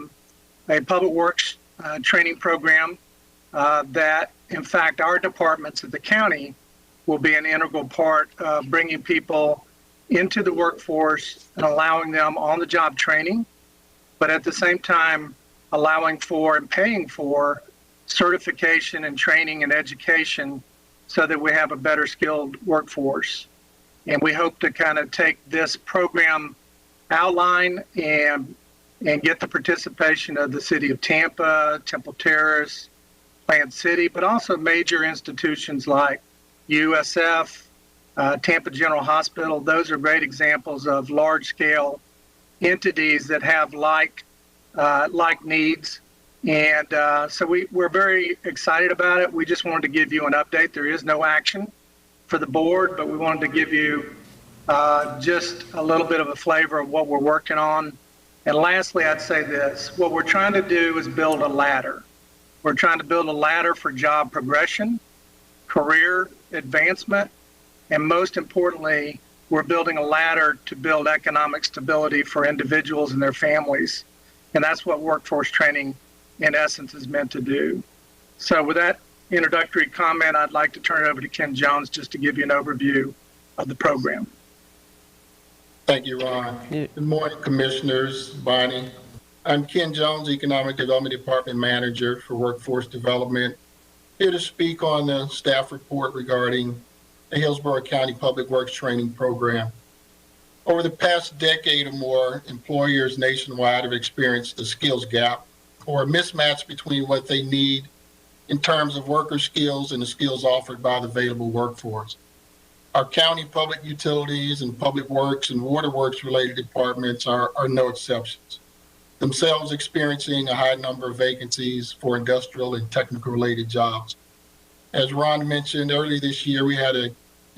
public works training program that, in fact, our departments at the county will be an integral part of bringing people into the workforce and allowing them on-the-job training, but at the same time allowing for and paying for certification and training and education so that we have a better skilled workforce. And we hope to kind of take this program outline and get the participation of the city of Tampa, Temple Terrace, Plant City, but also major institutions like USF, Tampa General Hospital. Those are great examples of large-scale entities that have like needs. And so we're very excited about it. We just wanted to give you an update. There is no action for the board, but we wanted to give you just a little bit of a flavor of what we're working on. And lastly, I'd say this. What we're trying to do is build a ladder. We're trying to build a ladder for job progression, career advancement, and most importantly, we're building a ladder to build economic stability for individuals and their families. And that's what workforce training, in essence, is meant to do. So with that introductory comment, I'd like to turn it over to Ken Jones just to give you an overview of the program. Thank you, Ron. Good morning, Commissioners, Bonnie. I'm Ken Jones, Economic Development Department Manager for Workforce Development, here to speak on the staff report regarding the Hillsborough County Public Works Training Program. Over the past decade or more, employers nationwide have experienced a skills gap or a mismatch between what they need in terms of worker skills and the skills offered by the available workforce. Our county public utilities and public works and waterworks related departments are no exceptions, themselves experiencing a high number of vacancies for industrial and technical related jobs. As Ron mentioned earlier this year, we had a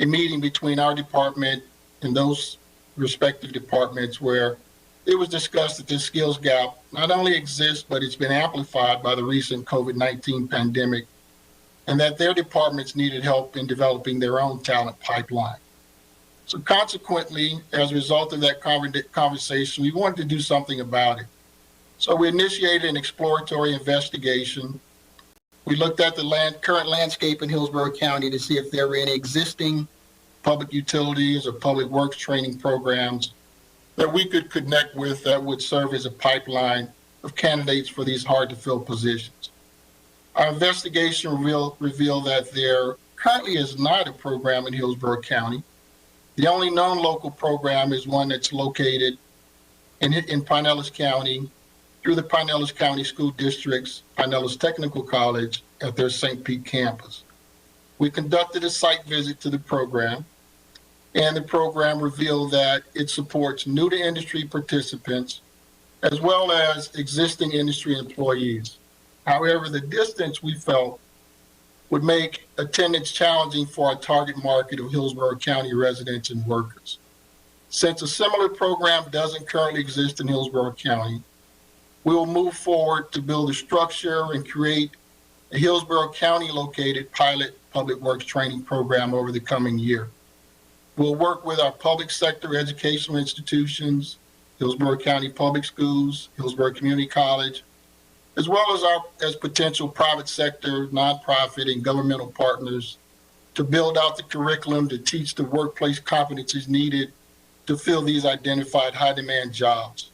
meeting between our department and those respective departments where it was discussed that this skills gap not only exists, but it's been amplified by the recent COVID-19 pandemic, and that their departments needed help in developing their own talent pipeline. So consequently, as a result of that conversation, we wanted to do something about it. So we initiated an exploratory investigation. We looked at the current landscape in Hillsborough County to see if there were any existing public utilities or public works training programs that we could connect with that would serve as a pipeline of candidates for these hard to fill positions. Our investigation revealed that there currently is not a program in Hillsborough County. The only known local program is one that's located in Pinellas County through the Pinellas County School District's Pinellas Technical College at their St. Pete campus. We conducted a site visit to the program, and the program revealed that it supports new to industry participants as well as existing industry employees. However, the distance we felt would make attendance challenging for our target market of Hillsborough County residents and workers. Since a similar program doesn't currently exist in Hillsborough County, we will move forward to build a structure and create a Hillsborough County-located pilot public works training program over the coming year. We'll work with our public sector educational institutions, Hillsborough County Public Schools, Hillsborough Community College, as well as potential private sector, nonprofit, and governmental partners to build out the curriculum to teach the workplace competencies needed to fill these identified high-demand jobs.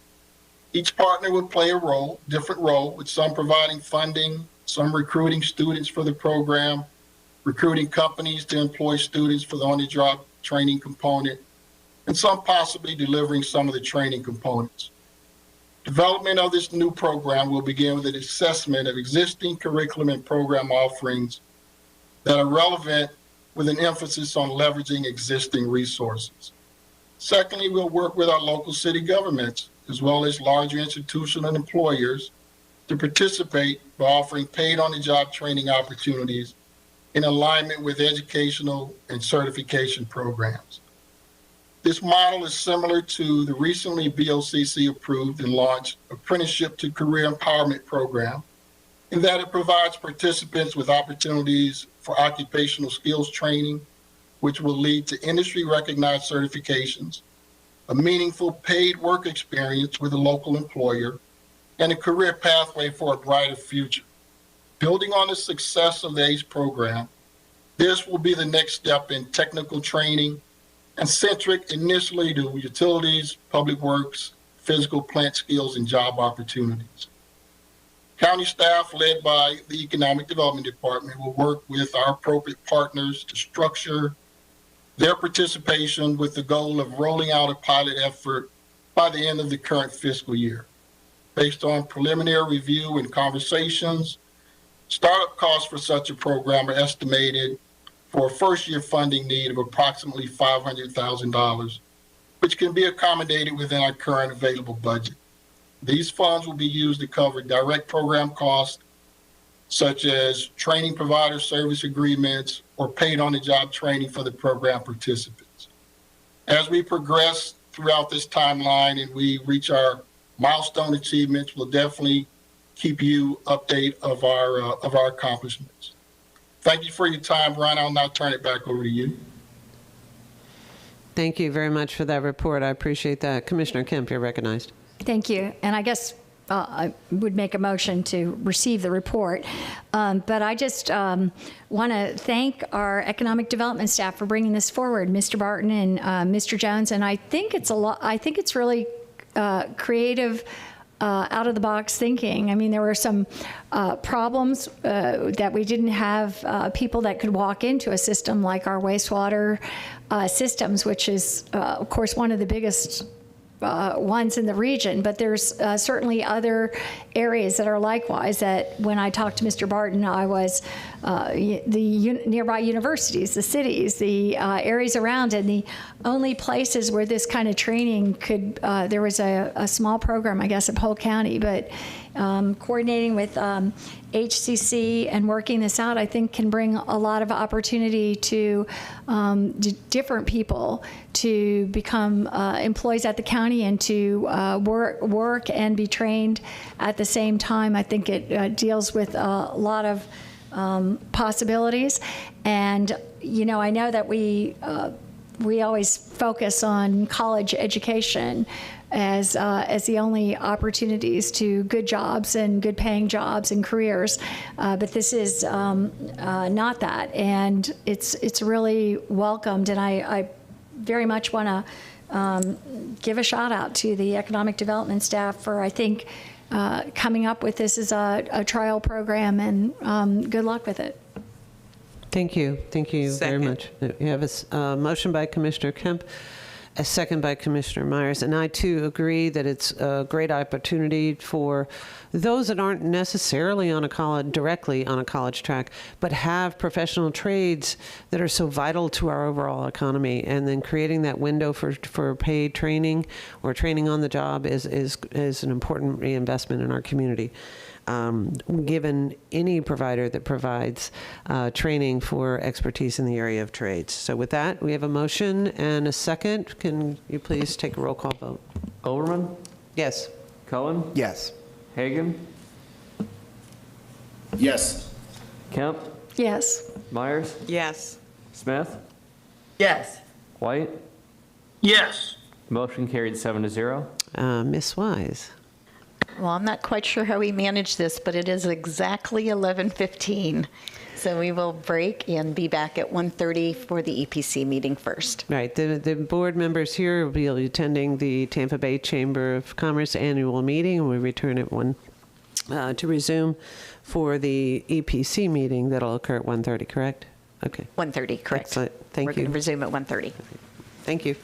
Each partner will play a role, different role, with some providing funding, some recruiting students for the program, recruiting companies to employ students for the on-the-job training component, and some possibly delivering some of the training components. Development of this new program will begin with an assessment of existing curriculum and program offerings that are relevant with an emphasis on leveraging existing resources. Secondly, we'll work with our local city governments, as well as larger institutional employers, to participate by offering paid on-the-job training opportunities in alignment with educational and certification programs. This model is similar to the recently BOCC approved and launched Apprenticeship to Career Empowerment Program, in that it provides participants with opportunities for occupational skills training, which will lead to industry-recognized certifications, a meaningful paid work experience with a local employer, and a career pathway for a brighter future. Building on the success of the ACE program, this will be the next step in technical training and centric initially to utilities, public works, physical plant skills, and job opportunities. County staff led by the Economic Development Department will work with our appropriate partners to structure their participation with the goal of rolling out a pilot effort by the end of the current fiscal year. Based on preliminary review and conversations, startup costs for such a program are estimated for a first-year funding need of approximately $500,000, which can be accommodated within our current available budget. These funds will be used to cover direct program costs, such as training provider service agreements or paid on-the-job training for the program participants. As we progress throughout this timeline and we reach our milestone achievements, we'll definitely keep you updated of our accomplishments. Thank you for your time, Brian. I'll now turn it back over to you. Thank you very much for that report. I appreciate that. Commissioner Kemp, you're recognized. Thank you. And I guess I would make a motion to receive the report. But I just want to thank our economic development staff for bringing this forward, Mr. Barton and Mr. Jones. And I think it's really creative, out of the box thinking. I mean, there were some problems that we didn't have people that could walk into a system like our wastewater systems, which is, of course, one of the biggest ones in the region, but there's certainly other areas that are likewise. That when I talked to Mr. Barton, I was the nearby universities, the cities, the areas around, and the only places where this kind of training could, there was a small program, I guess, at Polk County, but coordinating with HCC and working this out, I think can bring a lot of opportunity to different people to become employees at the county and to work and be trained at the same time. I think it deals with a lot of possibilities. And, you know, I know that we always focus on college education as the only opportunities to good jobs and good paying jobs and careers, but this is not that, and it's really welcomed. And I very much want to give a shout out to the economic development staff for, I think, coming up with this as a trial program, and good luck with it. Thank you very much. We have a motion by Commissioner Kemp, a second by Commissioner Myers, and I too agree that it's a great opportunity for those that aren't necessarily directly on a college track, but have professional trades that are so vital to our overall economy. And then creating that window for paid training or training on the job is an important reinvestment in our community. given any provider that provides training for expertise in the area of trades. So with that, we have a motion and a second. Can you please take a roll call vote? Overman? Yes. Cullen? Yes. Hagan? Yes. Kemp? Yes. Myers? Yes. Smith? Yes. White? Yes. Motion carried 7-0. Ms. Wise? Well, I'm not quite sure how we manage this, but it is exactly 11:15. So we will break and be back at 1:30 for the EPC meeting first. Right. The board members here will be attending the Tampa Bay Chamber of Commerce annual meeting, and we return at 1 to resume for the EPC meeting that'll occur at 1:30, correct? Okay. 1:30, correct. Excellent. Thank We're going you. to resume at 1:30. Thank you.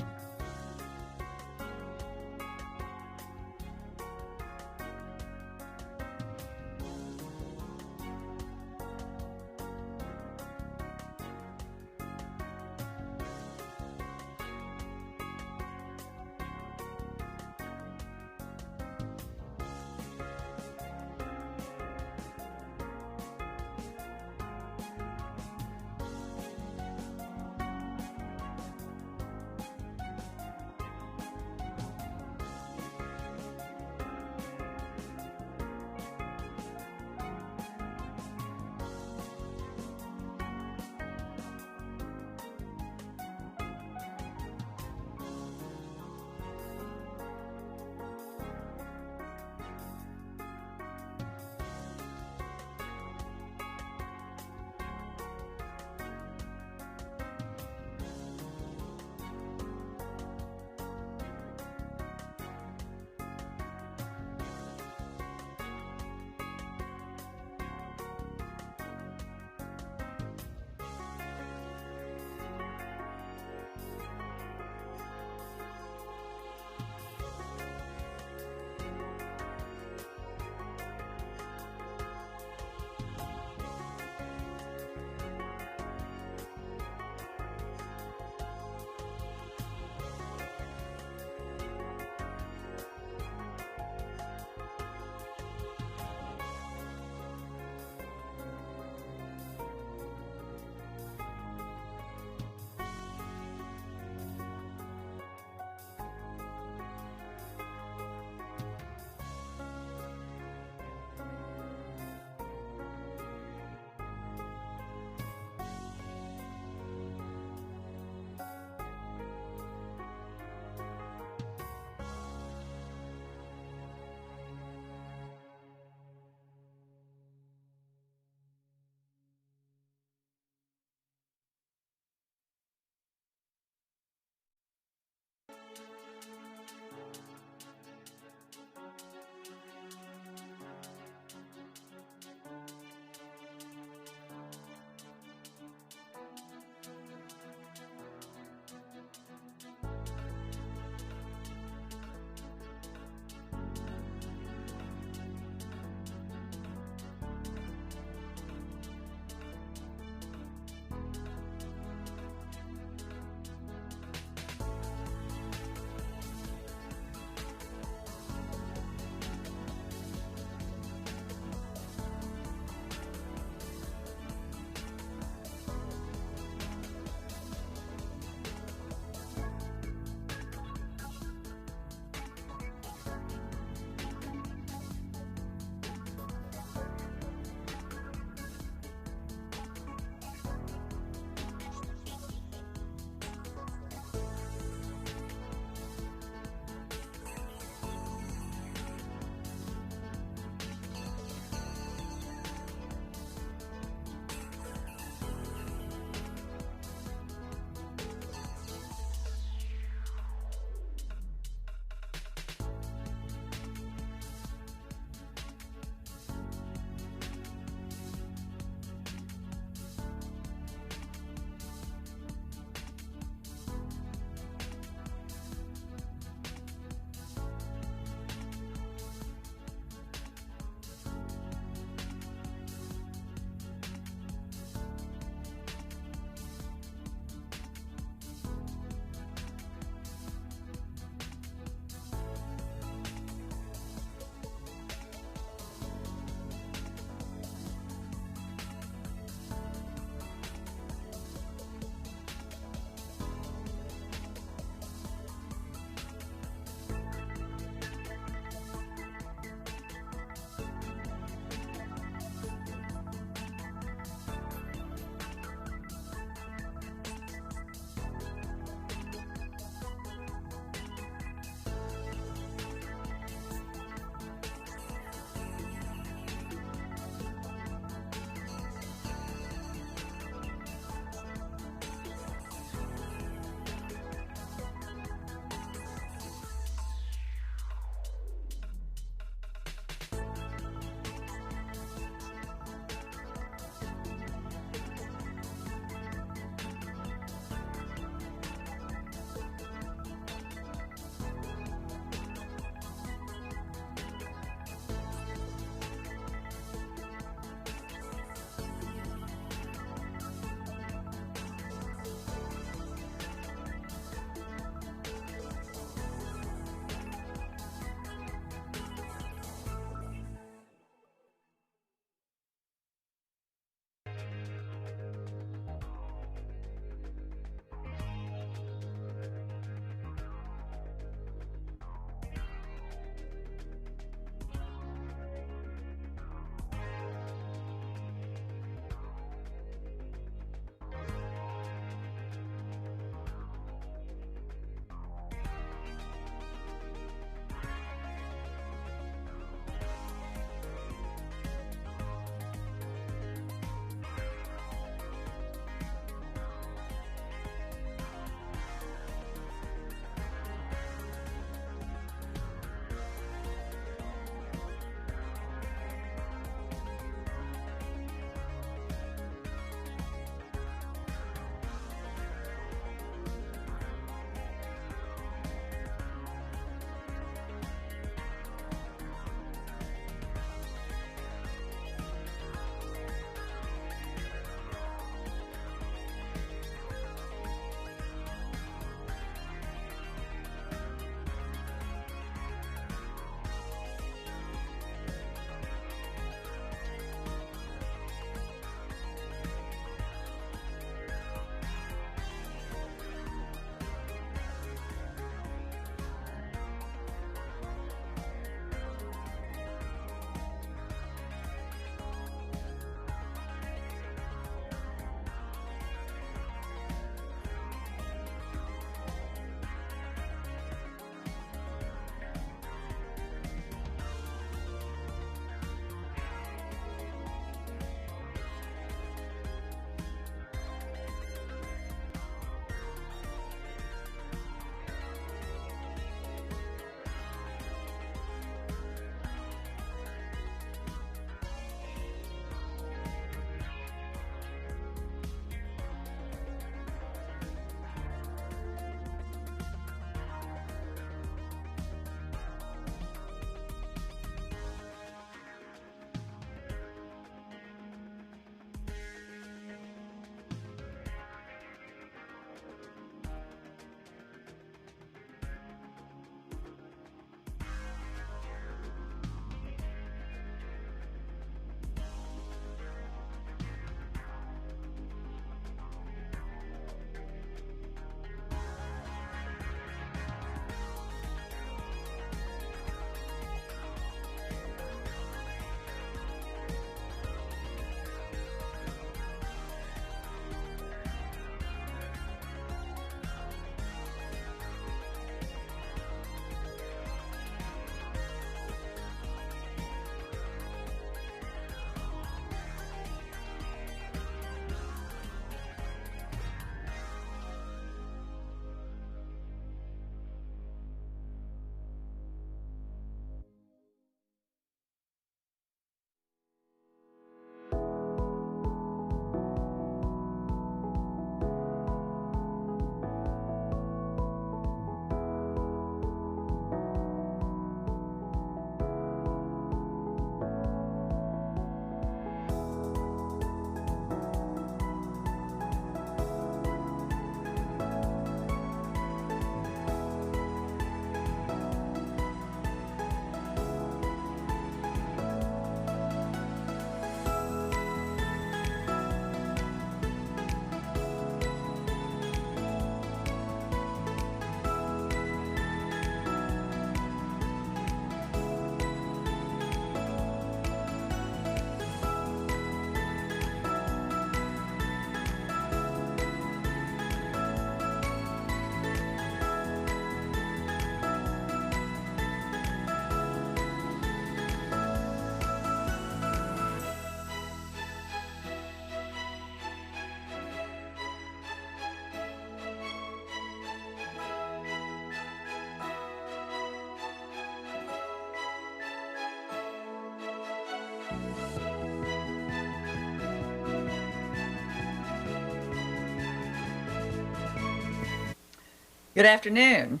Good afternoon.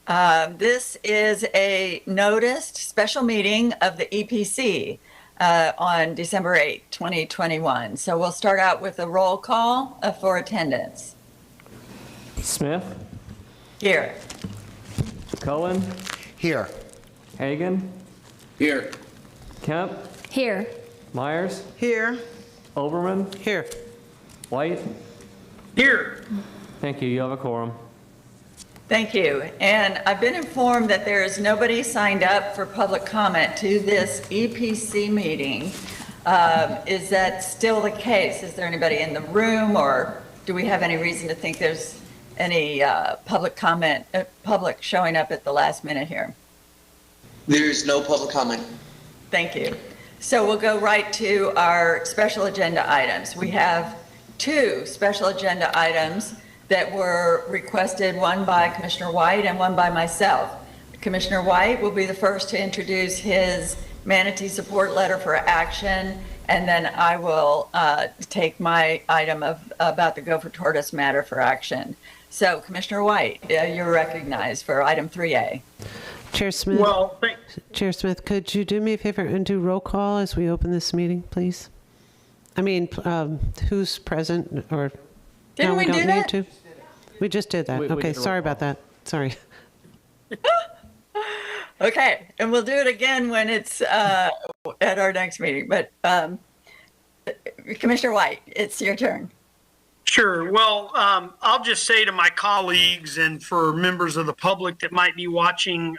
This is a noticed special meeting of the EPC on December 8, 2021. So we'll start out with a roll call for attendance. Smith? Here. Cullen? Here. Hagan? Here. Kemp? Here. Myers? Here. Overman? Here. White? Here. Thank you. You have a quorum. Thank you. And I've been informed that there is nobody signed up for public comment to this EPC meeting. Is that still the case? Is there anybody in the room, or do we have any reason to think there's any public comment, public showing up at the last minute here? There's no public comment. Thank you. So we'll go right to our special agenda items. We have 2 special agenda items that were requested, one by Commissioner White and one by myself. Commissioner White will be the first to introduce his Manatee support letter for action, and then I will take my item about the Gopher Tortoise matter for action. So Commissioner White, you're recognized for item 3A. Chair Smith. Well, Chair Smith, could you do me a favor and do roll call as we open this meeting, please? I mean, who's present or? Didn't no, we don't do need that? to. We just did that. We Okay, did a roll sorry call. about that. Sorry. Okay, and we'll do it again when it's at our next meeting. But Commissioner White, it's your turn. Sure. Well, I'll just say to my colleagues and for members of the public that might be watching,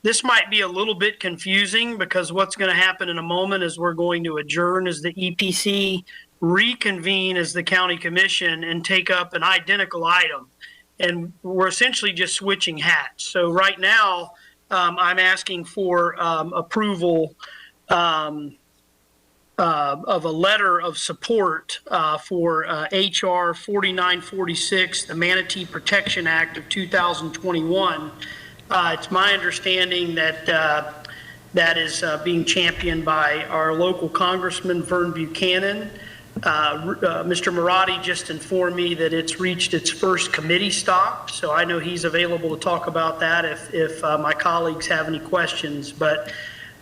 this might be a little bit confusing because what's going to happen in a moment is we're going to adjourn as the EPC, reconvene as the county commission, and take up an identical item. And we're essentially just switching hats. So right now, I'm asking for approval of a letter of support for HR 4946, the Manatee Protection Act of 2021. It's my understanding that that is being championed by our local Congressman Vern Buchanan. Mr. Marati just informed me that it's reached its first committee stop, so I know he's available to talk about that if my colleagues have any questions. But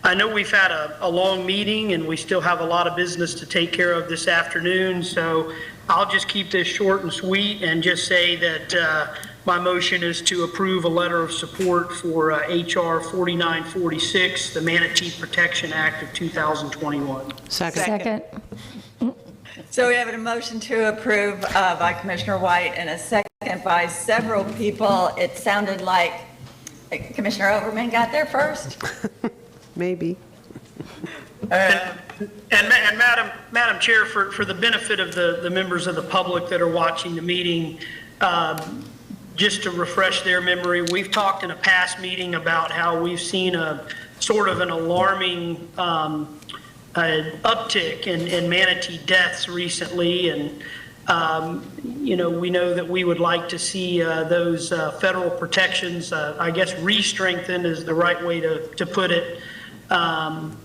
I know we've had a long meeting and we still have a lot of business to take care of this afternoon, so I'll just keep this short and sweet and just say that my motion is to approve a letter of support for HR 4946, the Manatee Protection Act of 2021. Second. So we have a motion to approve by Commissioner White and a second by several people. It sounded like Commissioner Overman got there first. Maybe. And Madam Chair, for the benefit of the members of the public that are watching the meeting, just to refresh their memory, we've talked in a past meeting about how we've seen a sort of an alarming uptick in manatee deaths recently, and we know that we would like to see those federal protections, I guess, re-strengthened is the right way to put it.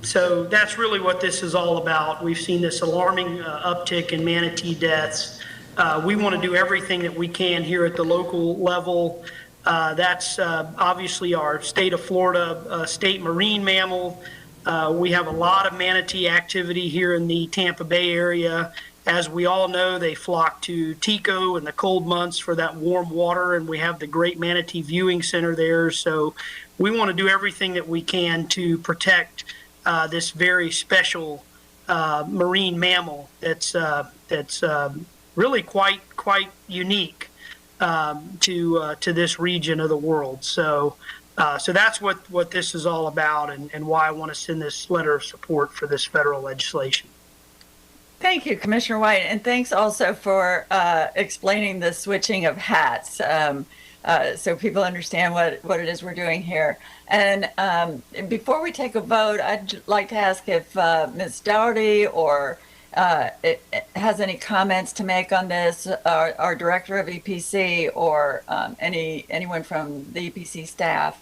So that's really what this is all about. We've seen this alarming uptick in manatee deaths. We want to do everything that we can here at the local level. That's obviously our state of Florida state marine mammal. We have a lot of manatee activity here in the Tampa Bay area. As we all know, they flock to Tico in the cold months for that warm water, and we have the Great Manatee Viewing Center there. So we want to do everything that we can to protect this very special marine mammal that's really quite unique to this region of the world. So that's what this is all about, and why I want to send this letter of support for this federal legislation. Thank you, Commissioner White, and thanks also for explaining the switching of hats so people understand what it is we're doing here. And before we take a vote, I'd like to ask if Ms. Dougherty or has any comments to make on this, our Director of EPC, or anyone from the EPC staff.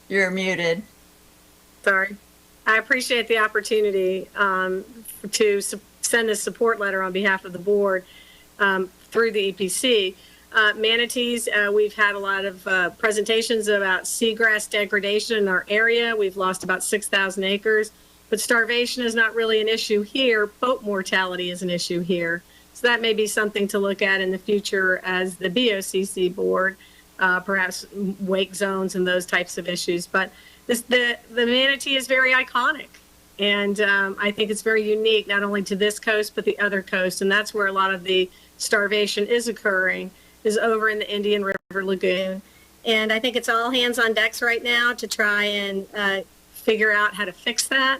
You're muted. Sorry. I appreciate the opportunity to send a support letter on behalf of the board. through the EPC. Manatees, we've had a lot of presentations about seagrass degradation in our area. We've lost about 6,000 acres, but starvation is not really an issue here. Boat mortality is an issue here. So that may be something to look at in the future as the BOCC board, perhaps wake zones and those types of issues. But the manatee is very iconic. And I think it's very unique, not only to this coast, but the other coast. And that's where a lot of the starvation is occurring, is over in the Indian River Lagoon. And I think it's all hands on decks right now to try and figure out how to fix that.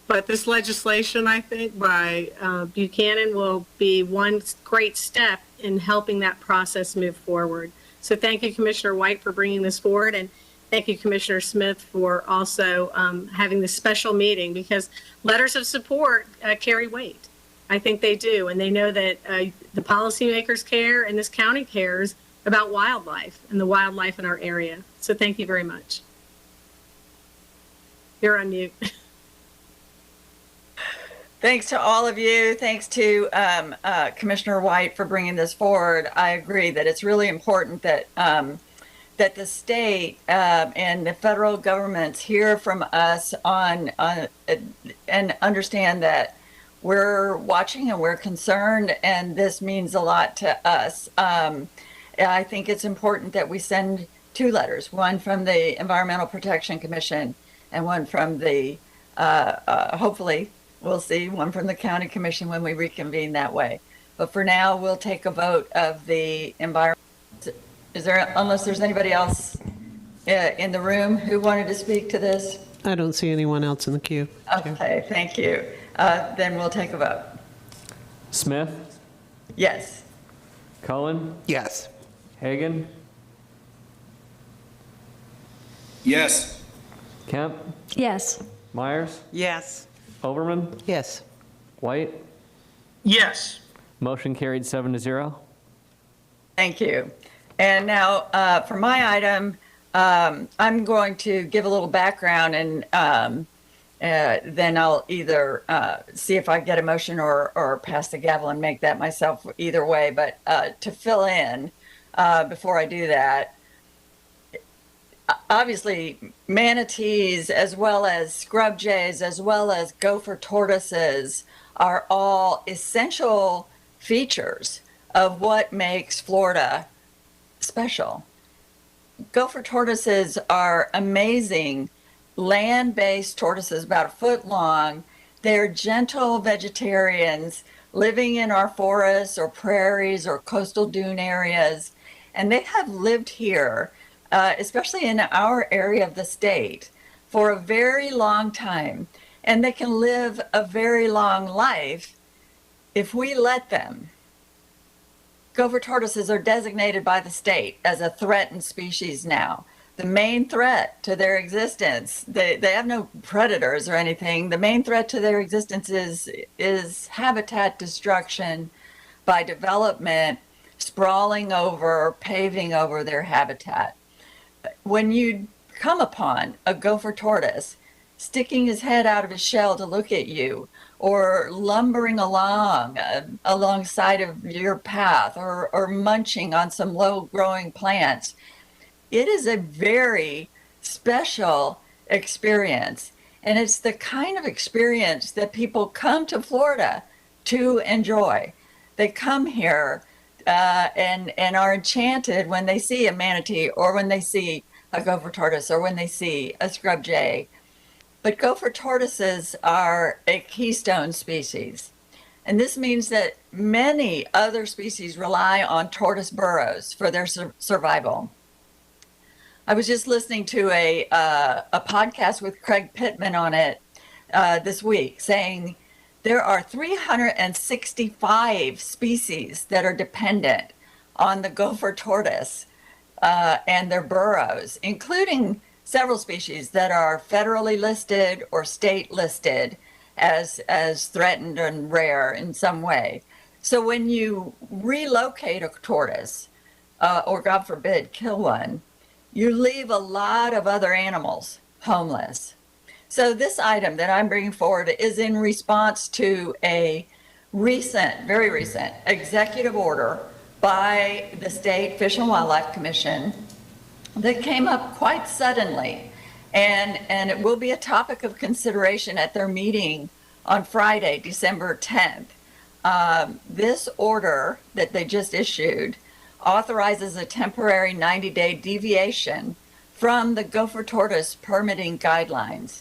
But this legislation, I think, by Buchanan will be one great step in helping that process move forward. So thank you, Commissioner White, for bringing this forward. And thank you, Commissioner Smith, for also having this special meeting, because letters of support carry weight. I think they do. And they know that the policymakers care and this county cares about wildlife and the wildlife in our area. So thank you very much. You're on mute. Thanks to all of you. Thanks to Commissioner White for bringing this forward. I agree that it's really important that that the state and the federal governments hear from us on and understand that we're watching and we're concerned, and this means a lot to us. I think it's important that we send two letters, one from the Environmental Protection Commission and one from the, hopefully, we'll see, one from the County Commission when we reconvene that way. But for now, we'll take a vote of the environment. Is there, unless there's anybody else in the room who wanted to speak to this? I don't see anyone else in the queue. Okay, thank you. Then we'll take a vote. Smith? Yes. Cullen? Yes. Hagan? Yes. Kemp? Yes. Myers? Yes. Overman? Yes. White? Yes. Motion carried 7-0. Thank you. And now for my item, I'm going to give a little background, and then I'll either see if I get a motion or pass the gavel and make that myself either way. But to fill in before I do that, obviously manatees as well as scrub jays as well as gopher tortoises are all essential features of what makes Florida special. Gopher tortoises are amazing land-based tortoises, about a foot long. They're gentle vegetarians living in our forests or prairies or coastal dune areas. And they have lived here, especially in our area of the state, for a very long time. And they can live a very long life if we let them. Gopher tortoises are designated by the state as a threatened species now. The main threat to their existence, they have no predators or anything. The main threat to their existence is habitat destruction by development, sprawling over, paving over their habitat. When you come upon a gopher tortoise sticking his head out of his shell to look at you, or lumbering alongside of your path, or munching on some low-growing plants, it is a very special experience. And it's the kind of experience that people come to Florida to enjoy. They come here and are enchanted when they see a manatee, or when they see a gopher tortoise, or when they see a scrub jay. But gopher tortoises are a keystone species. And this means that many other species rely on tortoise burrows for their survival. I was just listening to a podcast with Craig Pittman on it this week, saying there are 365 species that are dependent on the gopher tortoise and their burrows, including several species that are federally listed or state listed as threatened and rare in some way. So when you relocate a tortoise, or God forbid, kill one, you leave a lot of other animals homeless. So this item that I'm bringing forward is in response to a recent, very recent executive order by the State Fish and Wildlife Commission that came up quite suddenly. And it will be a topic of consideration at their meeting on Friday, December 10th. This order that they just issued authorizes a temporary 90-day deviation from the Gopher Tortoise permitting guidelines.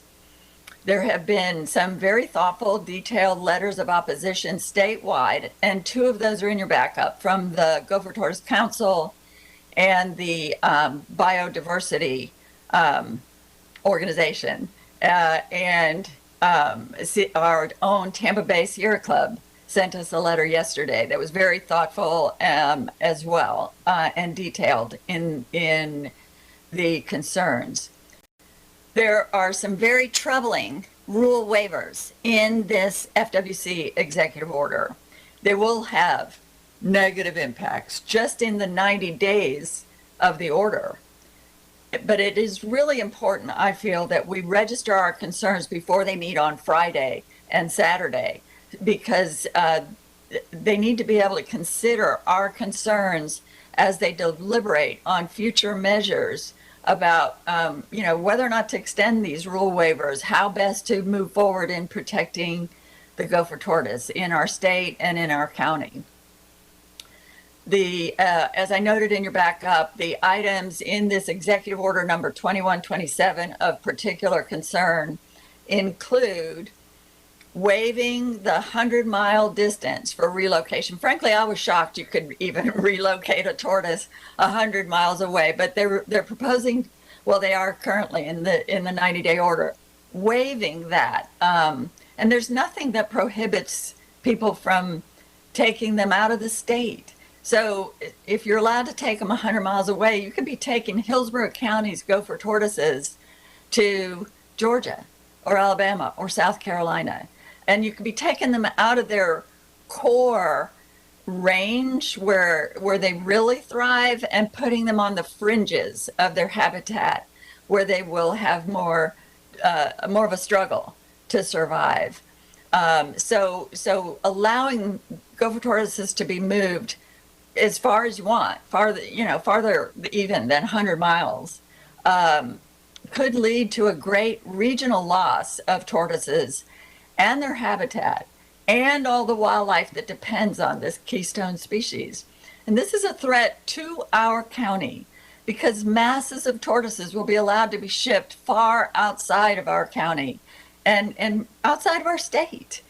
There have been some very thoughtful, detailed letters of opposition statewide, and 2 of those are in your backup, from the Gopher Tortoise Council and the Biodiversity Organization. And our own Tampa Bay Sierra Club sent us a letter yesterday that was very thoughtful as well, and detailed in the concerns. There are some very troubling rule waivers in this FWC executive order. They will have negative impacts just in the 90 days of the order. But it is really important, I feel, that we register our concerns before they meet on Friday and Saturday, because they need to be able to consider our concerns as they deliberate on future measures about, whether or not to extend these rule waivers, how best to move forward in protecting the Gopher tortoise in our state and in our county. As I noted in your backup, the items in this executive order number 2127 of particular concern include waiving the 100-mile distance for relocation. Frankly, I was shocked you could even relocate a tortoise 100 miles away, but they're proposing, well, they are currently in the 90-day order, waiving that. And there's nothing that prohibits people from taking them out of the state. So if you're allowed to take them 100 miles away, you could be taking Hillsborough County's Gopher tortoises to Georgia or Alabama or South Carolina. And you could be taking them out of their core range where they really thrive and putting them on the fringes of their habitat where they will have more of a struggle to survive. So allowing Gopher tortoises to be moved as far as you want, farther even than 100 miles, could lead to a great regional loss of tortoises and their habitat and all the wildlife that depends on this keystone species. And this is a threat to our county because masses of tortoises will be allowed to be shipped far outside of our county and outside of our state.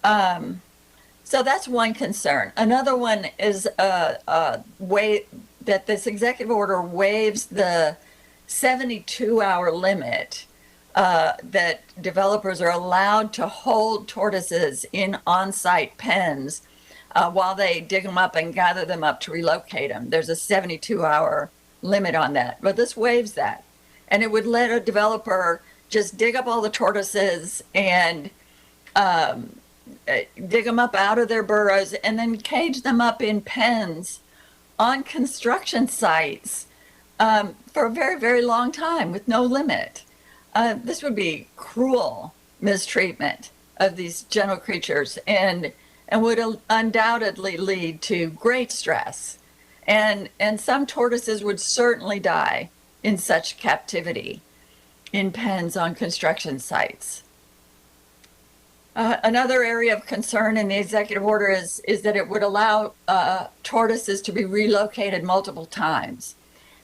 So that's one concern. Another one is a way that this executive order waives the 72-hour limit that developers are allowed to hold tortoises in on-site pens while they dig them up and gather them up to relocate them. There's a 72-hour limit on that, but this waives that. And it would let a developer just dig up all the tortoises and dig them up out of their burrows and then cage them up in pens on construction sites for a very, very long time with no limit. This would be cruel mistreatment of these gentle creatures and would undoubtedly lead to great stress. And some tortoises would certainly die in such captivity in pens on construction sites. Another area of concern in the executive order is that it would allow tortoises to be relocated multiple times.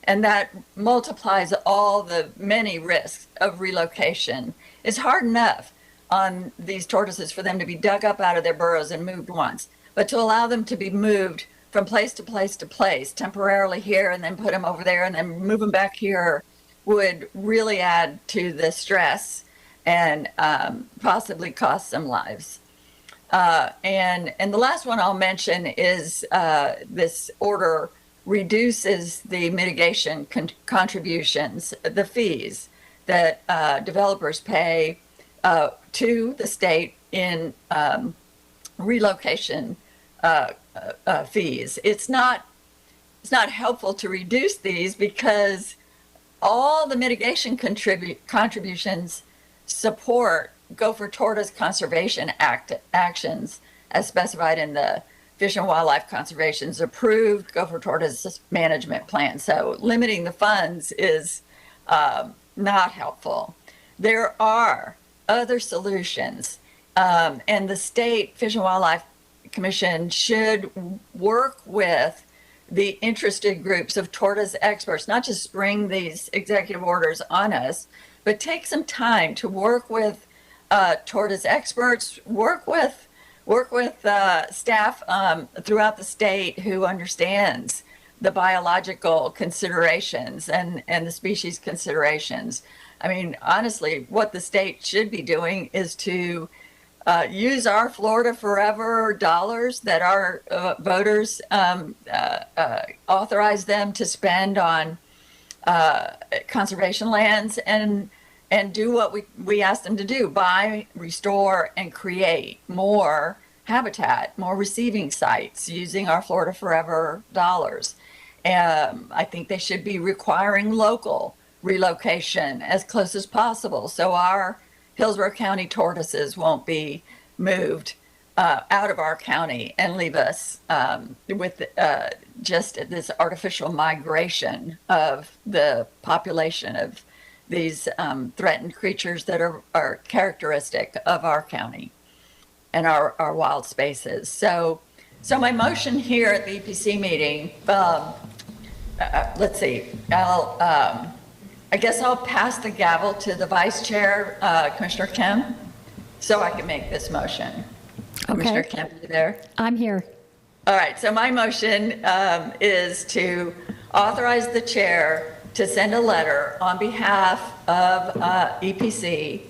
And that multiplies all the many risks of relocation. It's hard enough on these tortoises for them to be dug up out of their burrows and moved once, but to allow them to be moved from place to place to place, temporarily here and then put them over there and then move them back here would really add to the stress and possibly cost some lives. And the last one I'll mention is this order reduces the mitigation contributions, the fees that developers pay to the state in relocation fees. It's not helpful to reduce these because all the mitigation contributions support Gopher Tortoise Conservation Act actions as specified in the Fish and Wildlife Conservation's approved Gopher Tortoise management plan. So limiting the funds is not helpful. There are other solutions, and the State Fish and Wildlife Commission should work with the interested groups of tortoise experts, not just spring these executive orders on us, but take some time to work with tortoise experts, work with staff throughout the state who understands the biological considerations and the species considerations. I mean, honestly, what the state should be doing is to use our Florida Forever dollars that our voters authorize them to spend on conservation lands and do what we ask them to do: buy, restore, and create more habitat, more receiving sites using our Florida Forever dollars. I think they should be requiring local relocation as close as possible, so our Hillsborough County tortoises won't be moved out of our county and leave us with just this artificial migration of the population of these threatened creatures that are characteristic of our county and our wild spaces. So my motion here at the EPC meeting, let's see, I guess I'll pass the gavel to the Vice Chair, Commissioner Kemp, so I can make this motion. Okay. Commissioner Kemp, you there? I'm here. All right, so my motion is to authorize the chair to send a letter on behalf of EPC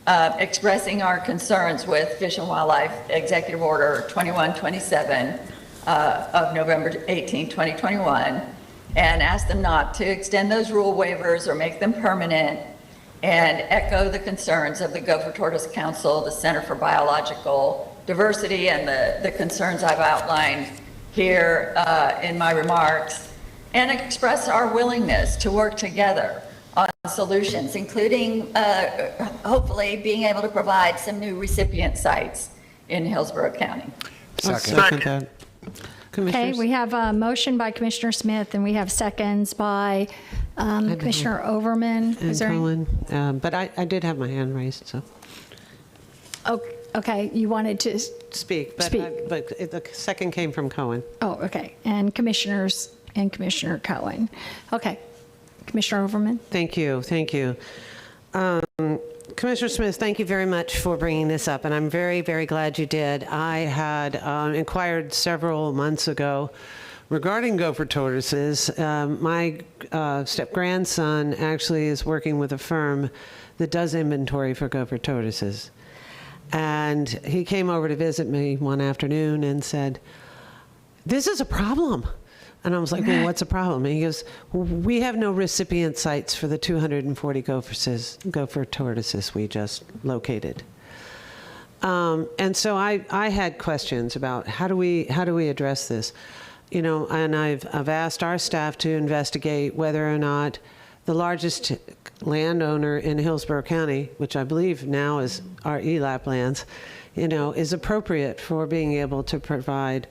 expressing our concerns with Fish and Wildlife Executive Order 2127 of November 18, 2021, and ask them not to extend those rule waivers or make them permanent, and echo the concerns of the Gopher Tortoise Council, the Center for Biological Diversity, and the concerns I've outlined here in my remarks, and express our willingness to work together on solutions, including hopefully being able to provide some new recipient sites in Hillsborough County. Second. Okay, we have a motion by Commissioner Smith, and we have seconds by Commissioner Overman. And Cohen, but I did have my hand raised, so. Okay, you wanted to speak, but the second came from Cohen. Oh, okay, and Commissioner Cohen. Okay, Commissioner Overman. Thank you. Commissioner Smith, thank you very much for bringing this up, and I'm very, very glad you did. I had inquired several months ago regarding gopher tortoises. My step-grandson actually is working with a firm that does inventory for gopher tortoises. And he came over to visit me one afternoon and said, "This is a problem." And I was like, "Well, what's the problem?" And he goes, "We have no recipient sites for the 240 gopher tortoises we just located." And so I had questions about how do we address this, and I've asked our staff to investigate whether or not the largest landowner in Hillsborough County, which I believe now is our ELAP lands, is appropriate for being able to provide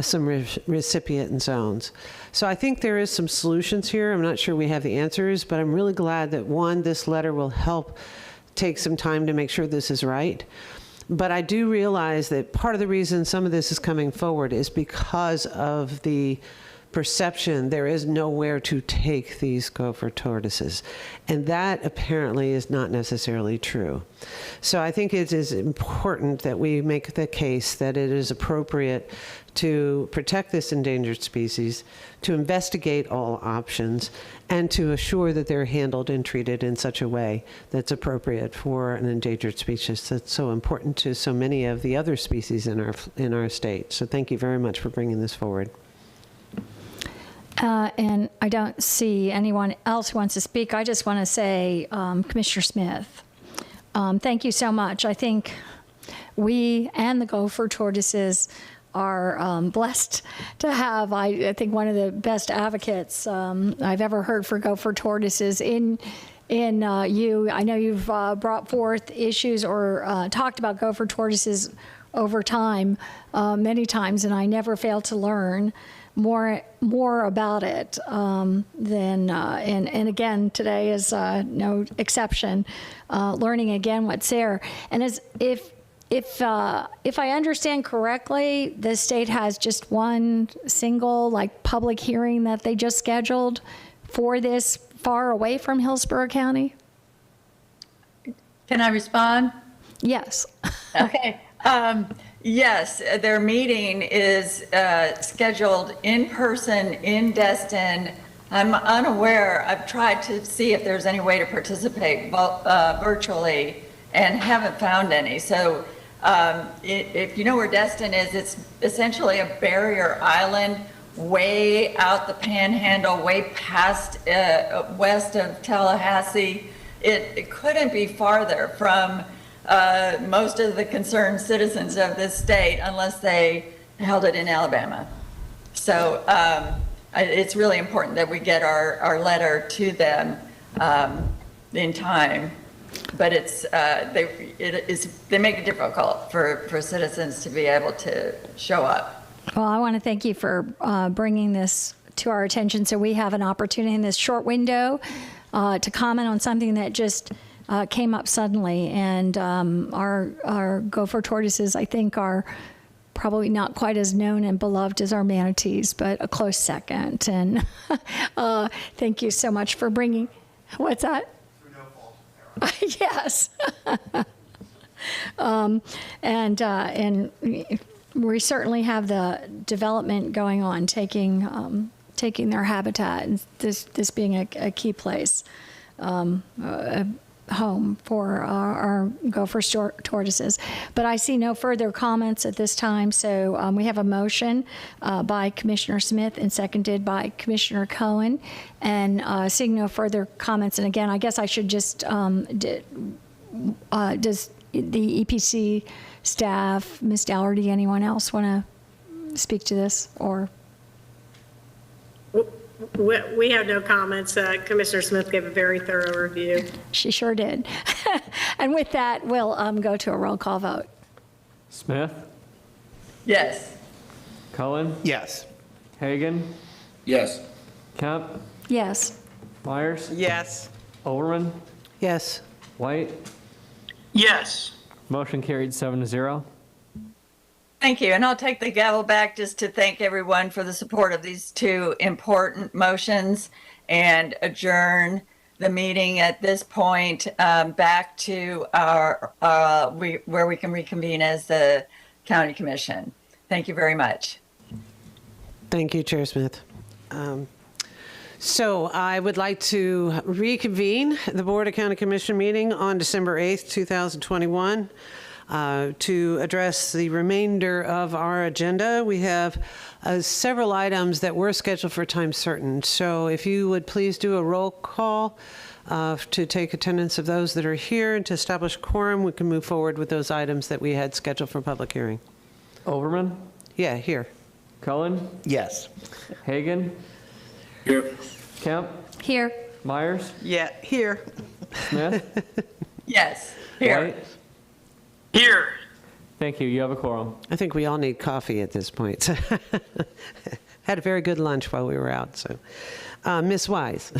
some recipient zones. So I think there is some solutions here. I'm not sure we have the answers, but I'm really glad that, one, this letter will help take some time to make sure this is right. But I do realize that part of the reason some of this is coming forward is because of the perception there is nowhere to take these gopher tortoises. And that apparently is not necessarily true. So I think it is important that we make the case that it is appropriate to protect this endangered species, to investigate all options, and to assure that they're handled and treated in such a way that's appropriate for an endangered species that's so important to so many of the other species in our state. So thank you very much for bringing this forward. And I don't see anyone else who wants to speak. I just want to say, Commissioner Smith, thank you so much. I think we and the gopher tortoises are blessed to have, I think, one of the best advocates I've ever heard for gopher tortoises in you. I know you've brought forth issues or talked about gopher tortoises over time, many times, and I never fail to learn more about it than, and again, today is no exception, learning again what's there. And if I understand correctly, the state has just one single public hearing that they just scheduled for this far away from Hillsborough County? Can I respond? Yes. Okay. Yes, their meeting is scheduled in person in Destin. I'm unaware. I've tried to see if there's any way to participate virtually and haven't found any. So if you know where Destin is, it's essentially a barrier island way out the panhandle, way past west of Tallahassee. It couldn't be farther from most of the concerned citizens of this state unless they held it in Alabama. So it's really important that we get our letter to them in time. But they make it difficult for citizens to be able to show up. Well, I want to thank you for bringing this to our attention so we have an opportunity in this short window to comment on something that just came up suddenly. And our Gopher tortoises, I think, are probably not quite as known and beloved as our manatees, but a close second. And thank you so much for bringing, what's that? Yes. And we certainly have the development going on, taking their habitat, and this being a key place, a home for our Gopher tortoises. But I see no further comments at this time, so we have a motion by Commissioner Smith and seconded by Commissioner Cohen, and seeing no further comments. And again, I guess I should just, does the EPC staff, Ms. Dougherty, anyone else want to speak to this, or? We have no comments. Commissioner Smith gave a very thorough review. She sure did. And with that, we'll go to a roll call vote. Smith? Yes. Cohen? Yes. Hagan? Yes. Kemp? Yes. Myers? Yes. Overman? Yes. White? Yes. Motion carried 7-0. Thank you. And I'll take the gavel back just to thank everyone for the support of these two important motions and adjourn the meeting at this point back to our where we can reconvene as the County Commission. Thank you very much. Thank you, Chair Smith. So I would like to reconvene the Board of County Commission meeting on December 8th, 2021. To address the remainder of our agenda. We have several items that were scheduled for time certain. So if you would please do a roll call to take attendance of those that are here and to establish quorum, we can move forward with those items that we had scheduled for public hearing. Overman? Yeah, here. Cohen? Yes. Hagan? Here. Kemp? Here. Myers? Yeah, here. Smith? Yes, here. White? Here. Thank you. You have a quorum. I think we all need coffee at this point. Had a very good lunch while we were out. So, Ms. Wise.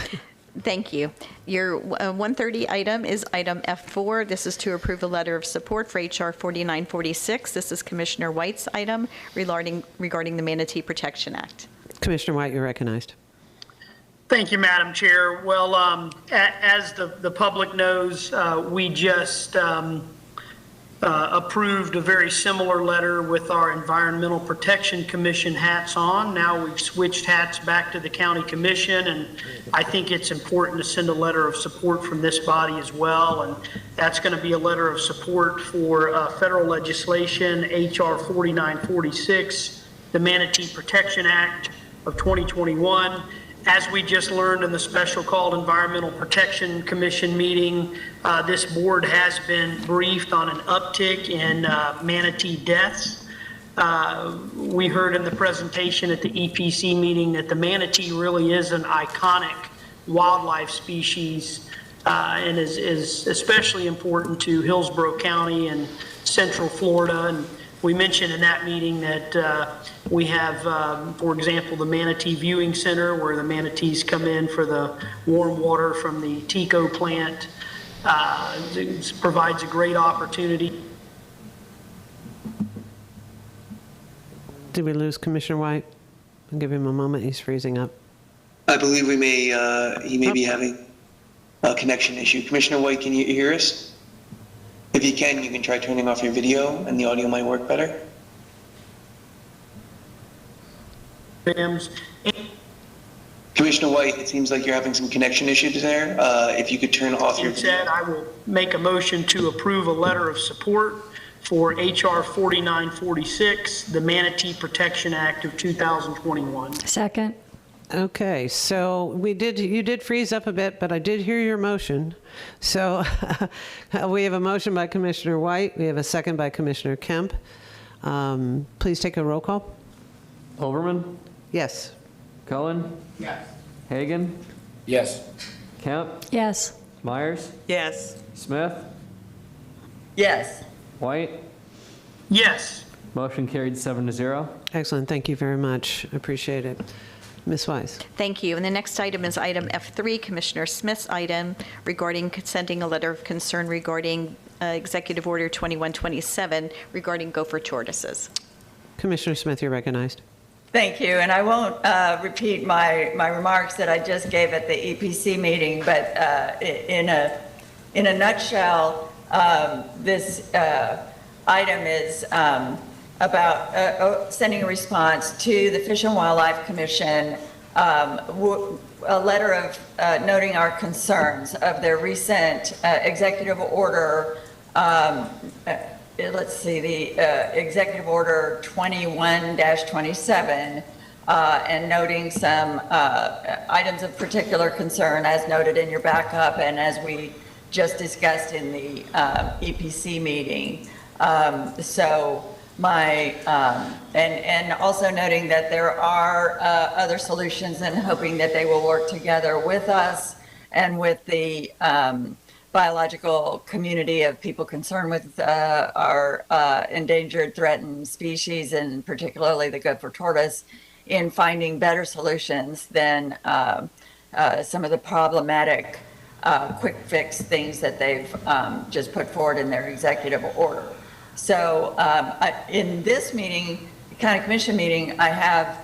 Thank you. Your 130 item is item F4. This is to approve a letter of support for HR 4946. This is Commissioner White's item regarding the Manatee Protection Act. Commissioner White, you're recognized. Thank you, Madam Chair. Well, as the public knows, we just approved a very similar letter with our Environmental Protection Commission hats on. Now we've switched hats back to the County Commission, and I think it's important to send a letter of support from this body as well. And that's going to be a letter of support for federal legislation, HR 4946, the Manatee Protection Act of 2021. As we just learned in the special called Environmental Protection Commission meeting, this board has been briefed on an uptick in manatee deaths. We heard in the presentation at the EPC meeting that the manatee really is an iconic wildlife species and is especially important to Hillsborough County and Central Florida. And we mentioned in that meeting that we have, for example, the Manatee Viewing Center where the manatees come in for the warm water from the TECO plant. It provides a great opportunity. Did we lose Commissioner White? I'll give him a moment. He's freezing up. I believe he may be having a connection issue. Commissioner White, can you hear us? If you can try turning off your video and the audio might work better. Commissioner White, it seems like you're having some connection issues there. If you could turn off your video. Instead, I will make a motion to approve a letter of support for HR 4946, the Manatee Protection Act of 2021. Second. Okay, so you did freeze up a bit, but I did hear your motion. So we have a motion by Commissioner White. We have a second by Commissioner Kemp. Please take a roll call. Overman? Yes. Cullen? Yes. Hagan? Yes. Kemp? Yes. Myers? Yes. Smith? Yes. White? Yes. Motion carried 7-0. Excellent. Thank you very much. Appreciate it. Ms. Wise. Thank you. And the next item is item F3, Commissioner Smith's item regarding sending a letter of concern regarding Executive Order 2127 regarding gopher tortoises. Commissioner Smith, you're recognized. Thank you, and I won't repeat my remarks that I just gave at the EPC meeting, but in a nutshell, this item is about sending a response to the Fish and Wildlife Commission, a letter of noting our concerns of their recent executive order. Let's see, the Executive Order 21-27, and noting some items of particular concern as noted in your backup and as we just discussed in the EPC meeting. And also noting that there are other solutions and hoping that they will work together with us and with the biological community of people concerned with our endangered, threatened species, and particularly the gopher tortoise, in finding better solutions than some of the problematic quick fix things that they've just put forward in their executive order. So in this meeting, the County Commission meeting, I have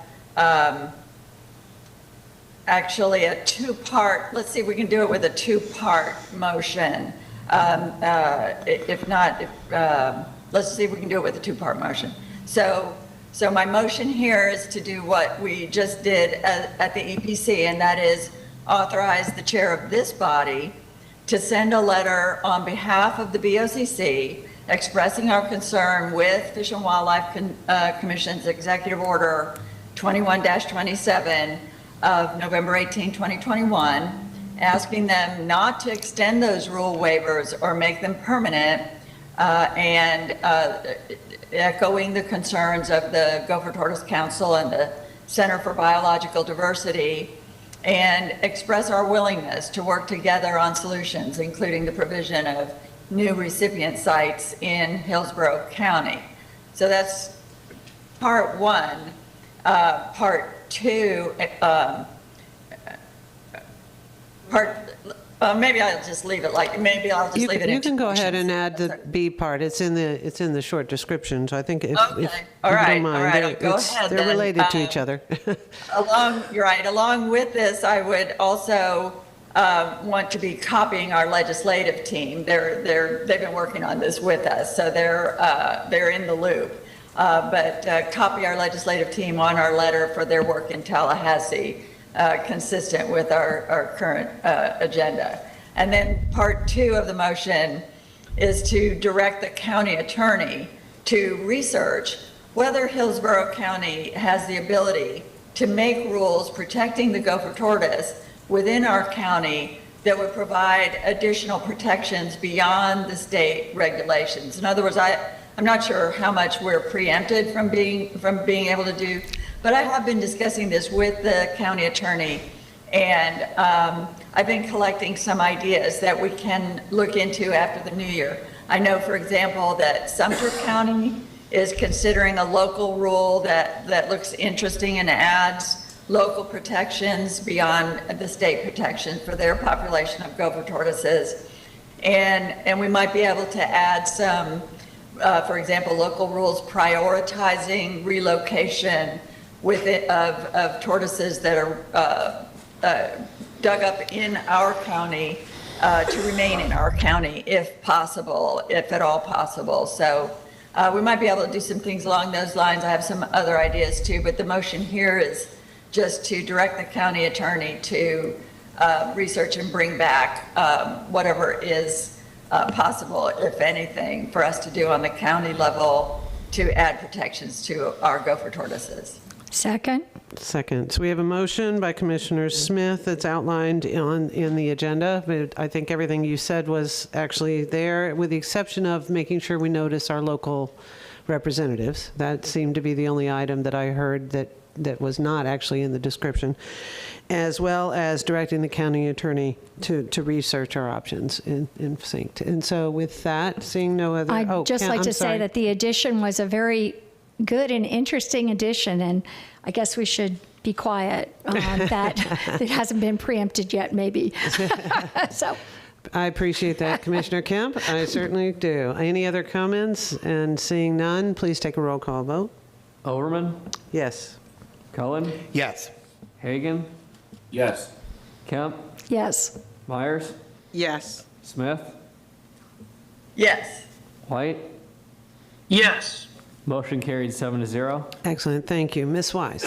actually a two-part, let's see if we can do it with a two-part motion. If not, let's see if we can do it with a two-part motion. So my motion here is to do what we just did at the EPC, and that is authorize the chair of this body to send a letter on behalf of the BOCC expressing our concern with Fish and Wildlife Commission's Executive Order 21-27 of November 18, 2021, asking them not to extend those rule waivers or make them permanent, and echoing the concerns of the Gopher Tortoise Council and the Center for Biological Diversity, and express our willingness to work together on solutions, including the provision of new recipient sites in Hillsborough County. So that's part one. Part two, maybe I'll just leave it like, maybe I'll just leave it. You can go ahead and add the B part. It's in the short description. So I think if all right, you don't mind, I'll go ahead. They're related to each other. You're right. Along with this, I would also want to be copying our legislative team. They've been working on this with us, so they're in the loop. But copy our legislative team on our letter for their work in Tallahassee, consistent with our current agenda. And then part two of the motion is to direct the county attorney to research whether Hillsborough County has the ability to make rules protecting the gopher tortoise within our county that would provide additional protections beyond the state regulations. In other words, I'm not sure how much we're preempted from being able to do, but I have been discussing this with the county attorney, and I've been collecting some ideas that we can look into after the new year. I know, for example, that Sumter County is considering a local rule that looks interesting and adds local protections beyond the state protections for their population of gopher tortoises. And we might be able to add some, for example, local rules prioritizing relocation of tortoises that are dug up in our county to remain in our county if possible, if at all possible. So we might be able to do some things along those lines. I have some other ideas too, but the motion here is just to direct the county attorney to research and bring back whatever is possible, if anything, for us to do on the county level to add protections to our gopher tortoises. Second. Second. So we have a motion by Commissioner Smith that's outlined in the agenda. But I think everything you said was actually there, with the exception of making sure we notice our local representatives. That seemed to be the only item that I heard that was not actually in the description, as well as directing the county attorney to research our options in sync. And so with that, seeing no other... I'd just like to say that the addition was a very good and interesting addition, and I guess we should be quiet that it hasn't been preempted yet, maybe. So I appreciate that, Commissioner Kemp. I certainly do. Any other comments? And seeing none, please take a roll call vote. Overman? Yes. Cullen? Yes. Hagan? Yes. Kemp? yes. Myers? Yes. Smith? Yes. White? Yes. Motion carried 7-0. Excellent. Thank you. Ms. Wise.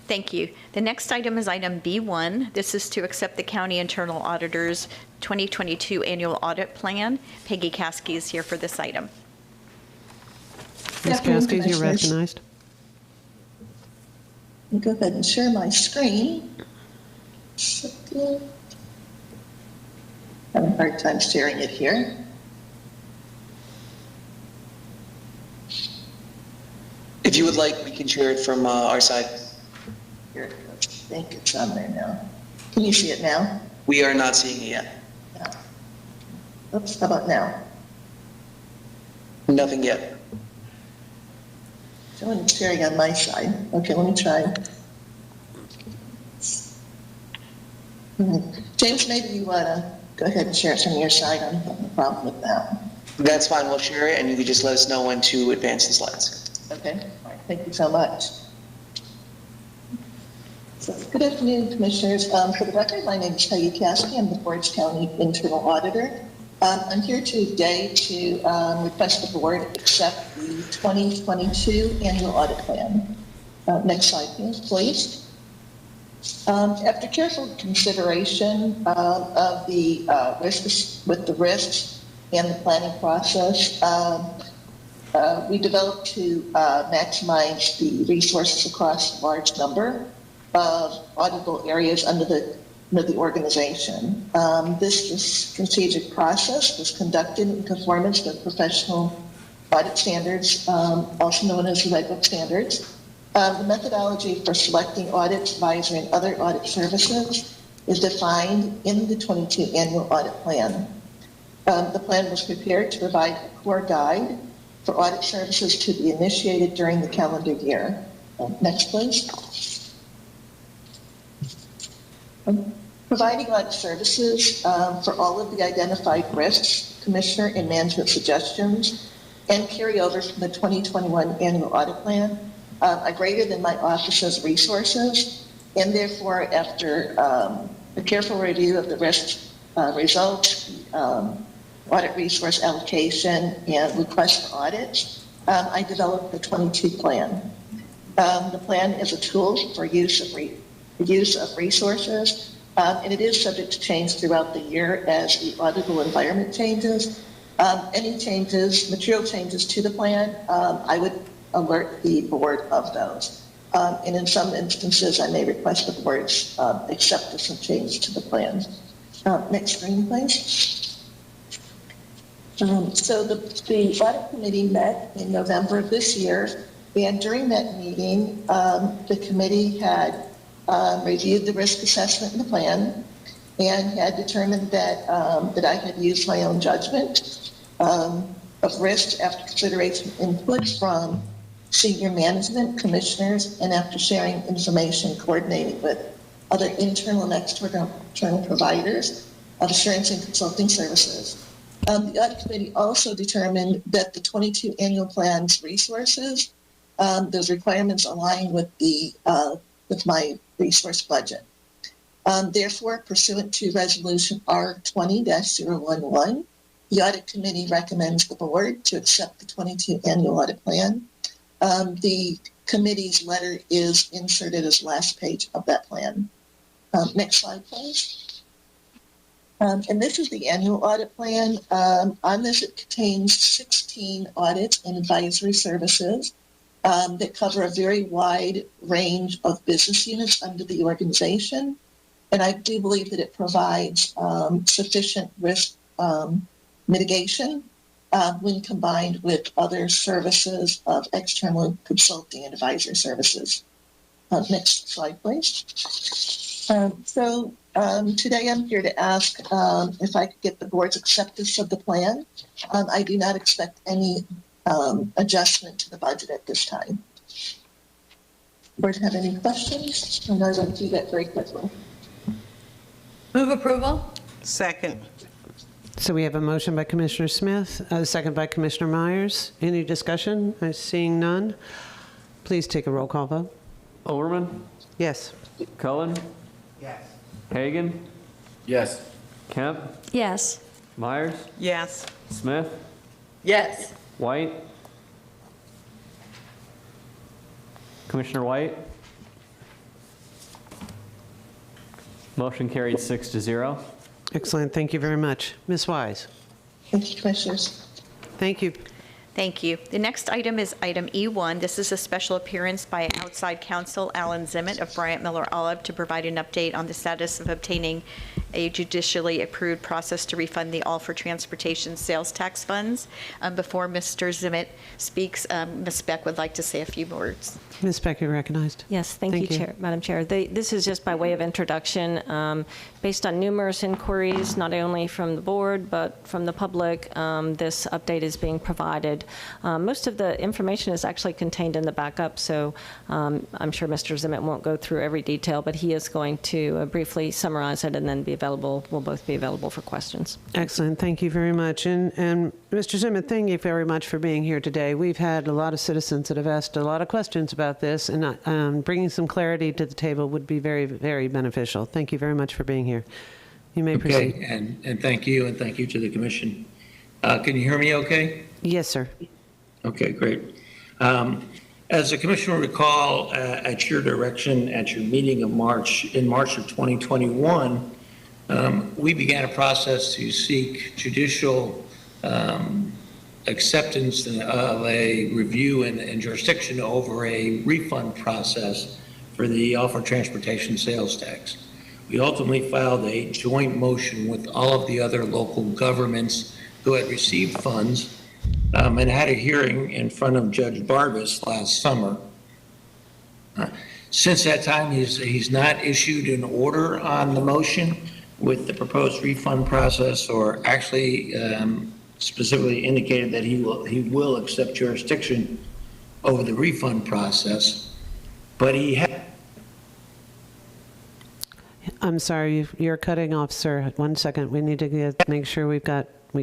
Thank you. The next item is item B1. This is to accept the County Internal Auditor's 2022 Annual Audit Plan. Peggy Caskey is here for this item. Ms. Caskey, you're recognized. I'll go ahead and share my screen. Having a hard time sharing it here. If you would like, we can share it from our side. Here it goes. I think it's on there now. Can you see it now? We are not seeing it yet. No. Oops, how about now? Nothing yet. So I'm sharing on my side. Okay, let me try. James, maybe you want to go ahead and share it from your side. I don't have a problem with that. That's fine. We'll share it, and you can just let us know when to advance the slides. Okay, all right, thank you so much. So, good afternoon, Commissioners. For the record, my name is Peggy Caskey. I'm the Portage County Internal Auditor. I'm here today to request the board accept the 2022 Annual Audit Plan. Next slide, please. After careful consideration of the risks and the planning process, we developed to maximize the resources across a large number of auditable areas under the organization. This strategic process was conducted in conformance with professional audit standards, also known as the Red Book standards. The methodology for selecting audit, advisory, and other audit services is defined in the 22 Annual Audit Plan. The plan was prepared to provide a core guide for audit services to be initiated during the calendar year. Next, please. Providing audit services for all of the identified risks, Commissioner and management suggestions, and carryovers from the 2021 Annual Audit Plan are greater than my office's resources, and therefore, after a careful review of the risk results, audit resource allocation, and request for audits, I developed the 22 plan. The plan is a tool for use of resources, and it is subject to change throughout the year as the auditable environment changes. Any changes, material changes to the plan, I would alert the board of those. And in some instances, I may request the board's acceptance and change to the plan. Next screen, please. So the audit committee met in November of this year, and during that meeting, the committee had reviewed the risk assessment in the plan and had determined that I had used my own judgment of risks after consideration input from senior management, commissioners, and after sharing information coordinated with other internal and external providers of assurance and consulting services. The Audit Committee also determined that the 22 annual plan's resources, those requirements align with my resource budget. Therefore, pursuant to Resolution R20-011, the Audit Committee recommends the Board to accept the 22 annual audit plan. The committee's letter is inserted as last page of that plan. Next slide, please. And this is the annual audit plan. On this, it contains 16 audits and advisory services that cover a very wide range of business units under the organization. And I do believe that it provides sufficient risk mitigation when combined with other services of external consulting and advisory services. Next slide, please. Today I'm here to ask if I could get the Board's acceptance of the plan. I do not expect any adjustment to the budget at this time. Board have any questions? I know I'm going to do that very quickly. Move approval. Second. So we have a motion by Commissioner Smith, a second by Commissioner Myers. Any discussion? I'm seeing none. Please take a roll call vote. Overman? Yes. Cullen? Yes. Hagan? Yes. Kemp? Yes. Myers? Yes. Smith? Yes. White? Commissioner White? Motion carried 6-0. Excellent. Thank you very much. Ms. Wise. Thank you, Commissioners. Thank you. Thank you. The next item is item E1. This is a special appearance by outside counsel Alan Zimmet of Bryant Miller Olive to provide an update on the status of obtaining a judicially approved process to refund the All for Transportation sales tax funds. Before Mr. Zimmet speaks, Ms. Beck would like to say a few words. Ms. Beck, you're recognized. Yes, thank you, Chair, Madam Chair. This is just by way of introduction. Based on numerous inquiries, not only from the board, but from the public, this update is being provided. Most of the information is actually contained in the backup, so I'm sure Mr. Zimmet won't go through every detail, but he is going to briefly summarize it and then be available. We'll both be available for questions. Excellent. Thank you very much. And Mr. Zimmet, thank you very much for being here today. We've had a lot of citizens that have asked a lot of questions about this, and bringing some clarity to the table would be very, very beneficial. Thank you very much for being here. You may proceed. Okay, and thank you to the Commission. Can you hear me okay? Yes, sir. Okay, great. As the Commission will recall, at your direction, at your meeting of in March of 2021, we began a process to seek judicial acceptance of a review and jurisdiction over a refund process for the All for Transportation sales tax. We ultimately filed a joint motion with all of the other local governments who had received funds and had a hearing in front of Judge Barbas last summer. Since that time, he's not issued an order on the motion with the proposed refund process, or actually specifically indicated that he will accept jurisdiction over the refund process, but he had. I'm sorry, you're cutting off, sir. 1 second. We need to make sure we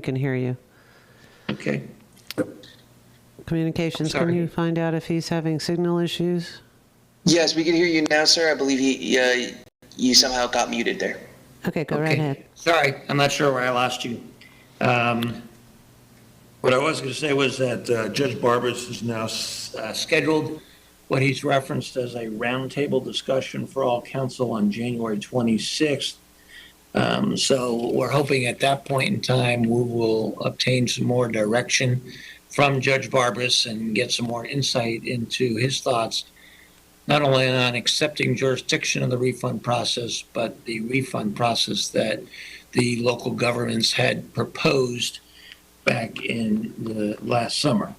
can hear you. Okay. Communications, can you find out if he's having signal issues? Yes, we can hear you now, sir. I believe you somehow got muted there. Okay, go right ahead. Sorry, I'm not sure where I lost you. What I was going to say was that Judge Barbas has now scheduled what he's referenced as a roundtable discussion for all council on January 26th. So we're hoping at that point in time we will obtain some more direction from Judge Barbas and get some more insight into his thoughts, not only on accepting jurisdiction of the refund process, but the refund process that the local governments had proposed back in the last summer.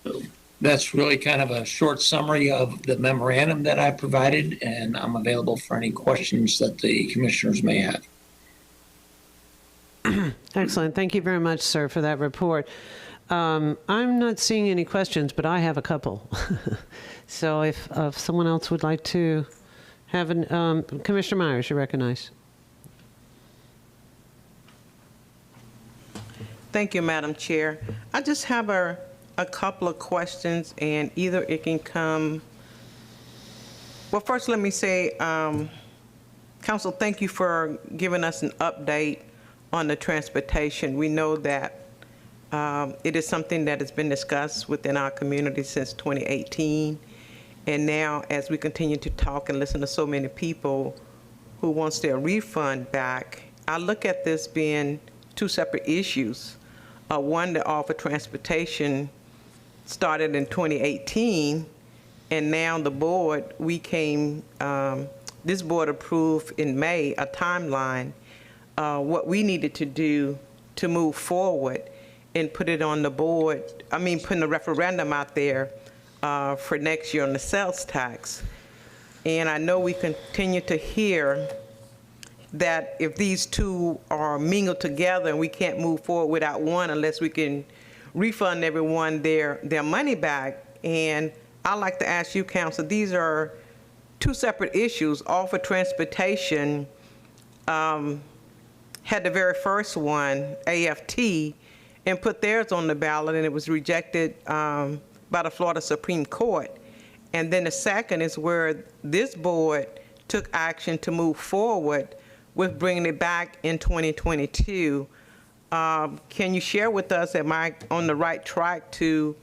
So that's really kind of a short summary of the memorandum that I provided, and I'm available for any questions that the commissioners may have. Excellent. Thank you very much, sir, for that report. I'm not seeing any questions, but I have a couple. So if someone else would like to have an, Commissioner Myers, you recognize. Thank you, Madam Chair. I just have a couple of questions, and either it can come, well, first let me say, Counsel, thank you for giving us an update on the transportation. We know that it is something that has been discussed within our community since 2018. And now, as we continue to talk and listen to so many people who wants their refund back, I look at this being two separate issues. One, the offer transportation started in 2018, and now the board, this board approved in May a timeline, what we needed to do to move forward and put it on the board, putting a referendum out there for next year on the sales tax. And I know we continue to hear that if these two are mingled together and we can't move forward without one unless we can refund everyone their money back. And I'd like to ask you, Counsel, these are two separate issues. Offer transportation had the very first one, AFT, and put theirs on the ballot, and it was rejected by the Florida Supreme Court. And then the second is where this board took action to move forward with bringing it back in 2022. Can you share with us, am I on the right track to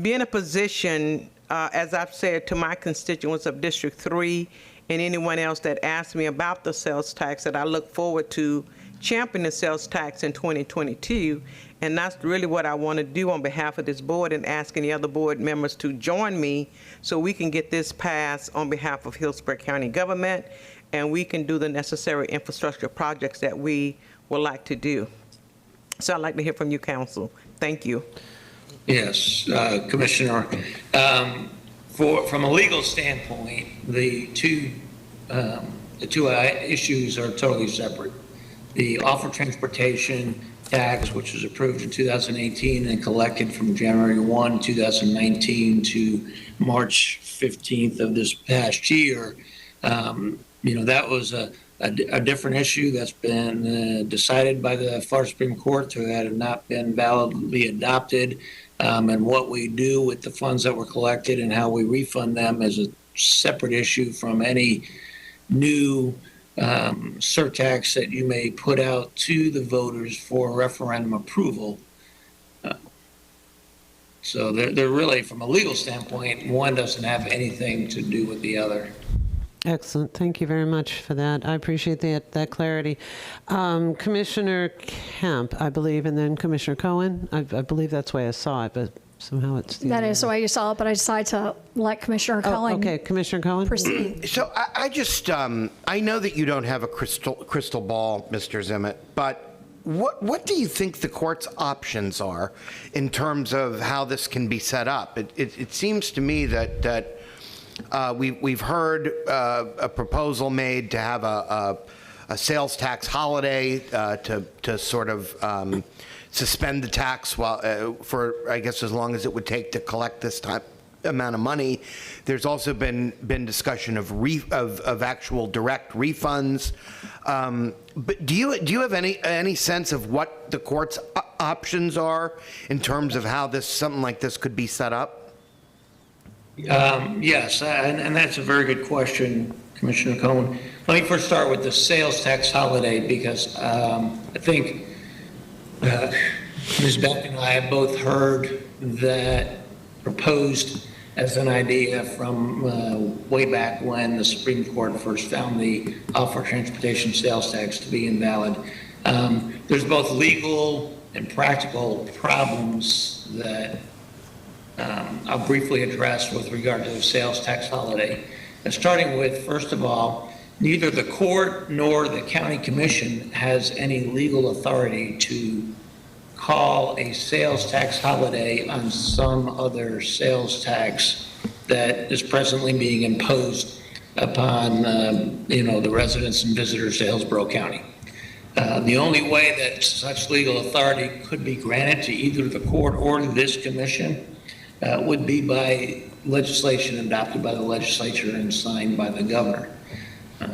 be in a position, as I've said to my constituents of District 3 and anyone else that asked me about the sales tax, that I look forward to championing the sales tax in 2022. And that's really what I want to do on behalf of this board, and asking the other board members to join me so we can get this passed on behalf of Hillsborough County government, and we can do the necessary infrastructure projects that we would like to do. So I'd like to hear from you, Counsel. Thank you. Yes, Commissioner. From a legal standpoint, the two issues are totally separate. The offer transportation tax, which was approved in 2018 and collected from January 1, 2019 to March 15th of this past year, that was a different issue that's been decided by the Florida Supreme Court to have not been validly adopted. And what we do with the funds that were collected and how we refund them is a separate issue from any new surtax that you may put out to the voters for referendum approval. So they're really, from a legal standpoint, one doesn't have anything to do with the other. Excellent. Thank you very much for that. I appreciate that clarity. Commissioner Kemp, I believe, and then Commissioner Cohen. I believe that's the way I saw it, but somehow it's... That is the way you saw it, but I decided to let Commissioner Cohen... okay, Commissioner Cohen. Proceed. So I just, I know that you don't have a crystal ball, Mr. Zimmet, but what do you think the court's options are in terms of how this can be set up? It seems to me that we've heard a proposal made to have a sales tax holiday to sort of suspend the tax for, I guess, as long as it would take to collect this amount of money. There's also been discussion of actual direct refunds. But do you have any sense of what the court's options are in terms of how something like this could be set up? Yes, and that's a very good question, Commissioner Cohen. Let me first start with the sales tax holiday, because I think Ms. Beck and I have both heard that proposed as an idea from way back when the Supreme Court first found the offer transportation sales tax to be invalid. There's both legal and practical problems that I'll briefly address with regard to the sales tax holiday. And starting with, first of all, neither the court nor the county commission has any legal authority to call a sales tax holiday on some other sales tax that is presently being imposed upon the residents and visitors to Hillsborough County. The only way that such legal authority could be granted to either the court or this commission would be by legislation adopted by the legislature and signed by the governor.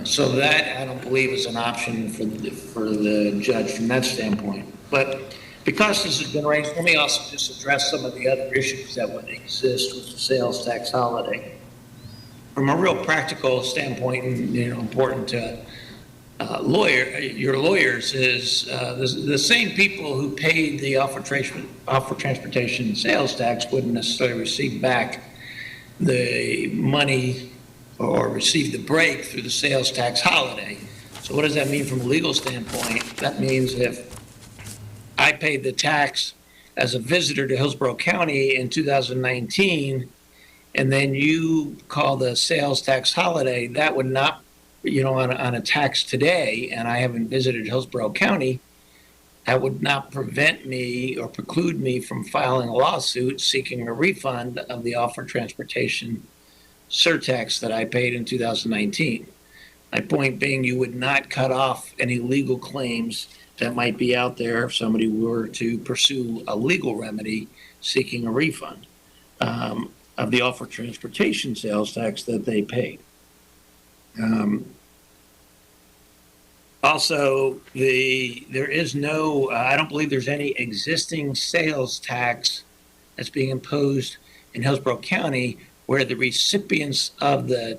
So that, I don't believe, is an option for the judge from that standpoint. But because this has been raised, let me also just address some of the other issues that would exist with the sales tax holiday. From a real practical standpoint, and important to your lawyers, is the same people who paid the offer transportation sales tax wouldn't necessarily receive back the money or receive the break through the sales tax holiday. So what does that mean from a legal standpoint? That means if I paid the tax as a visitor to Hillsborough County in 2019, and then you call the sales tax holiday, that would not, on a tax today, and I haven't visited Hillsborough County, that would not prevent me or preclude me from filing a lawsuit seeking a refund of the offer transportation surtax that I paid in 2019. My point being, you would not cut off any legal claims that might be out there if somebody were to pursue a legal remedy seeking a refund of the offer transportation sales tax that they paid. Also, there is no, I don't believe there's any existing sales tax that's being imposed in Hillsborough County where the recipients of the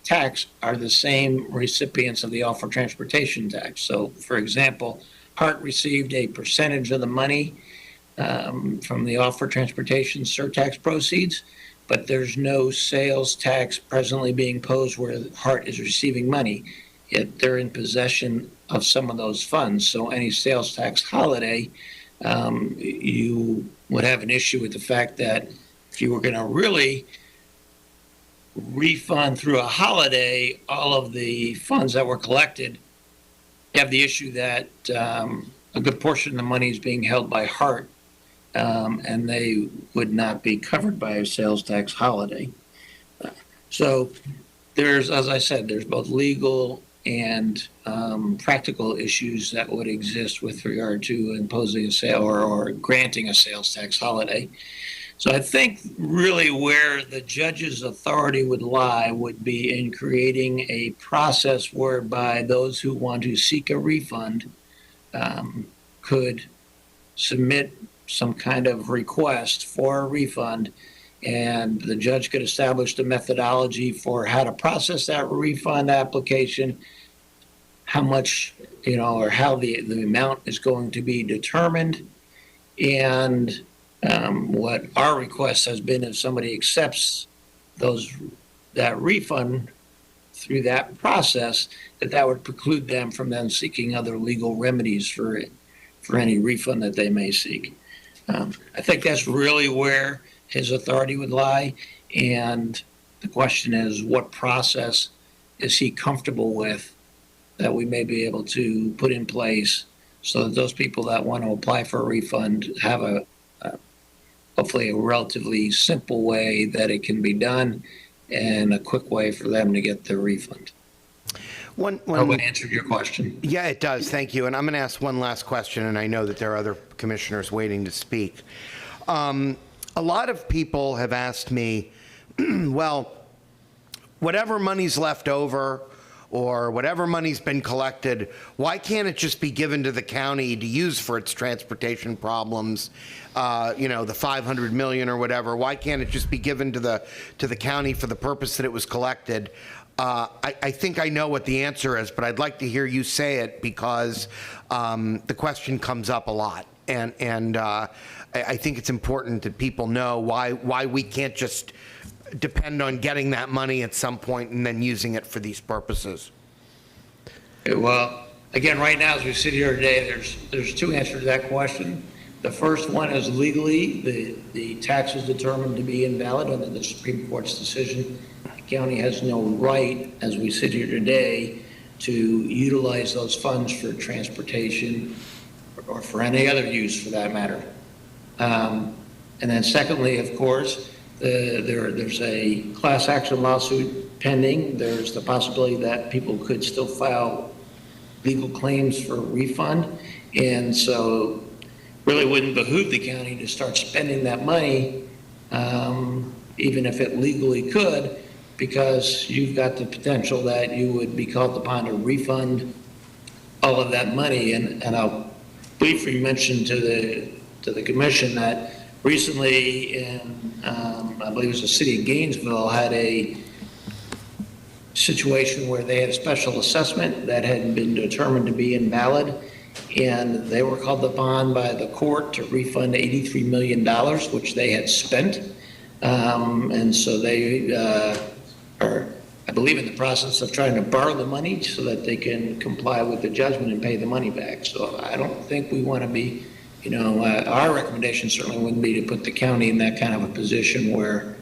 tax are the same recipients of the offer transportation tax. So, for example, Hart received a percentage of the money from the offer transportation surtax proceeds, but there's no sales tax presently being imposed where Hart is receiving money, yet they're in possession of some of those funds. So any sales tax holiday, you would have an issue with the fact that if you were going to really refund through a holiday all of the funds that were collected, you have the issue that a good portion of the money is being held by Hart, and they would not be covered by a sales tax holiday. So there's, as I said, there's both legal and practical issues that would exist with regard to imposing a sale or granting a sales tax holiday. So I think really where the judge's authority would lie would be in creating a process whereby those who want to seek a refund could submit some kind of request for a refund, and the judge could establish the methodology for how to process that refund application, how much, or how the amount is going to be determined, and what our request has been, if somebody accepts that refund through that process, that would preclude them from then seeking other legal remedies for any refund that they may seek. I think that's really where his authority would lie, and the question is, what process is he comfortable with that we may be able to put in place so that those people that want to apply for a refund have hopefully a relatively simple way that it can be done and a quick way for them to get their refund. I hope I answered your question. Yeah, it does. Thank you. And I'm going to ask one last question, and I know that there are other commissioners waiting to speak. A lot of people have asked me, well, whatever money's left over or whatever money's been collected, why can't it just be given to the county to use for its transportation problems? The 500 million or whatever. Why can't it just be given to the county for the purpose that it was collected? I think I know what the answer is, but I'd like to hear you say it because the question comes up a lot, and I think it's important that people know why we can't just depend on getting that money at some point and then using it for these purposes. Well, again, right now as we sit here today, there's two answers to that question. The first one is legally, the tax is determined to be invalid under the Supreme Court's decision. The county has no right, as we sit here today, to utilize those funds for transportation or for any other use for that matter. And then secondly, of course, there's a class action lawsuit pending. There's the possibility that people could still file legal claims for refund. And so really wouldn't behoove the county to start spending that money, even if it legally could, because you've got the potential that you would be called upon to refund all of that money. And I'll briefly mention to the commission that recently in, I believe it was the city of Gainesville, had a situation where they had a special assessment that had been determined to be invalid, and they were called upon by the court to refund $83 million, which they had spent. And so they are, I believe, in the process of trying to borrow the money so that they can comply with the judgment and pay the money back. So I don't think we want to be, our recommendation certainly wouldn't be to put the county in that kind of a position where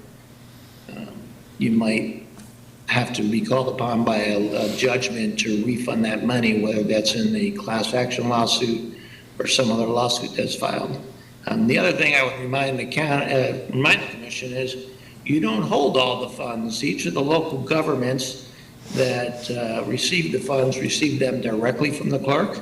you might have to be called upon by a judgment to refund that money, whether that's in the class action lawsuit or some other lawsuit that's filed. The other thing I would remind the commission is you don't hold all the funds. Each of the local governments that receive the funds receive them directly from the clerk,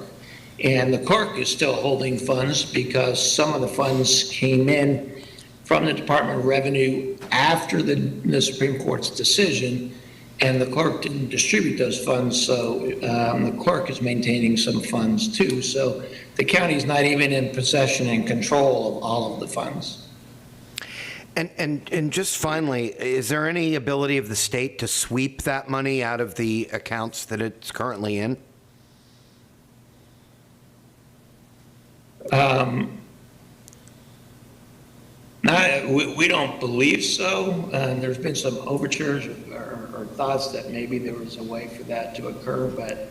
and the clerk is still holding funds because some of the funds came in from the Department of Revenue after the Supreme Court's decision, and the clerk didn't distribute those funds, so the clerk is maintaining some funds too. So the county is not even in possession and control of all of the funds. And just finally, is there any ability of the state to sweep that money out of the accounts that it's currently in? We don't believe so. There's been some overtures or thoughts that maybe there was a way for that to occur, but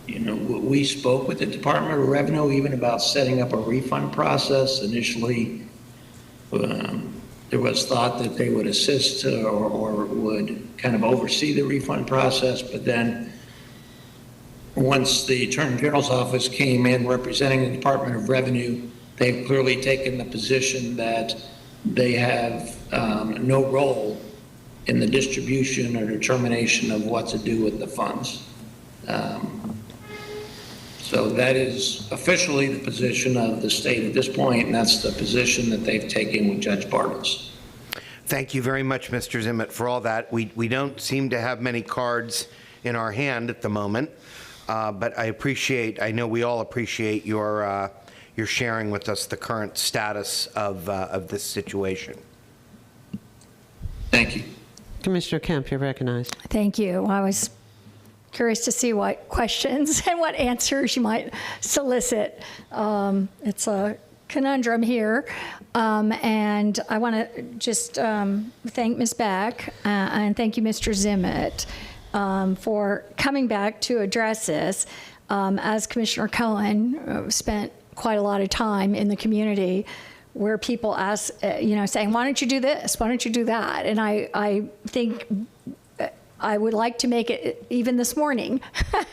we spoke with the Department of Revenue even about setting up a refund process. Initially, there was thought that they would assist or would kind of oversee the refund process, but then once the Attorney General's office came in representing the Department of Revenue, they've clearly taken the position that they have no role in the distribution or determination of what to do with the funds. So that is officially the position of the state at this point, and that's the position that they've taken with Judge Barbas. Thank you very much, Mr. Zimmet, for all that. We don't seem to have many cards in our hand at the moment, but I know we all appreciate your sharing with us the current status of this situation. Thank you. Commissioner Kemp, you're recognized. Thank you. I was curious to see what questions and what answers you might solicit. It's a conundrum here. And I want to just thank Ms. Beck and thank you, Mr. Zimmet, for coming back to address this. As Commissioner Cohen spent quite a lot of time in the community where people ask, saying, why don't you do this? Why don't you do that? And I think I would like to make it, even this morning,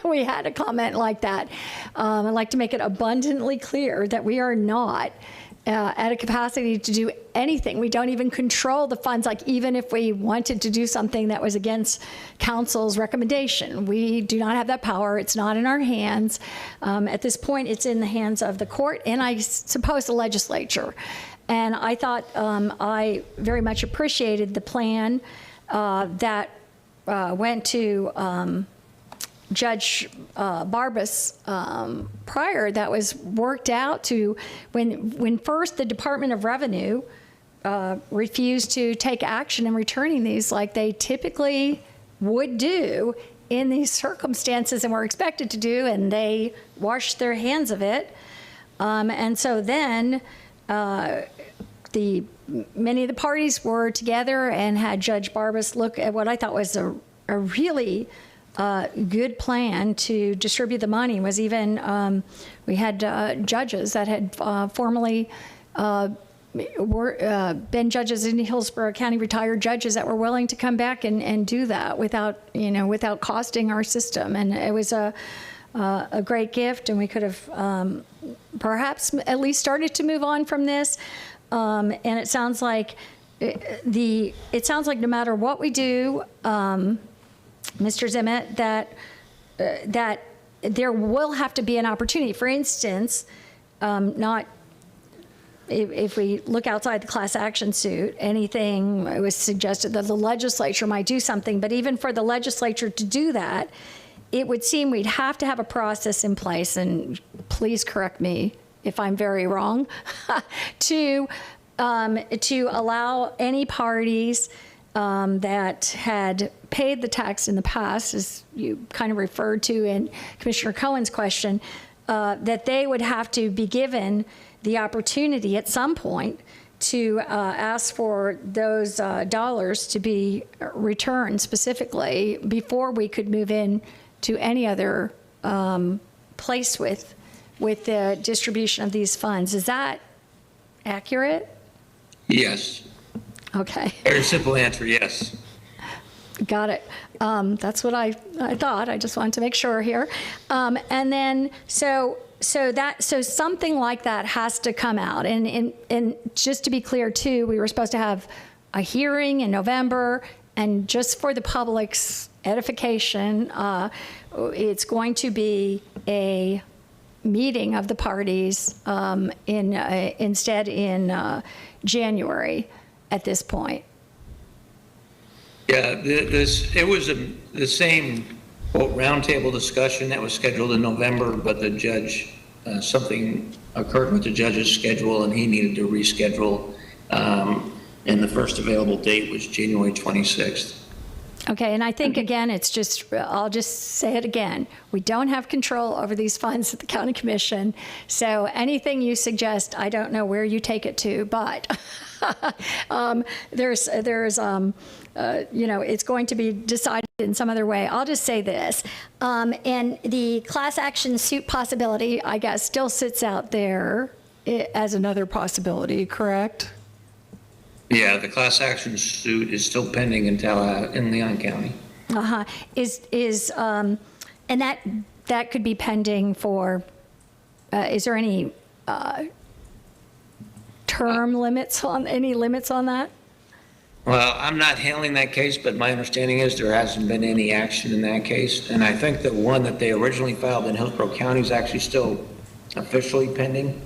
we had a comment like that. I'd like to make it abundantly clear that we are not at a capacity to do anything. We don't even control the funds. Like, even if we wanted to do something that was against Council's recommendation, we do not have that power. It's not in our hands. At this point, it's in the hands of the court and I suppose the legislature. And I thought I very much appreciated the plan that went to Judge Barbas prior, that was worked out to when first the Department of Revenue refused to take action in returning these like they typically would do in these circumstances and were expected to do, and they washed their hands of it. And so then many of the parties were together and had Judge Barbas look at what I thought was a really good plan to distribute the money. Was even we had judges that had formerly been judges in Hillsborough County, retired judges that were willing to come back and do that without costing our system. And it was a great gift, and we could have perhaps at least started to move on from this. And it sounds like no matter what we do, Mr. Zimmet, that that there will have to be an opportunity. For instance, not if we look outside the class action suit, anything, it was suggested that the legislature might do something, but even for the legislature to do that, it would seem we'd have to have a process in place, and please correct me if I'm very wrong, to allow any parties that had paid the tax in the past, as you kind of referred to in Commissioner Cohen's question, that they would have to be given the opportunity at some point to ask for those dollars to be returned specifically before we could move in to any other place with the distribution of these funds. Is that accurate? Yes. Okay. Very simple answer, yes. Got it. That's what I thought. I just wanted to make sure here. And then, so something like that has to come out. And just to be clear too, we were supposed to have a hearing in November, and just for the public's edification, it's going to be a meeting of the parties instead in January at this point. Yeah, it was the same quote roundtable discussion that was scheduled in November, but the judge, something occurred with the judge's schedule and he needed to reschedule. And the first available date was January 26th. Okay, and I think again, it's just, I'll just say it again. We don't have control over these funds at the county commission. So anything you suggest, I don't know where you take it to, but there's it's going to be decided in some other way. I'll just say this. And the class action suit possibility, I guess, still sits out there as another possibility, correct? Yeah, the class action suit is still pending in Leon County. And that could be pending for, is there any term limits on that? Well, I'm not handling that case, but my understanding is there hasn't been any action in that case. And I think the one that they originally filed in Hillsborough County is actually still officially pending.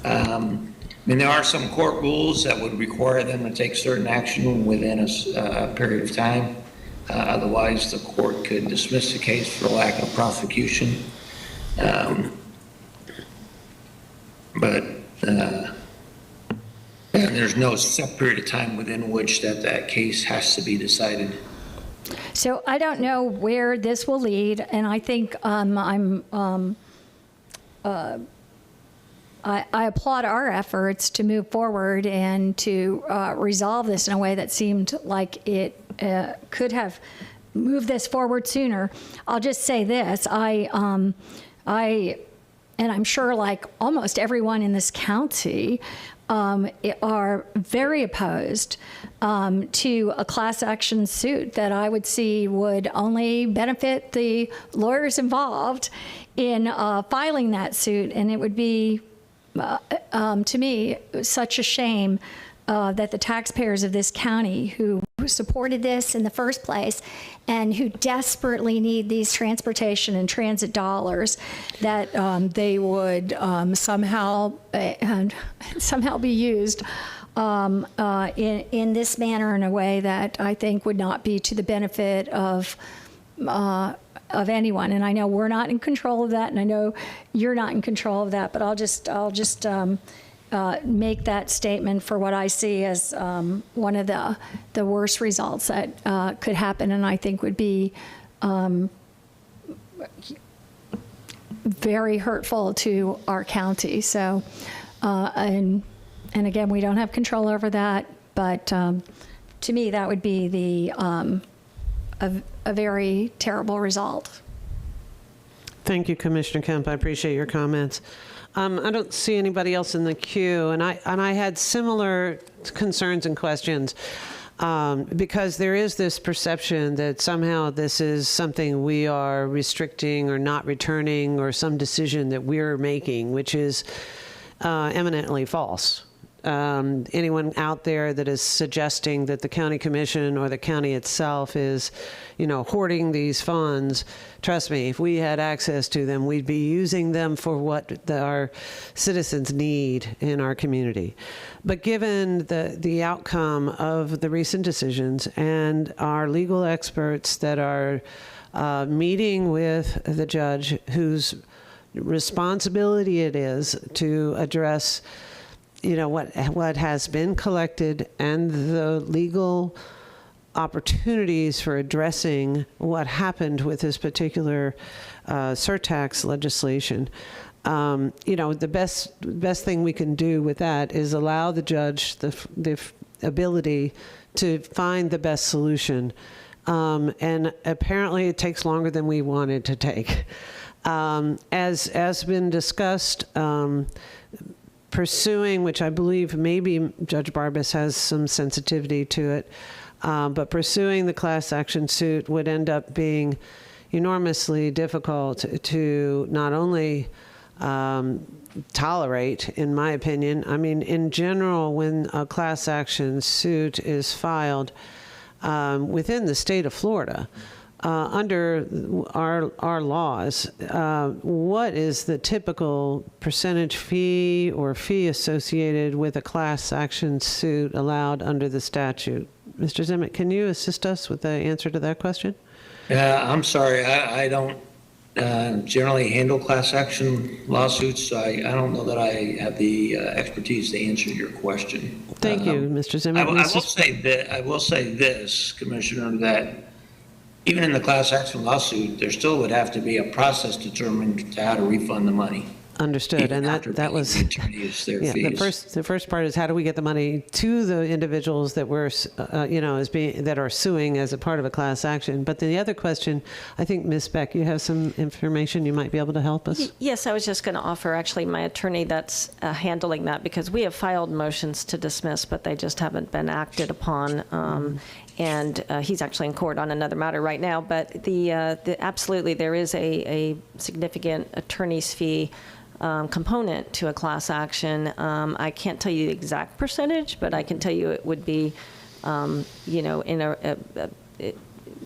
I mean, there are some court rules that would require them to take certain action within a period of time. Otherwise, the court could dismiss the case for lack of prosecution. But there's no set period of time within which that case has to be decided. So I don't know where this will lead, and I think I applaud our efforts to move forward and to resolve this in a way that seemed like it could have moved this forward sooner. I'll just say this, and I'm sure like almost everyone in this county are very opposed to a class action suit that I would see would only benefit the lawyers involved in filing that suit, and it would be to me, such a shame that the taxpayers of this county who supported this in the first place and who desperately need these transportation and transit dollars, that they would somehow be used in this manner in a way that I think would not be to the benefit of anyone. And I know we're not in control of that, and I know you're not in control of that, but I'll just make that statement for what I see as one of the worst results that could happen, and I think would be very hurtful to our county. So, and again, we don't have control over that, but to me, that would be a very terrible result. Thank you, Commissioner Kemp. I appreciate your comments. I don't see anybody else in the queue, and I had similar concerns and questions because there is this perception that somehow this is something we are restricting or not returning, or some decision that we're making, which is eminently false. anyone out there that is suggesting that the county commission or the county itself is, hoarding these funds, trust me, if we had access to them, we'd be using them for what our citizens need in our community. But given the outcome of the recent decisions and our legal experts that are meeting with the judge whose responsibility it is to address what has been collected and the legal opportunities for addressing what happened with this particular surtax legislation. The best thing we can do with that is allow the judge the ability to find the best solution. And apparently it takes longer than we wanted to take. As been discussed, pursuing, which I believe maybe Judge Barbas has some sensitivity to it, but pursuing the class action suit would end up being enormously difficult to not only tolerate, in my opinion. I mean, in general, when a class action suit is filed within the state of Florida, under our laws, what is the typical percentage fee or fee associated with a class action suit allowed under the statute? Mr. Zimmet, can you assist us with the answer to that question? I'm sorry, I don't generally handle class action lawsuits, so I don't know that I have the expertise to answer your question. Thank you, Mr. Zimmet. I will say this, Commissioner, that even in the class action lawsuit, there still would have to be a process determined to how to refund the money. Understood, and that was the first part is how do we get the money to the individuals that were that are suing as a part of a class action. But the other question, I think Ms. Beck, you have some information you might be able to help us. Yes, I was just going to offer actually my attorney that's handling that, because we have filed motions to dismiss, but they just haven't been acted upon. And he's actually in court on another matter right now. But absolutely, there is a significant attorney's fee component to a class action. I can't tell you the exact percentage, but I can tell you it would be,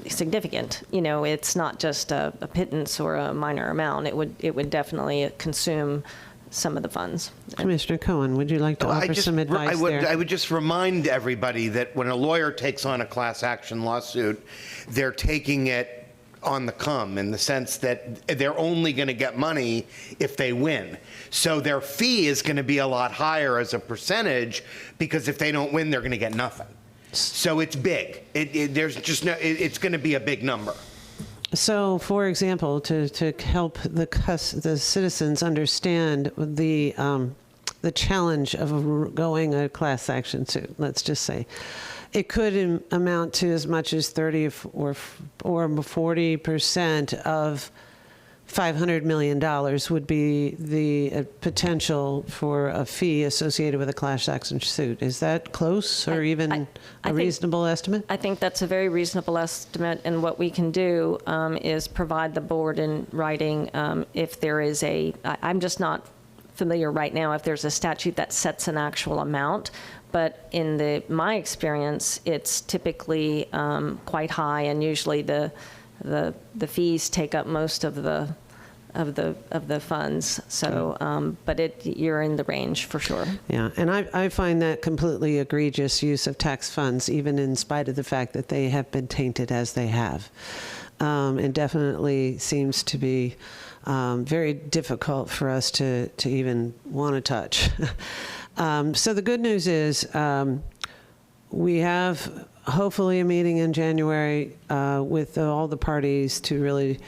significant. It's not just a pittance or a minor amount. It would definitely consume some of the funds. Commissioner Cohen, would you like to offer some advice there? I would just remind everybody that when a lawyer takes on a class action lawsuit, they're taking it on the come, in the sense that they're only going to get money if they win. So their fee is going to be a lot higher as a percentage, because if they don't win, they're going to get nothing. So it's big. It's going to be a big number. So, for example, to help the citizens understand the challenge of going a class action suit, let's just say, it could amount to as much as 30 or 40% of $500 million would be the potential for a fee associated with a class action suit. Is that close, or even a reasonable estimate? I think that's a very reasonable estimate, and what we can do is provide the board in writing if there is I'm just not familiar right now if there's a statute that sets an actual amount, but in my experience, it's typically quite high, and usually the fees take up most of the funds. So, but you're in the range for sure. Yeah, and I find that completely egregious use of tax funds, even in spite of the fact that they have been tainted as they have. It definitely seems to be very difficult for us to even want to touch. So the good news is we have hopefully a meeting in January with all the parties to really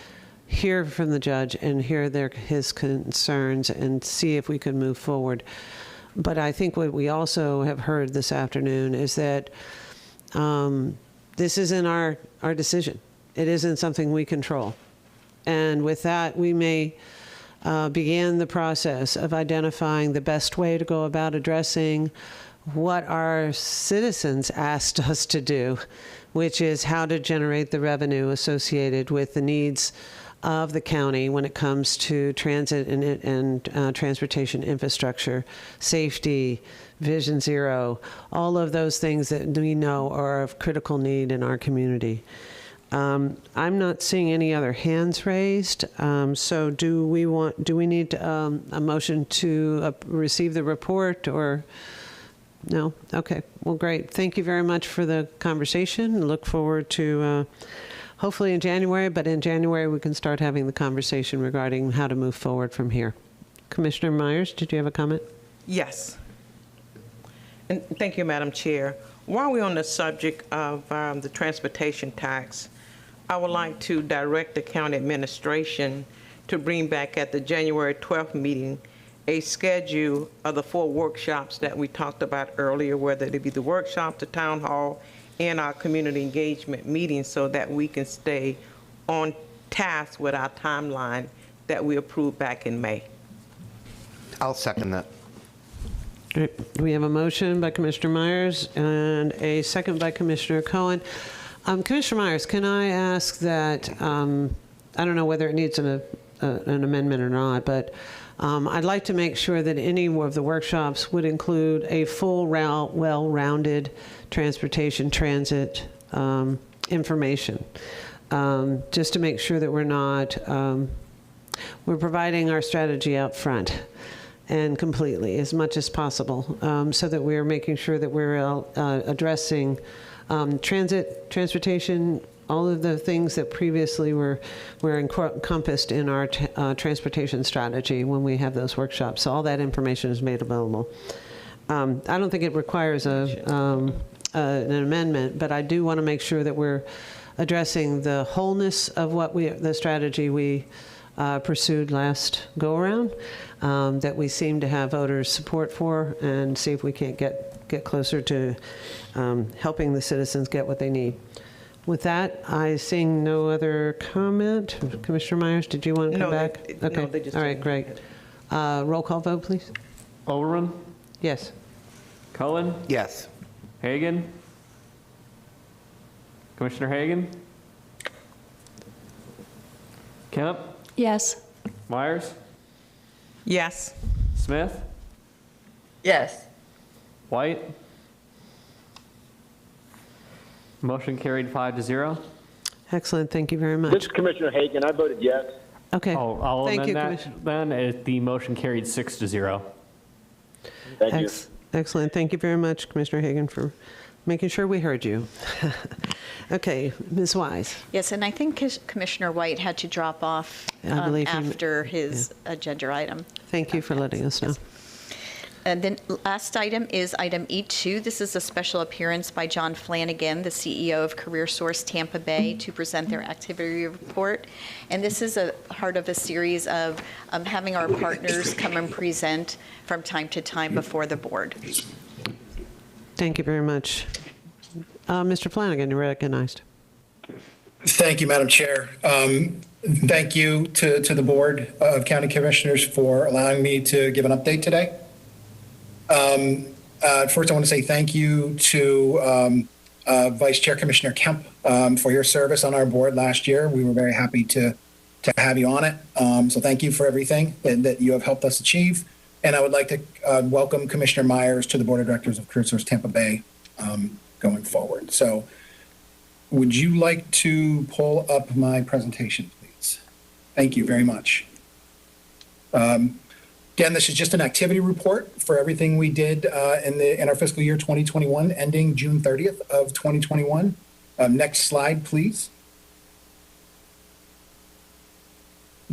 hear from the judge and hear his concerns and see if we can move forward. But I think what we also have heard this afternoon is that this isn't our decision. It isn't something we control. And with that, we may begin the process of identifying the best way to go about addressing what our citizens asked us to do, which is how to generate the revenue associated with the needs of the county when it comes to transit and transportation infrastructure, safety, Vision Zero, all of those things that we know are of critical need in our community. I'm not seeing any other hands raised. So do we need a motion to receive the report, or no? Okay, well, great. Thank you very much for the conversation. Look forward to hopefully in January, but in January we can start having the conversation regarding how to move forward from here. Commissioner Myers, did you have a comment? Yes. And thank you, Madam Chair. While we're on the subject of the transportation tax, I would like to direct the county administration to bring back at the January 12th meeting a schedule of the 4 workshops that we talked about earlier, whether it be the workshop, the town hall, and our community engagement meetings, so that we can stay on task with our timeline that we approved back in May. I'll second that. We have a motion by Commissioner Myers and a second by Commissioner Cohen. Commissioner Myers, can I ask that, I don't know whether it needs an amendment or not, but I'd like to make sure that any of the workshops would include a full, well-rounded transportation transit information, just to make sure that we're providing our transit out front and completely as much as possible, so that we're making sure that we're addressing transportation, all of the things that previously were encompassed in our transportation strategy when we have those workshops. So all that information is made available. I don't think it requires an amendment, but I do want to make sure that we're addressing the wholeness of the strategy we pursued last go-around, that we seem to have voters' support for, and see if we can't get closer to helping the citizens get what they need. With that, I seeing no other comment. Commissioner Myers, did you want to come back? Okay. No, they just all right, great. Roll call vote, please. Overman? Yes. Cullen? Yes. Hagan? Commissioner Hagan? Kemp? Yes. Myers? Yes. Smith? Yes. White? Motion carried 5-0. Excellent. Thank you very much. This is Commissioner Hagan. I voted yes. Okay. Oh, I'll Thank amend you, that Commissioner. then. The motion carried 6-0. Thank you. Excellent. Thank you very much, Commissioner Hagan, for making sure we heard you. Okay, Ms. Wise. Yes, and I think Commissioner White had to drop off I believe after his agenda item. Thank you for letting us know. And then last item is item E2. This is a special appearance by John Flanagan, the CEO of CareerSource Tampa Bay, to present their activity report. And this is a part of a series of having our partners come and present from time to time before the board. Thank you very much. Mr. Flanagan, you're recognized. Thank you, Madam Chair. Thank you to the Board of County Commissioners for allowing me to give an update today. First, I want to say thank you to Vice Chair Commissioner Kemp for your service on our board last year. We were very happy to have you on it. So thank you for everything that you have helped us achieve. And I would like to welcome Commissioner Myers to the Board of Directors of CareerSource Tampa Bay going forward. So would you like to pull up my presentation, please? Thank you very much. Again, this is just an activity report for everything we did in our fiscal year 2021, ending June 30th of 2021. Next slide, please.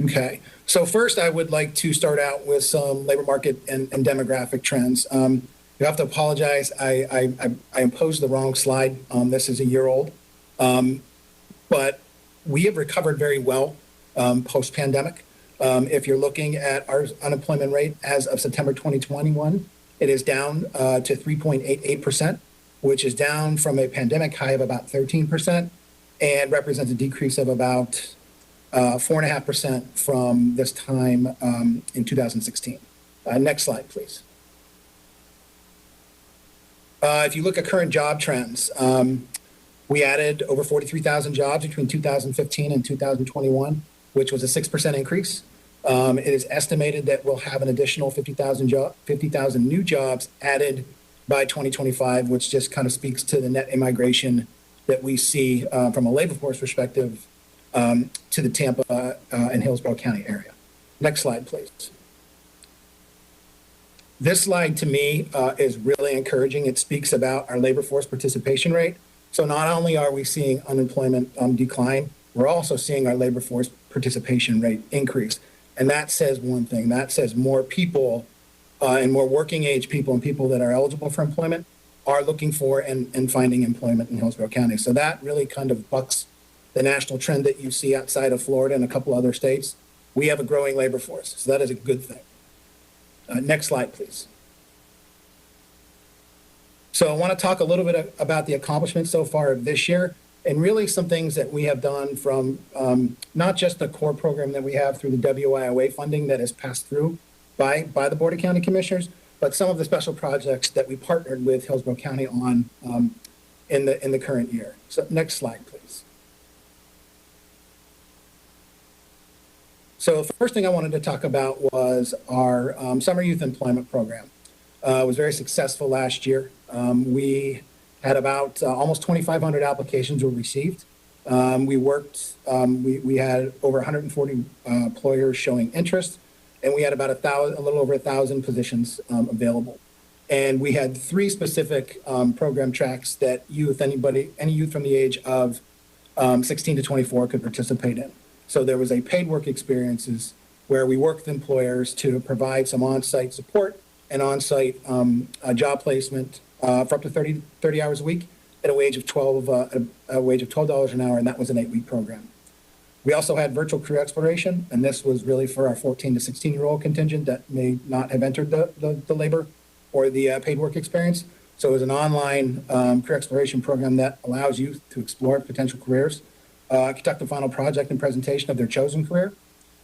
Okay, so first I would like to start out with some labor market and demographic trends. You have to apologize, I imposed the wrong slide. This is a year old, but we have recovered very well post-pandemic. If you're looking at our unemployment rate as of September 2021, it is down to 3.88%, which is down from a pandemic high of about 13% and represents a decrease of about 4.5% from this time in 2016. Next slide, please. If you look at current job trends, we added over 43,000 jobs between 2015 and 2021. which was a 6% increase. It is estimated that we'll have an additional 50,000 new jobs added by 2025, which just kind of speaks to the net immigration that we see from a labor force perspective to the Tampa and Hillsborough County area. Next slide, please. This slide to me is really encouraging. It speaks about our labor force participation rate. So not only are we seeing unemployment decline, we're also seeing our labor force participation rate increase. And that says one thing, that says more people and more working age people and people that are eligible for employment are looking for and finding employment in Hillsborough County. So that really kind of bucks the national trend that you see outside of Florida and a couple other states. We have a growing labor force, so that is a good thing. Next slide, please. So I want to talk a little bit about the accomplishments so far of this year, and really some things that we have done from not just the core program that we have through the WIOA funding that is passed through by the Board of County Commissioners, but some of the special projects that we partnered with Hillsborough County on in the current year. So next slide, please. So the first thing I wanted to talk about was our summer youth employment program. It was very successful last year. We had about almost 2,500 applications were received. We worked, we had over 140 employers showing interest, and we had about a little over 1,000 positions available. And we had 3 specific program tracks that any youth from the age of 16 to 24 could participate in. So there was a paid work experiences where we worked with employers to provide some on-site support and on-site job placement for up to 30 hours a week at a wage of $12 an hour, and that was an 8-week program. We also had virtual career exploration, and this was really for our 14 to 16-year-old contingent that may not have entered the labor or the paid work experience. So it was an online career exploration program that allows youth to explore potential careers, conduct a final project and presentation of their chosen career,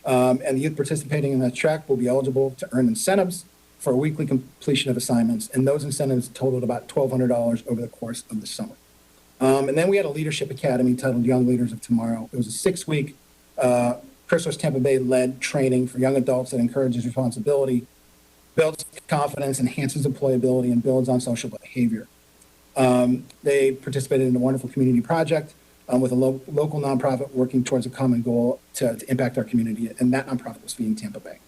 and the youth participating in that track will be eligible to earn incentives for weekly completion of assignments, and those incentives totaled about $1,200 over the course of the summer. And then we had a leadership academy titled Young Leaders of Tomorrow. It was a 6-week CareerSource Tampa Bay-led training for young adults that encourages responsibility, builds confidence, enhances employability, and builds on social behavior. They participated in a wonderful community project with a local nonprofit working towards a common goal to impact our community, and that nonprofit was Feeding Tampa Bay.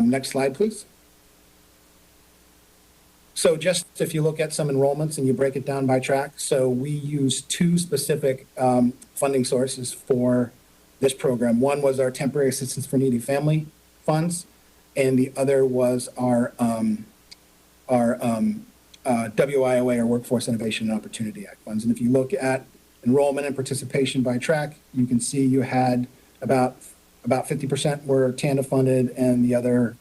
Next slide, please. So just if you look at some enrollments and you break it down by track, so we use 2 specific funding sources for this program. One was our Temporary Assistance for Needy Family funds, and the other was our WIOA, or Workforce Innovation and Opportunity Act funds. And if you look at enrollment and participation by track, you can see you had about 50% were TANDA funded, and the other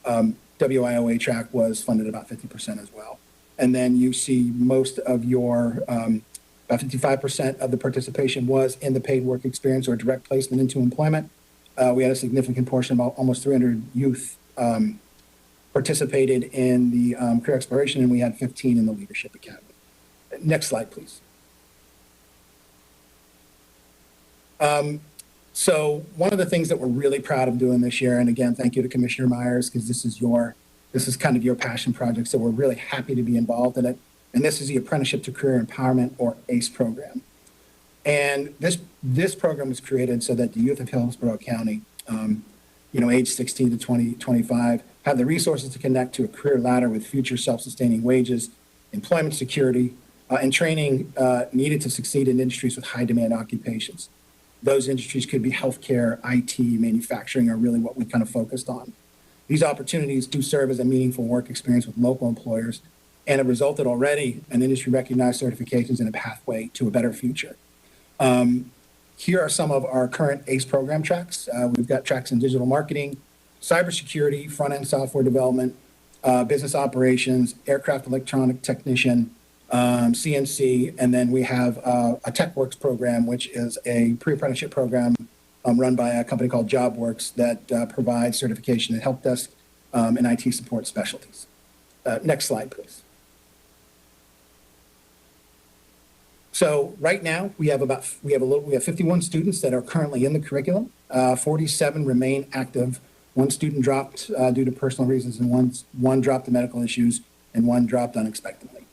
WIOA track was funded about 50% as well. And then you see most of your, about 55% of the participation was in the paid work experience or direct placement into employment. We had a significant portion, about almost 300 youth participated in the career exploration, and we had 15 in the leadership academy. Next slide, please. So one of the things that we're really proud of doing this year, and again, thank you to Commissioner Myers, because this is kind of your passion project, so we're really happy to be involved in it. And this is the Apprenticeship to Career Empowerment, or ACE program. And this program was created so that the youth of Hillsborough County, age 16 to 25, have the resources to connect to a career ladder with future self-sustaining wages, employment security, and training needed to succeed in industries with high demand occupations. Those industries could be healthcare, IT, manufacturing are really what we kind of focused on. These opportunities do serve as a meaningful work experience with local employers and have resulted already in industry recognized certifications and a pathway to a better future. Here are some of our current ACE program tracks. We've got tracks in digital marketing, cybersecurity, front-end software development, business operations, aircraft electronic technician, CNC, and then we have a TechWorks program, which is a pre-apprenticeship program run by a company called JobWorks that provides certification and help desk and IT support specialties. Next slide, please. So right now we have 51 students that are currently in the curriculum. 47 remain active. One student dropped due to personal reasons, and one dropped to medical issues, and one dropped unexpectedly.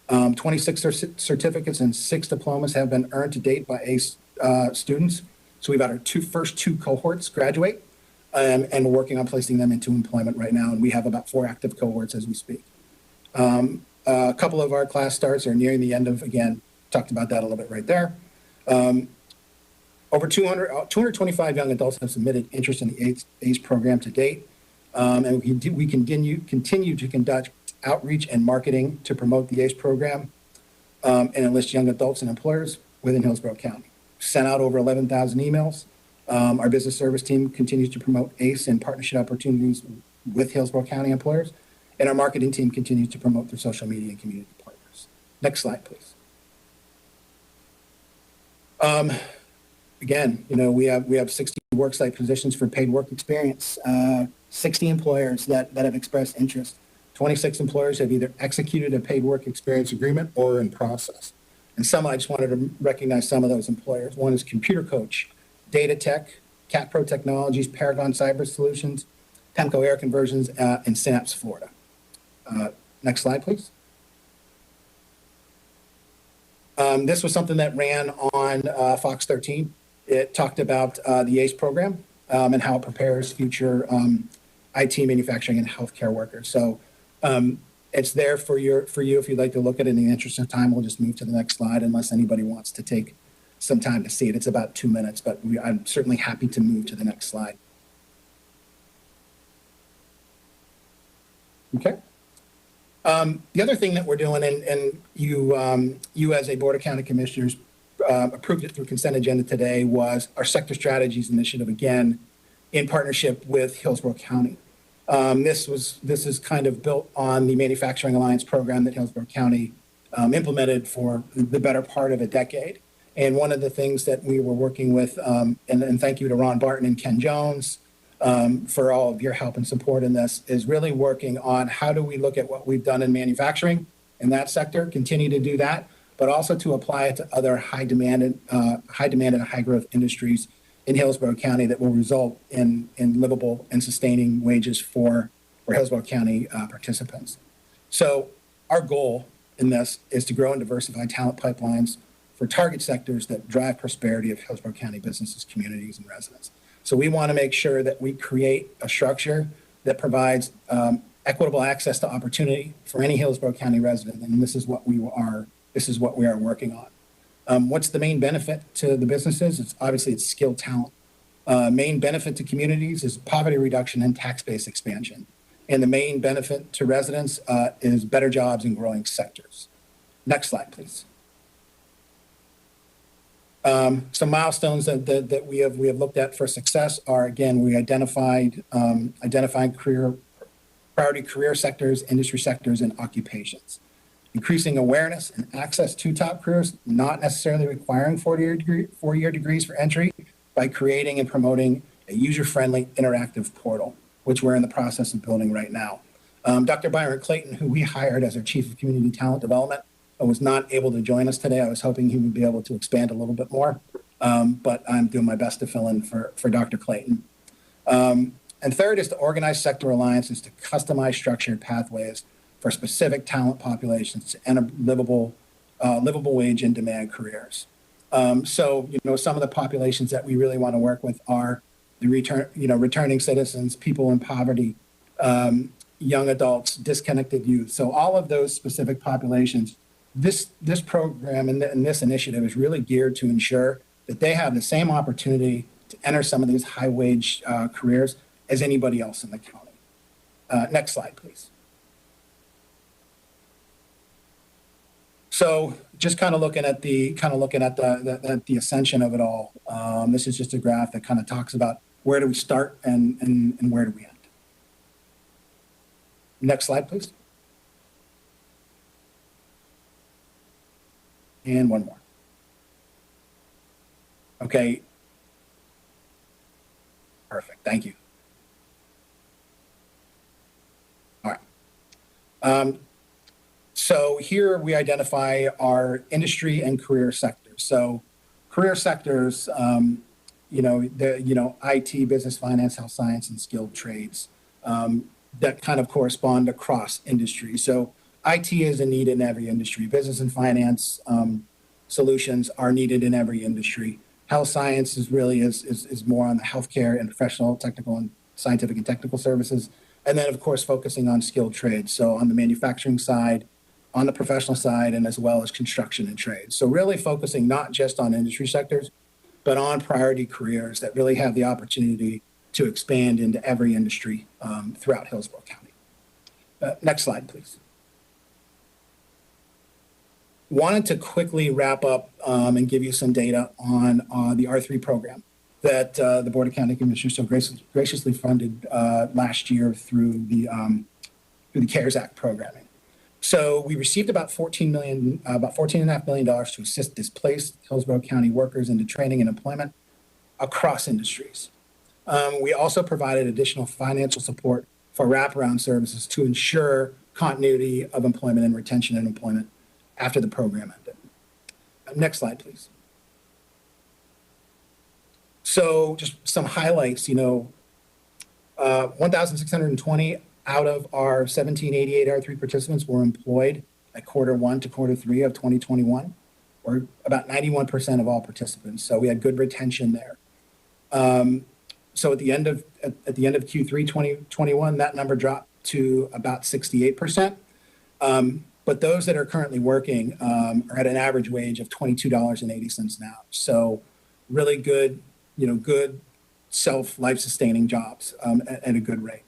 26 certificates and 6 diplomas have been earned to date by ACE students. So we've had our first two cohorts graduate, and we're working on placing them into employment right now. And we have about 4 active cohorts as we speak. A couple of our class starts are nearing the end of, again, talked about that a little bit right there. Over 225 young adults have submitted interest in the ACE program to date. And we continue to conduct outreach and marketing to promote the ACE program and enlist young adults and employers within Hillsborough County. Sent out over 11,000 emails. Our business service team continues to promote ACE and partnership opportunities with Hillsborough County employers. And our marketing team continues to promote through social media and community partners. Next slide, please. Again, we have 60 worksite positions for paid work experience, 60 employers that have expressed interest. 26 employers have either executed a paid work experience agreement or are in process. And I just wanted to recognize some of those employers. One is Computer Coach, Data Tech, Cat Pro Technologies, Paragon Cyber Solutions, Temco Air Conversions, and Synapse Florida. Next slide, please. This was something that ran on Fox 13. It talked about the ACE program and how it prepares future IT, manufacturing, and healthcare workers. So it's there for you if you'd like to look at it. In the interest of time, we'll just move to the next slide unless anybody wants to take some time to see it. It's about 2 minutes, but I'm certainly happy to move to the next slide. Okay. The other thing that we're doing, and you as a Board of County Commissioners approved it through consent agenda today, was our Sector Strategies Initiative, again, in partnership with Hillsborough County. This is kind of built on the Manufacturing Alliance program that Hillsborough County implemented for the better part of a decade. And one of the things that we were working with, and thank you to Ron Barton and Ken Jones, for all of your help and support in this, is really working on how do we look at what we've done in manufacturing in that sector, continue to do that, but also to apply it to other high demand and high growth industries in Hillsborough County that will result in livable and sustaining wages for Hillsborough County participants. So our goal in this is to grow and diversify talent pipelines for target sectors that drive prosperity of Hillsborough County businesses, communities, and residents. So we want to make sure that we create a structure that provides equitable access to opportunity for any Hillsborough County resident, and this is what we are working on. What's the main benefit to the businesses? It's skilled talent. Main benefit to communities is poverty reduction and tax base expansion. And the main benefit to residents is better jobs in growing sectors. Next slide, please. Some milestones that we have looked at for success are, again, we identifying priority career sectors, industry sectors, and occupations. Increasing awareness and access to top careers, not necessarily requiring four-year degrees for entry, by creating and promoting a user-friendly interactive portal, which we're in the process of building right now. Dr. Byron Clayton, who we hired as our Chief of Community Talent Development, was not able to join us today. I was hoping he would be able to expand a little bit more, but I'm doing my best to fill in for Dr. Clayton. And third is to organize sector alliances to customize structured pathways for specific talent populations to enter livable wage and demand careers. So, some of the populations that we really want to work with are the returning citizens, people in poverty, young adults, disconnected youth. So all of those specific populations, this program and this initiative is really geared to ensure that they have the same opportunity to enter some of these high wage careers as anybody else in the county. Next slide, please. So just kind of looking at the ascension of it all. This is just a graph that kind of talks about where do we start and where do we end. Next slide, please. And one more. Okay. Perfect. Thank you. All right. So here we identify our industry and career sectors. So career sectors, IT, business, finance, health science, and skilled trades that kind of correspond across industry. So IT is a need in every industry. Business and finance solutions are needed in every industry. Health science is really is more on the healthcare and professional, technical, and scientific and technical services. And then, of course, focusing on skilled trades. So on the manufacturing side, on the professional side, and as well as construction and trade. So really focusing not just on industry sectors, but on priority careers that really have the opportunity to expand into every industry throughout Hillsborough County. Next slide, please. Wanted to quickly wrap up and give you some data on the R3 program that the Board of County Commissioners so graciously funded last year through the CARES Act programming. So we received about $14.5 million to assist displaced Hillsborough County workers into training and employment across industries. We also provided additional financial support for wraparound services to ensure continuity of employment and retention and employment after the program ended. Next slide, please. So just some highlights, 1,620 out of our 1,788 R3 participants were employed at Q1 to Q3 of 2021, or about 91% of all participants. So we had good retention there. So at the end of Q3 2021, that number dropped to about 68%. But those that are currently working are at an average wage of $22.80 an hour. So really good, good life-sustaining jobs at a good rate.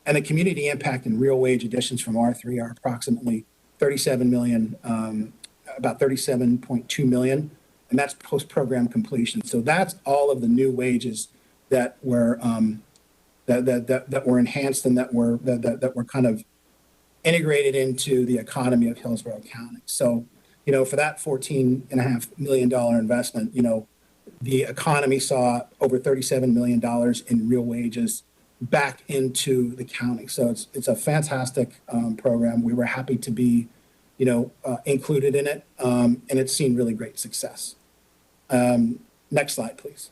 And the community impact and real wage additions from R3 are approximately 37 million, about 37.2 million, and that's post-program completion. So that's all of the new wages that were that were enhanced and that were kind of integrated into the economy of Hillsborough County. So, for that $14.5 million investment, the economy saw over $37 million in real wages back into the county. So it's a fantastic program. We were happy to be, included in it, and it's seen really great success. Next slide, please.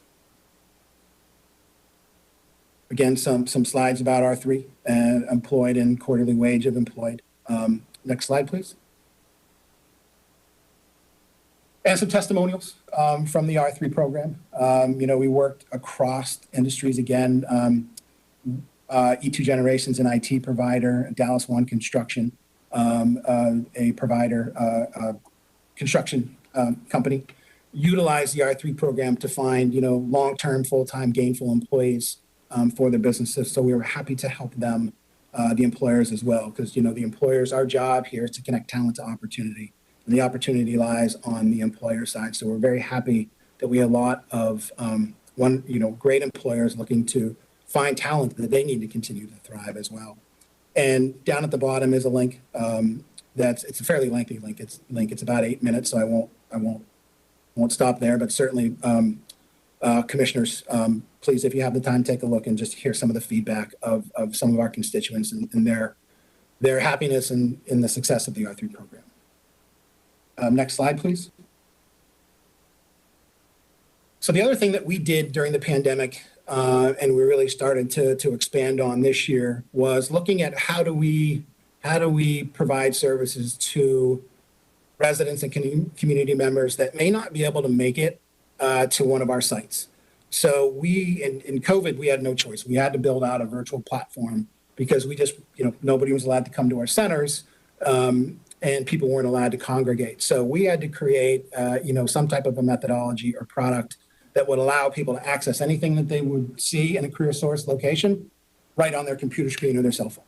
Again, some slides about R3 and employed and quarterly wage of employed. Next slide, please. And some testimonials from the R3 program. We worked across industries again. E2 Generations, an IT provider, Dallas One Construction, a provider, construction company, utilized the R3 program to find, long-term, full-time, gainful employees for their businesses. So we were happy to help them, the employers as well, because, the employers, our job here is to connect talent to opportunity. And the opportunity lies on the employer side. So we're very happy that we have a lot of great employers looking to find talent that they need to continue to thrive as well. And down at the bottom is a link it's a fairly lengthy link. It's about 8 minutes, so I won't stop there. But certainly, commissioners, please, if you have the time, take a look and just hear some of the feedback of some of our constituents and their happiness in the success of the R3 program. Next slide, please. So the other thing that we did during the pandemic, and we really started to expand on this year, was looking at how do we provide services to residents and community members that may not be able to make it to one of our sites. So in COVID, we had no choice. We had to build out a virtual platform because we just, nobody was allowed to come to our centers. And people weren't allowed to congregate. So we had to create, some type of a methodology or product that would allow people to access anything that they would see in a CareerSource location right on their computer screen or their cell phone.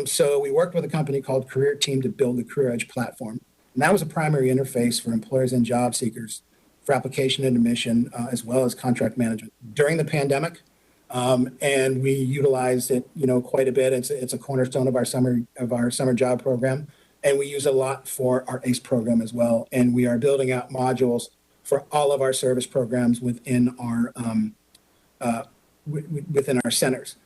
So we worked with a company called Career Team to build the Career Edge platform. And that was a primary interface for employers and job seekers for application and admission, as well as contract management during the pandemic. And we utilized it, quite a bit. It's a cornerstone of our summer job program. And we use a lot for our ACE program as well. And we are building out modules for all of our service programs within our centers.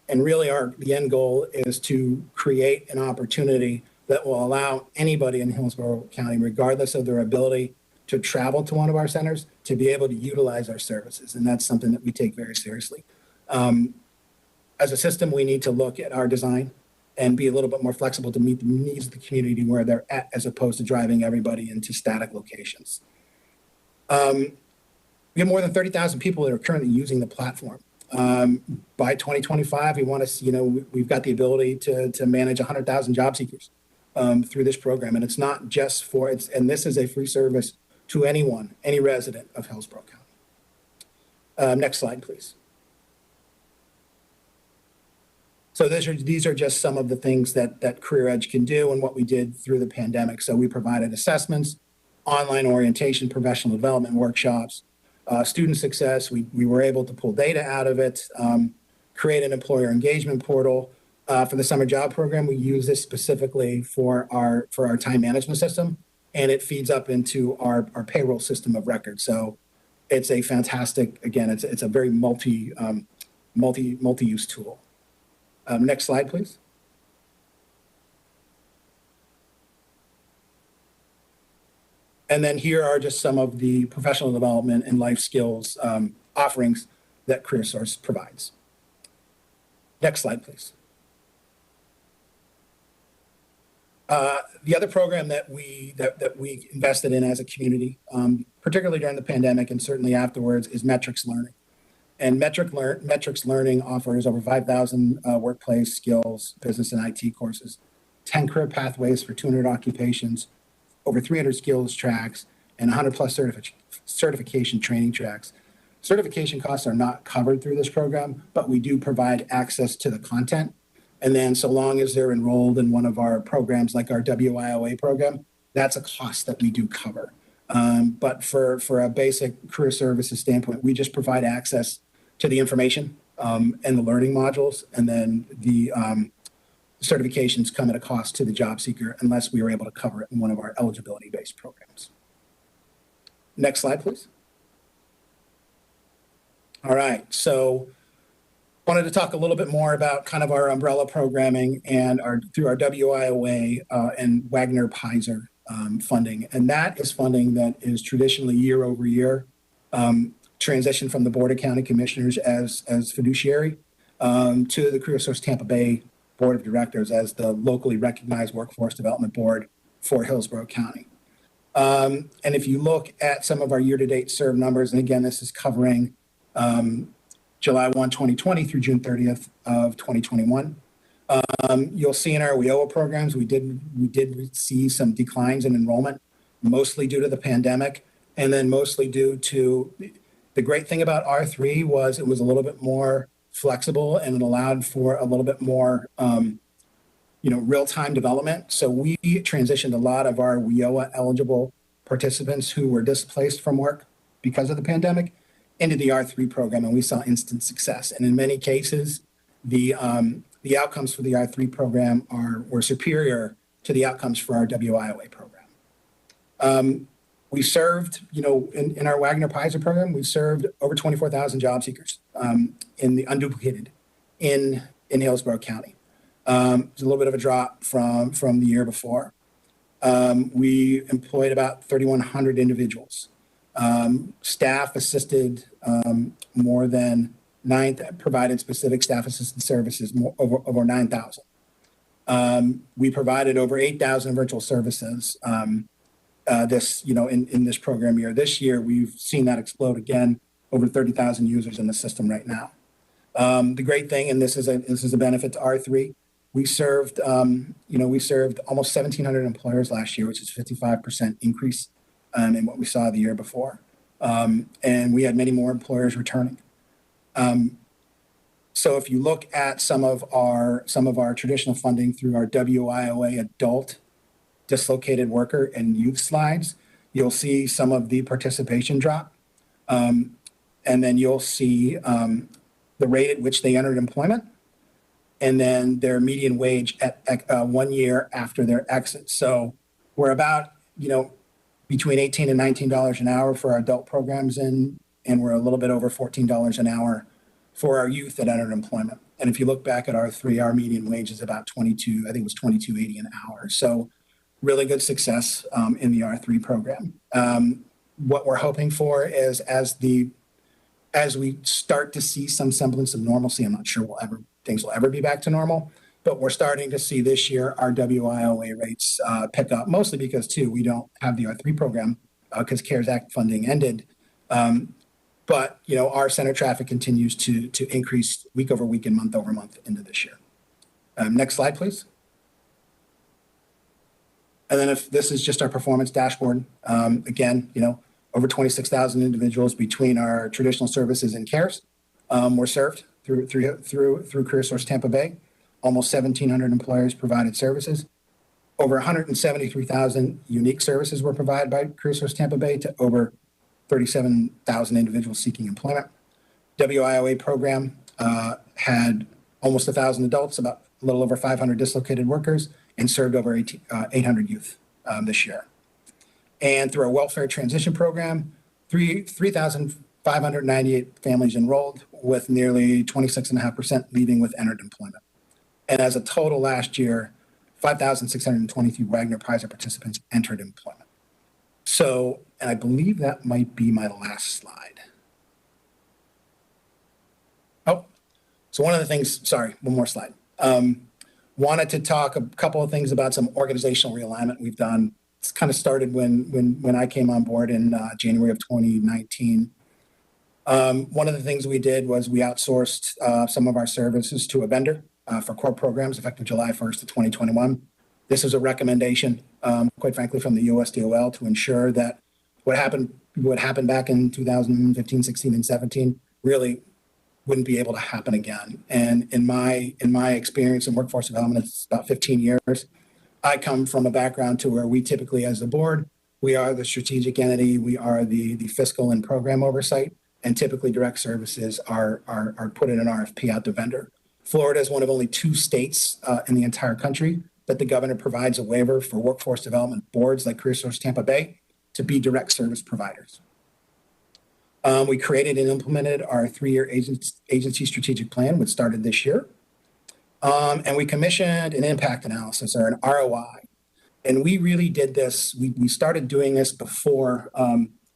And really the end goal is to create an opportunity that will allow anybody in Hillsborough County, regardless of their ability to travel to one of our centers, to be able to utilize our services. And that's something that we take very seriously. As a system, we need to look at our design and be a little bit more flexible to meet the needs of the community where they're at, as opposed to driving everybody into static locations. We have more than 30,000 people that are currently using the platform. By 2025, we want to, we've got the ability to manage 100,000 job seekers through this program. And it's not just for, and this is a free service to anyone, any resident of Hillsborough County. Next slide, please. So these are just some of the things that Career Edge can do and what we did through the pandemic. So we provided assessments, online orientation, professional development workshops, student success. We were able to pull data out of it, create an employer engagement portal. For the summer job program, we use this specifically for our time management system, and it feeds up into our payroll system of record. So it's a fantastic, again, it's a very multi-use tool. Next slide, please. And then here are just some of the professional development and life skills offerings that CareerSource provides. Next slide, please. The other program that we invested in as a community, particularly during the pandemic and certainly afterwards, is Metrics Learning. And Metrics Learning offers over 5,000 workplace skills, business and IT courses, 10 career pathways for 200 occupations, over 300 skills tracks, and 100 plus certification training tracks. Certification costs are not covered through this program, but we do provide access to the content. And then so long as they're enrolled in one of our programs, like our WIOA program, that's a cost that we do cover. But for a basic career services standpoint, we just provide access to the information and the learning modules, and then the certifications come at a cost to the job seeker unless we are able to cover it in one of our eligibility-based programs. Next slide, please. All right, so wanted to talk a little bit more about kind of our umbrella programming and through our WIOA and Wagner-Pizer funding. And that is funding that is traditionally year over year transitioned from the Board of County Commissioners as fiduciary to the CareerSource Tampa Bay Board of Directors as the locally recognized workforce development board for Hillsborough County. And if you look at some of our year-to-date served numbers, and again, this is covering July 1, 2020 through June 30th of 2021. You'll see in our WIOA programs, we did see some declines in enrollment, mostly due to the pandemic, and then mostly due to the great thing about R3 was it was a little bit more flexible and it allowed for a little bit more, real-time development. So we transitioned a lot of our WIOA eligible participants who were displaced from work because of the pandemic into the R3 program, and we saw instant success. And in many cases, the outcomes for the R3 program were superior to the outcomes for our WIOA program. We served, in our Wagner-Pizer program, we served over 24,000 job seekers in the unduplicated in Hillsborough County. It's a little bit of a drop from the year before. We employed about 3,100 individuals. Staff assisted more than provided specific staff assistance services over 9,000. We provided over 8,000 virtual services in this program year. This year, we've seen that explode again, over 30,000 users in the system right now. The great thing, and this is a benefit to R3, we served almost 1,700 employers last year, which is a 55% increase in what we saw the year before. And we had many more employers returning. So if you look at some of our traditional funding through our WIOA adult dislocated worker and youth slides, you'll see some of the participation drop. And then you'll see the rate at which they entered employment, and then their median wage at 1 year after their exit. So we're about, between $18 and $19 an hour for our adult programs, and we're a little bit over $14 an hour for our youth that entered employment. And if you look back at R3, our median wage is about 22, I think it was $22.80 an hour. So really good success in the R3 program. What we're hoping for is as we start to see some semblance of normalcy, I'm not sure things will ever be back to normal, but we're starting to see this year our WIOA rates pick up, mostly because too, we don't have the R3 program because CARES Act funding ended. But our center traffic continues to increase week over week and month over month into this year. Next slide, please. And then if this is just our performance dashboard, again, over 26,000 individuals between our traditional services and CARES were served through CareerSource Tampa Bay. Almost 1,700 employers provided services. Over 173,000 unique services were provided by CareerSource Tampa Bay to over 37,000 individuals seeking employment. WIOA program had almost 1,000 adults, about a little over 500 dislocated workers, and served over 800 youth this year. And through our welfare transition program, 3,598 families enrolled, with nearly 26.5% leaving with entered employment. And as a total last year, 5,623 Wagner Prizer participants entered employment. So, and I believe that might be my last slide. Oh, so one of the things, sorry, one more slide. Wanted to talk a couple of things about some organizational realignment we've done. It's kind of started when I came on board in January of 2019. One of the things we did was we outsourced some of our services to a vendor for core programs effective July 1st of 2021. This is a recommendation, quite frankly, from the USDOL to ensure that what happened back in 2015, 16, and 17 really wouldn't be able to happen again. And in my experience in workforce development, it's about 15 years. I come from a background to where we typically, as the board, we are the strategic entity, we are the fiscal and program oversight, and typically direct services are put in an RFP out to vendor. Florida is one of only 2 states in the entire country that the governor provides a waiver for workforce development boards like CareerSource Tampa Bay to be direct service providers. We created and implemented our 3-year agency strategic plan, which started this year. And we commissioned an impact analysis, or an ROI. And we really did this, we started doing this before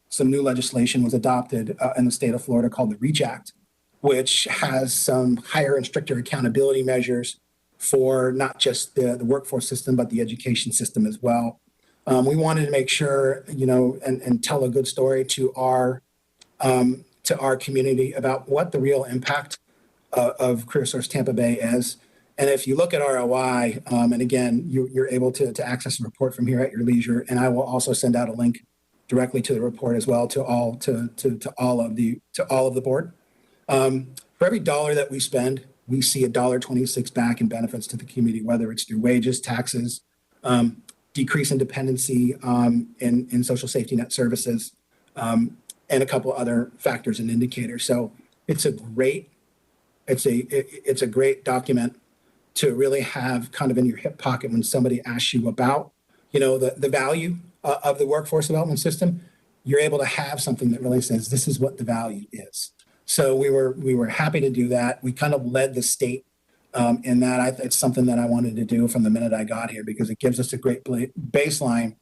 some new legislation was adopted in the state of Florida called the REACH Act, which has some higher and stricter accountability measures for not just the workforce system, but the education system as well. We wanted to make sure, and tell a good story to our community about what the real impact of CareerSource Tampa Bay is. And if you look at ROI, and again, you're able to access a report from here at your leisure, and I will also send out a link directly to the report as well to all of the board. For every dollar that we spend, we see $1.26 back in benefits to the community, whether it's through wages, taxes, decrease in dependency in social safety net services, and a couple other factors and indicators. So it's a great document to really have kind of in your hip pocket when somebody asks you about, the value of the workforce development system. You're able to have something that really says this is what the value is. So we were happy to do that. We kind of led the state in that. It's something that I wanted to do from the minute I got here because it gives us a great baseline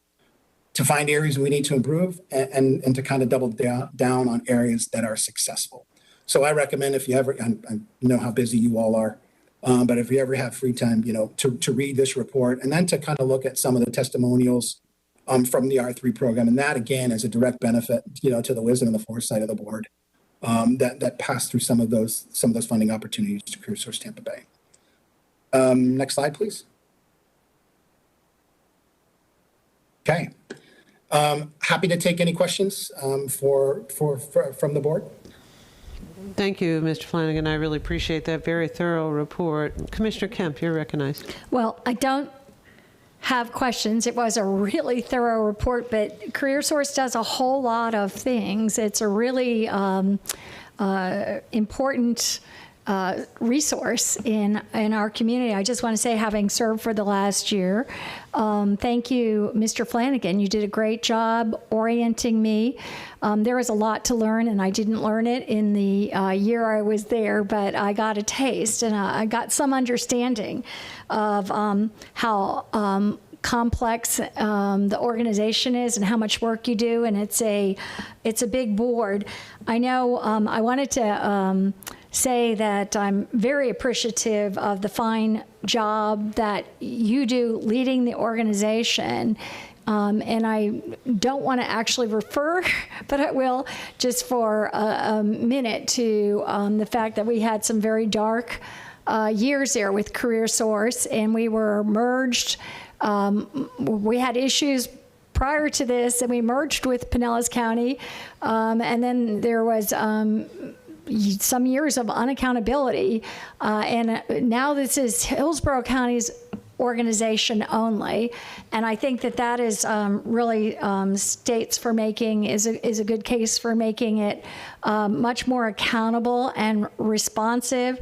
to find areas we need to improve and to kind of double down on areas that are successful. So I recommend if you ever, I know how busy you all are, but if you ever have free time, to read this report and then to kind of look at some of the testimonials from the R3 program. And that, again, is a direct benefit, to the wisdom and the foresight of the board that passed through some of those funding opportunities to CareerSource Tampa Bay. Next slide, please. Okay. Happy to take any questions from the board. Thank you, Mr. Flanagan. I really appreciate that very thorough report. Commissioner Kemp, you're recognized. Well, I don't have questions. It was a really thorough report, but CareerSource does a whole lot of things. It's a really important resource in our community. I just want to say, having served for the last year, thank you, Mr. Flanagan. You did a great job orienting me. There was a lot to learn, and I didn't learn it in the year I was there, but I got a taste, and I got some understanding of how complex the organization is and how much work you do, and it's a big board. I know I wanted to say that I'm very appreciative of the fine job that you do leading the organization. And I don't want to actually refer, but I will just for a minute to the fact that we had some very dark years there with CareerSource, and we were merged. We had issues prior to this, and we merged with Pinellas County, and then there was some years of unaccountability, and now this is Hillsborough County's organization only, and I think that is really states for making is a good case for making it much more accountable and responsive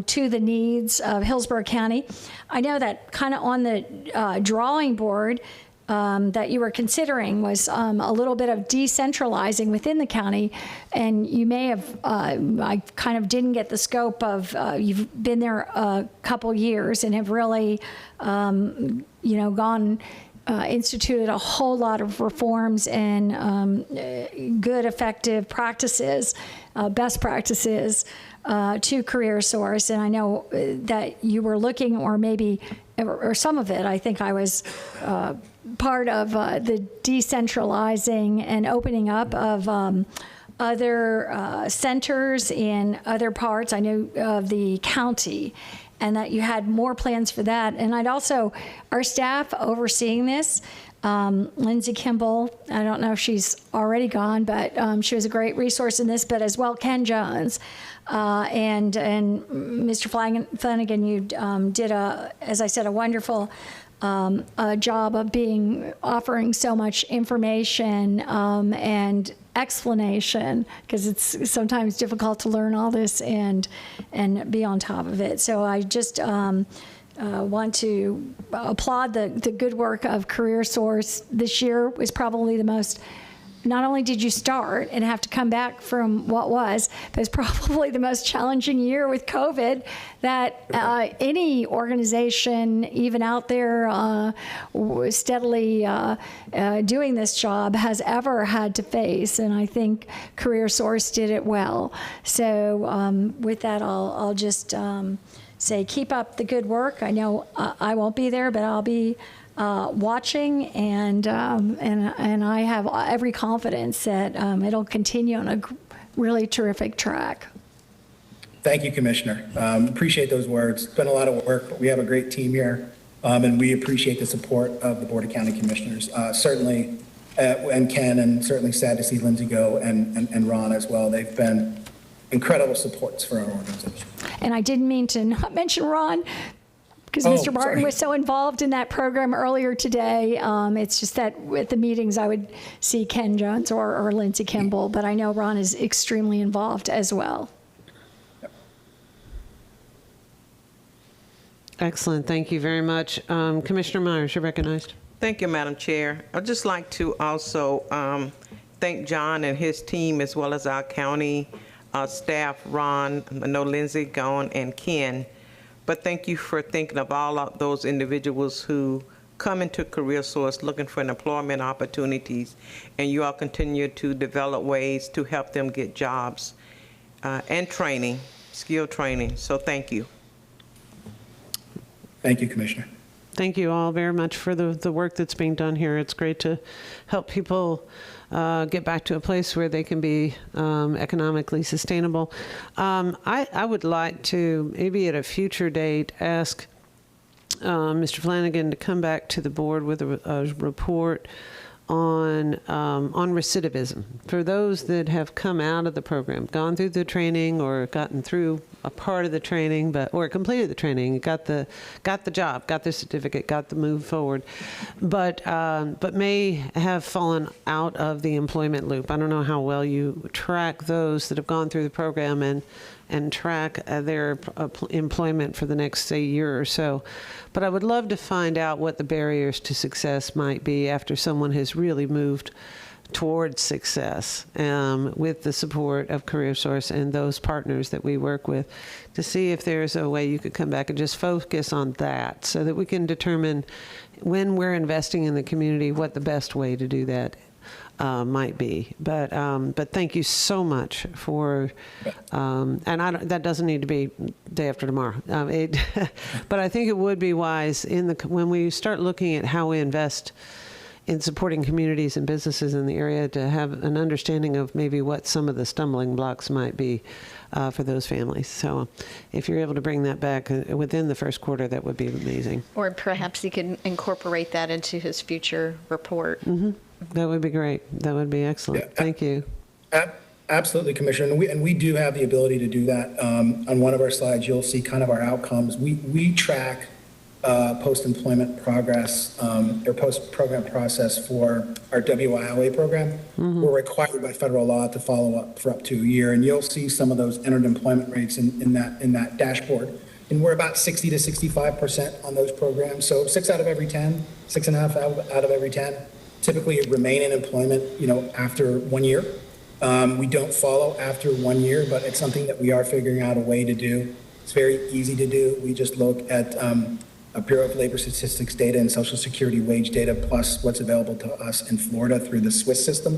to the needs of Hillsborough County. I know that kind of on the drawing board that you were considering was a little bit of decentralizing within the county, and you may have, I kind of didn't get the scope of, you've been there a couple years and have really, instituted a whole lot of reforms and good, effective practices, best practices to CareerSource. And I know that you were looking, or maybe, or some of it, I think I was part of the decentralizing and opening up of other centers in other parts, I know, of the county, and that you had more plans for that. And I'd also, our staff overseeing this, Lindsay Kimball, I don't know if she's already gone, but she was a great resource in this, but as well Ken Jones. And Mr. Flanagan, you did, as I said, a wonderful job of offering so much information and explanation, because it's sometimes difficult to learn all this and be on top of it. So I just want to applaud the good work of CareerSource. This year was probably the most, not only did you start and have to come back from what was, but it's probably the most challenging year with COVID that any organization, even out there steadily doing this job, has ever had to face. And I think CareerSource did it well. So with that, I'll just say keep up the good work. I know I won't be there, but I'll be watching, and I have every confidence that it'll continue on a really terrific track. Thank you, Commissioner. Appreciate those words. It's been a lot of work, but we have a great team here, and we appreciate the support of the Board of County Commissioners. Certainly, and Ken, and certainly sad to see Lindsay go, and Ron as well. They've been incredible supports for our organization. And I didn't mean to not mention Ron, because Mr. Martin was so involved in that program earlier today. It's just that with the meetings, I would see Ken Jones or Lindsay Kimball, but I know Ron is extremely involved as well. Excellent. Thank you very much. Commissioner Myers, you're recognized. Thank you, Madam Chair. I'd just like to also thank John and his team, as well as our county staff, Ron, I know Lindsay gone, and Ken. But thank you for thinking of all of those individuals who come into CareerSource looking for employment opportunities, and you all continue to develop ways to help them get jobs and training, skill training. So thank you. Thank you, Commissioner. Thank you all very much for the work that's being done here. It's great to help people get back to a place where they can be economically sustainable. I would like to, maybe at a future date, ask Mr. Flanagan to come back to the board with a report on recidivism. For those that have come out of the program, gone through the training or gotten through a part of the training, or completed the training, got the job, got the certificate, got the move forward, but may have fallen out of the employment loop. I don't know how well you track those that have gone through the program and track their employment for the next, say, year or so. But I would love to find out what the barriers to success might be after someone has really moved towards success, with the support of CareerSource and those partners that we work with, to see if there's a way you could come back and just focus on that so that we can determine when we're investing in the community what the best way to do that might be. But thank you so much for, and that doesn't need to be day after tomorrow. But I think it would be wise when we start looking at how we invest in supporting communities and businesses in the area, to have an understanding of maybe what some of the stumbling blocks might be for those families. So if you're able to bring that back within the first quarter, that would be amazing. Or perhaps he can incorporate that into his future report. Mm-hmm. That would be great. That would be excellent. Yeah. Thank you. Absolutely, Commissioner. And we do have the ability to do that. On one of our slides, you'll see kind of our outcomes. We track post-employment progress or post-program process for our WIOA program. Mm-hmm. We're required by federal law to follow up for up to a year, and you'll see some of those entered employment rates in that dashboard. And we're about 60 to 65% on those programs. So 6 out of every 10, 6.5 out of every 10, typically remain in employment, after 1 year. We don't follow after 1 year, but it's something that we are figuring out a way to do. It's very easy to do. We just look at Bureau of Labor Statistics data and Social Security wage data, plus what's available to us in Florida through the Swiss system.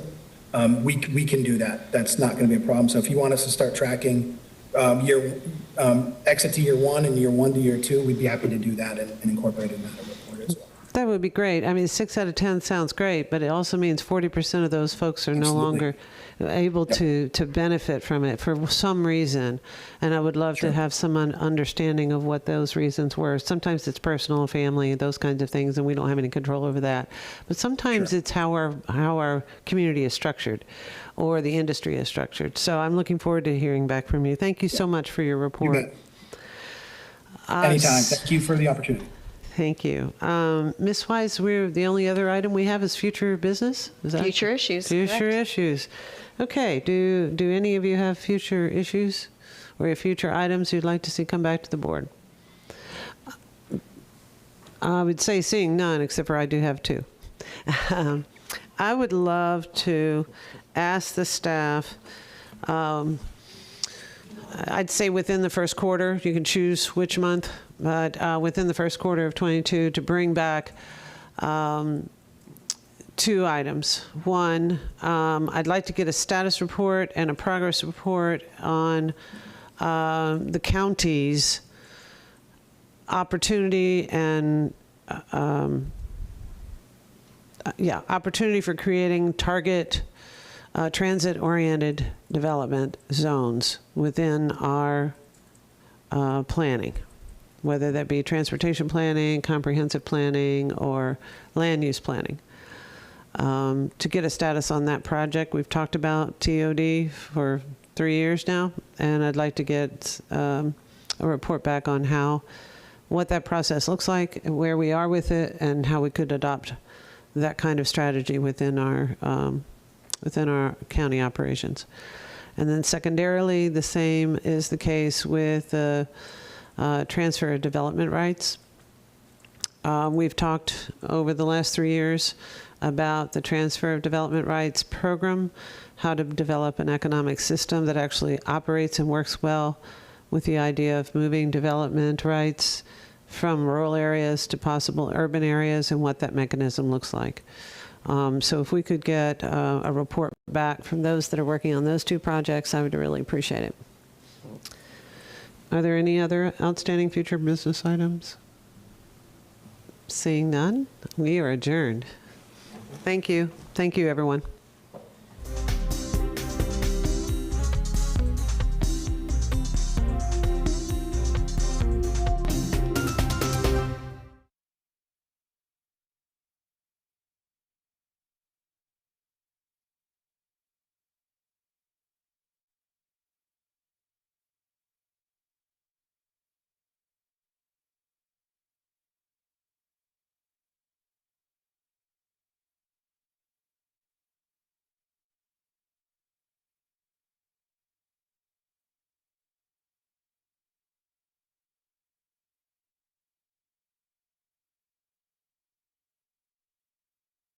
We can do that. That's not going to be a problem. So if you want us to start tracking exit to year 1 and year 1 to year 2, we'd be happy to do that and incorporate it in that report as well. That would be great. I mean, 6 out of 10 sounds great, but it also means 40% of those folks are no longer able to benefit from it for some reason. And I would love to have some understanding of what those reasons were. Sometimes it's personal, family, those kinds of things, and we don't have any control over that. But sometimes it's how our community is structured or the industry is structured. So I'm looking forward to hearing back from you. Thank you so much for your report. You bet. Anytime. Thank you for the opportunity. Thank you. Ms. Wise, the only other item we have is future business? Is that future issues. Future correct. issues. Okay. Do any of you have future issues or future items you'd like to see come back to the board? I would say seeing none, except for I do have 2. I would love to ask the staff, I'd say within the first quarter, you can choose which month, but within the first quarter of 22, to bring back 2 items. One, I'd like to get a status report and a progress report on the county's opportunity and opportunity for creating target transit-oriented development zones within our planning, whether that be transportation planning, comprehensive planning, or land use planning. To get a status on that project, we've talked about TOD for 3 years now, and I'd like to get a report back on what that process looks like, where we are with it, and how we could adopt that kind of strategy within our county operations. And then secondarily, the same is the case with the transfer of development rights. We've talked over the last 3 years about the transfer of development rights program, how to develop an economic system that actually operates and works well with the idea of moving development rights from rural areas to possible urban areas and what that mechanism looks like. So if we could get a report back from those that are working on those 2 projects, I would really appreciate it. Are there any other outstanding future business items? Seeing none, we are adjourned. Thank you. Thank you, everyone.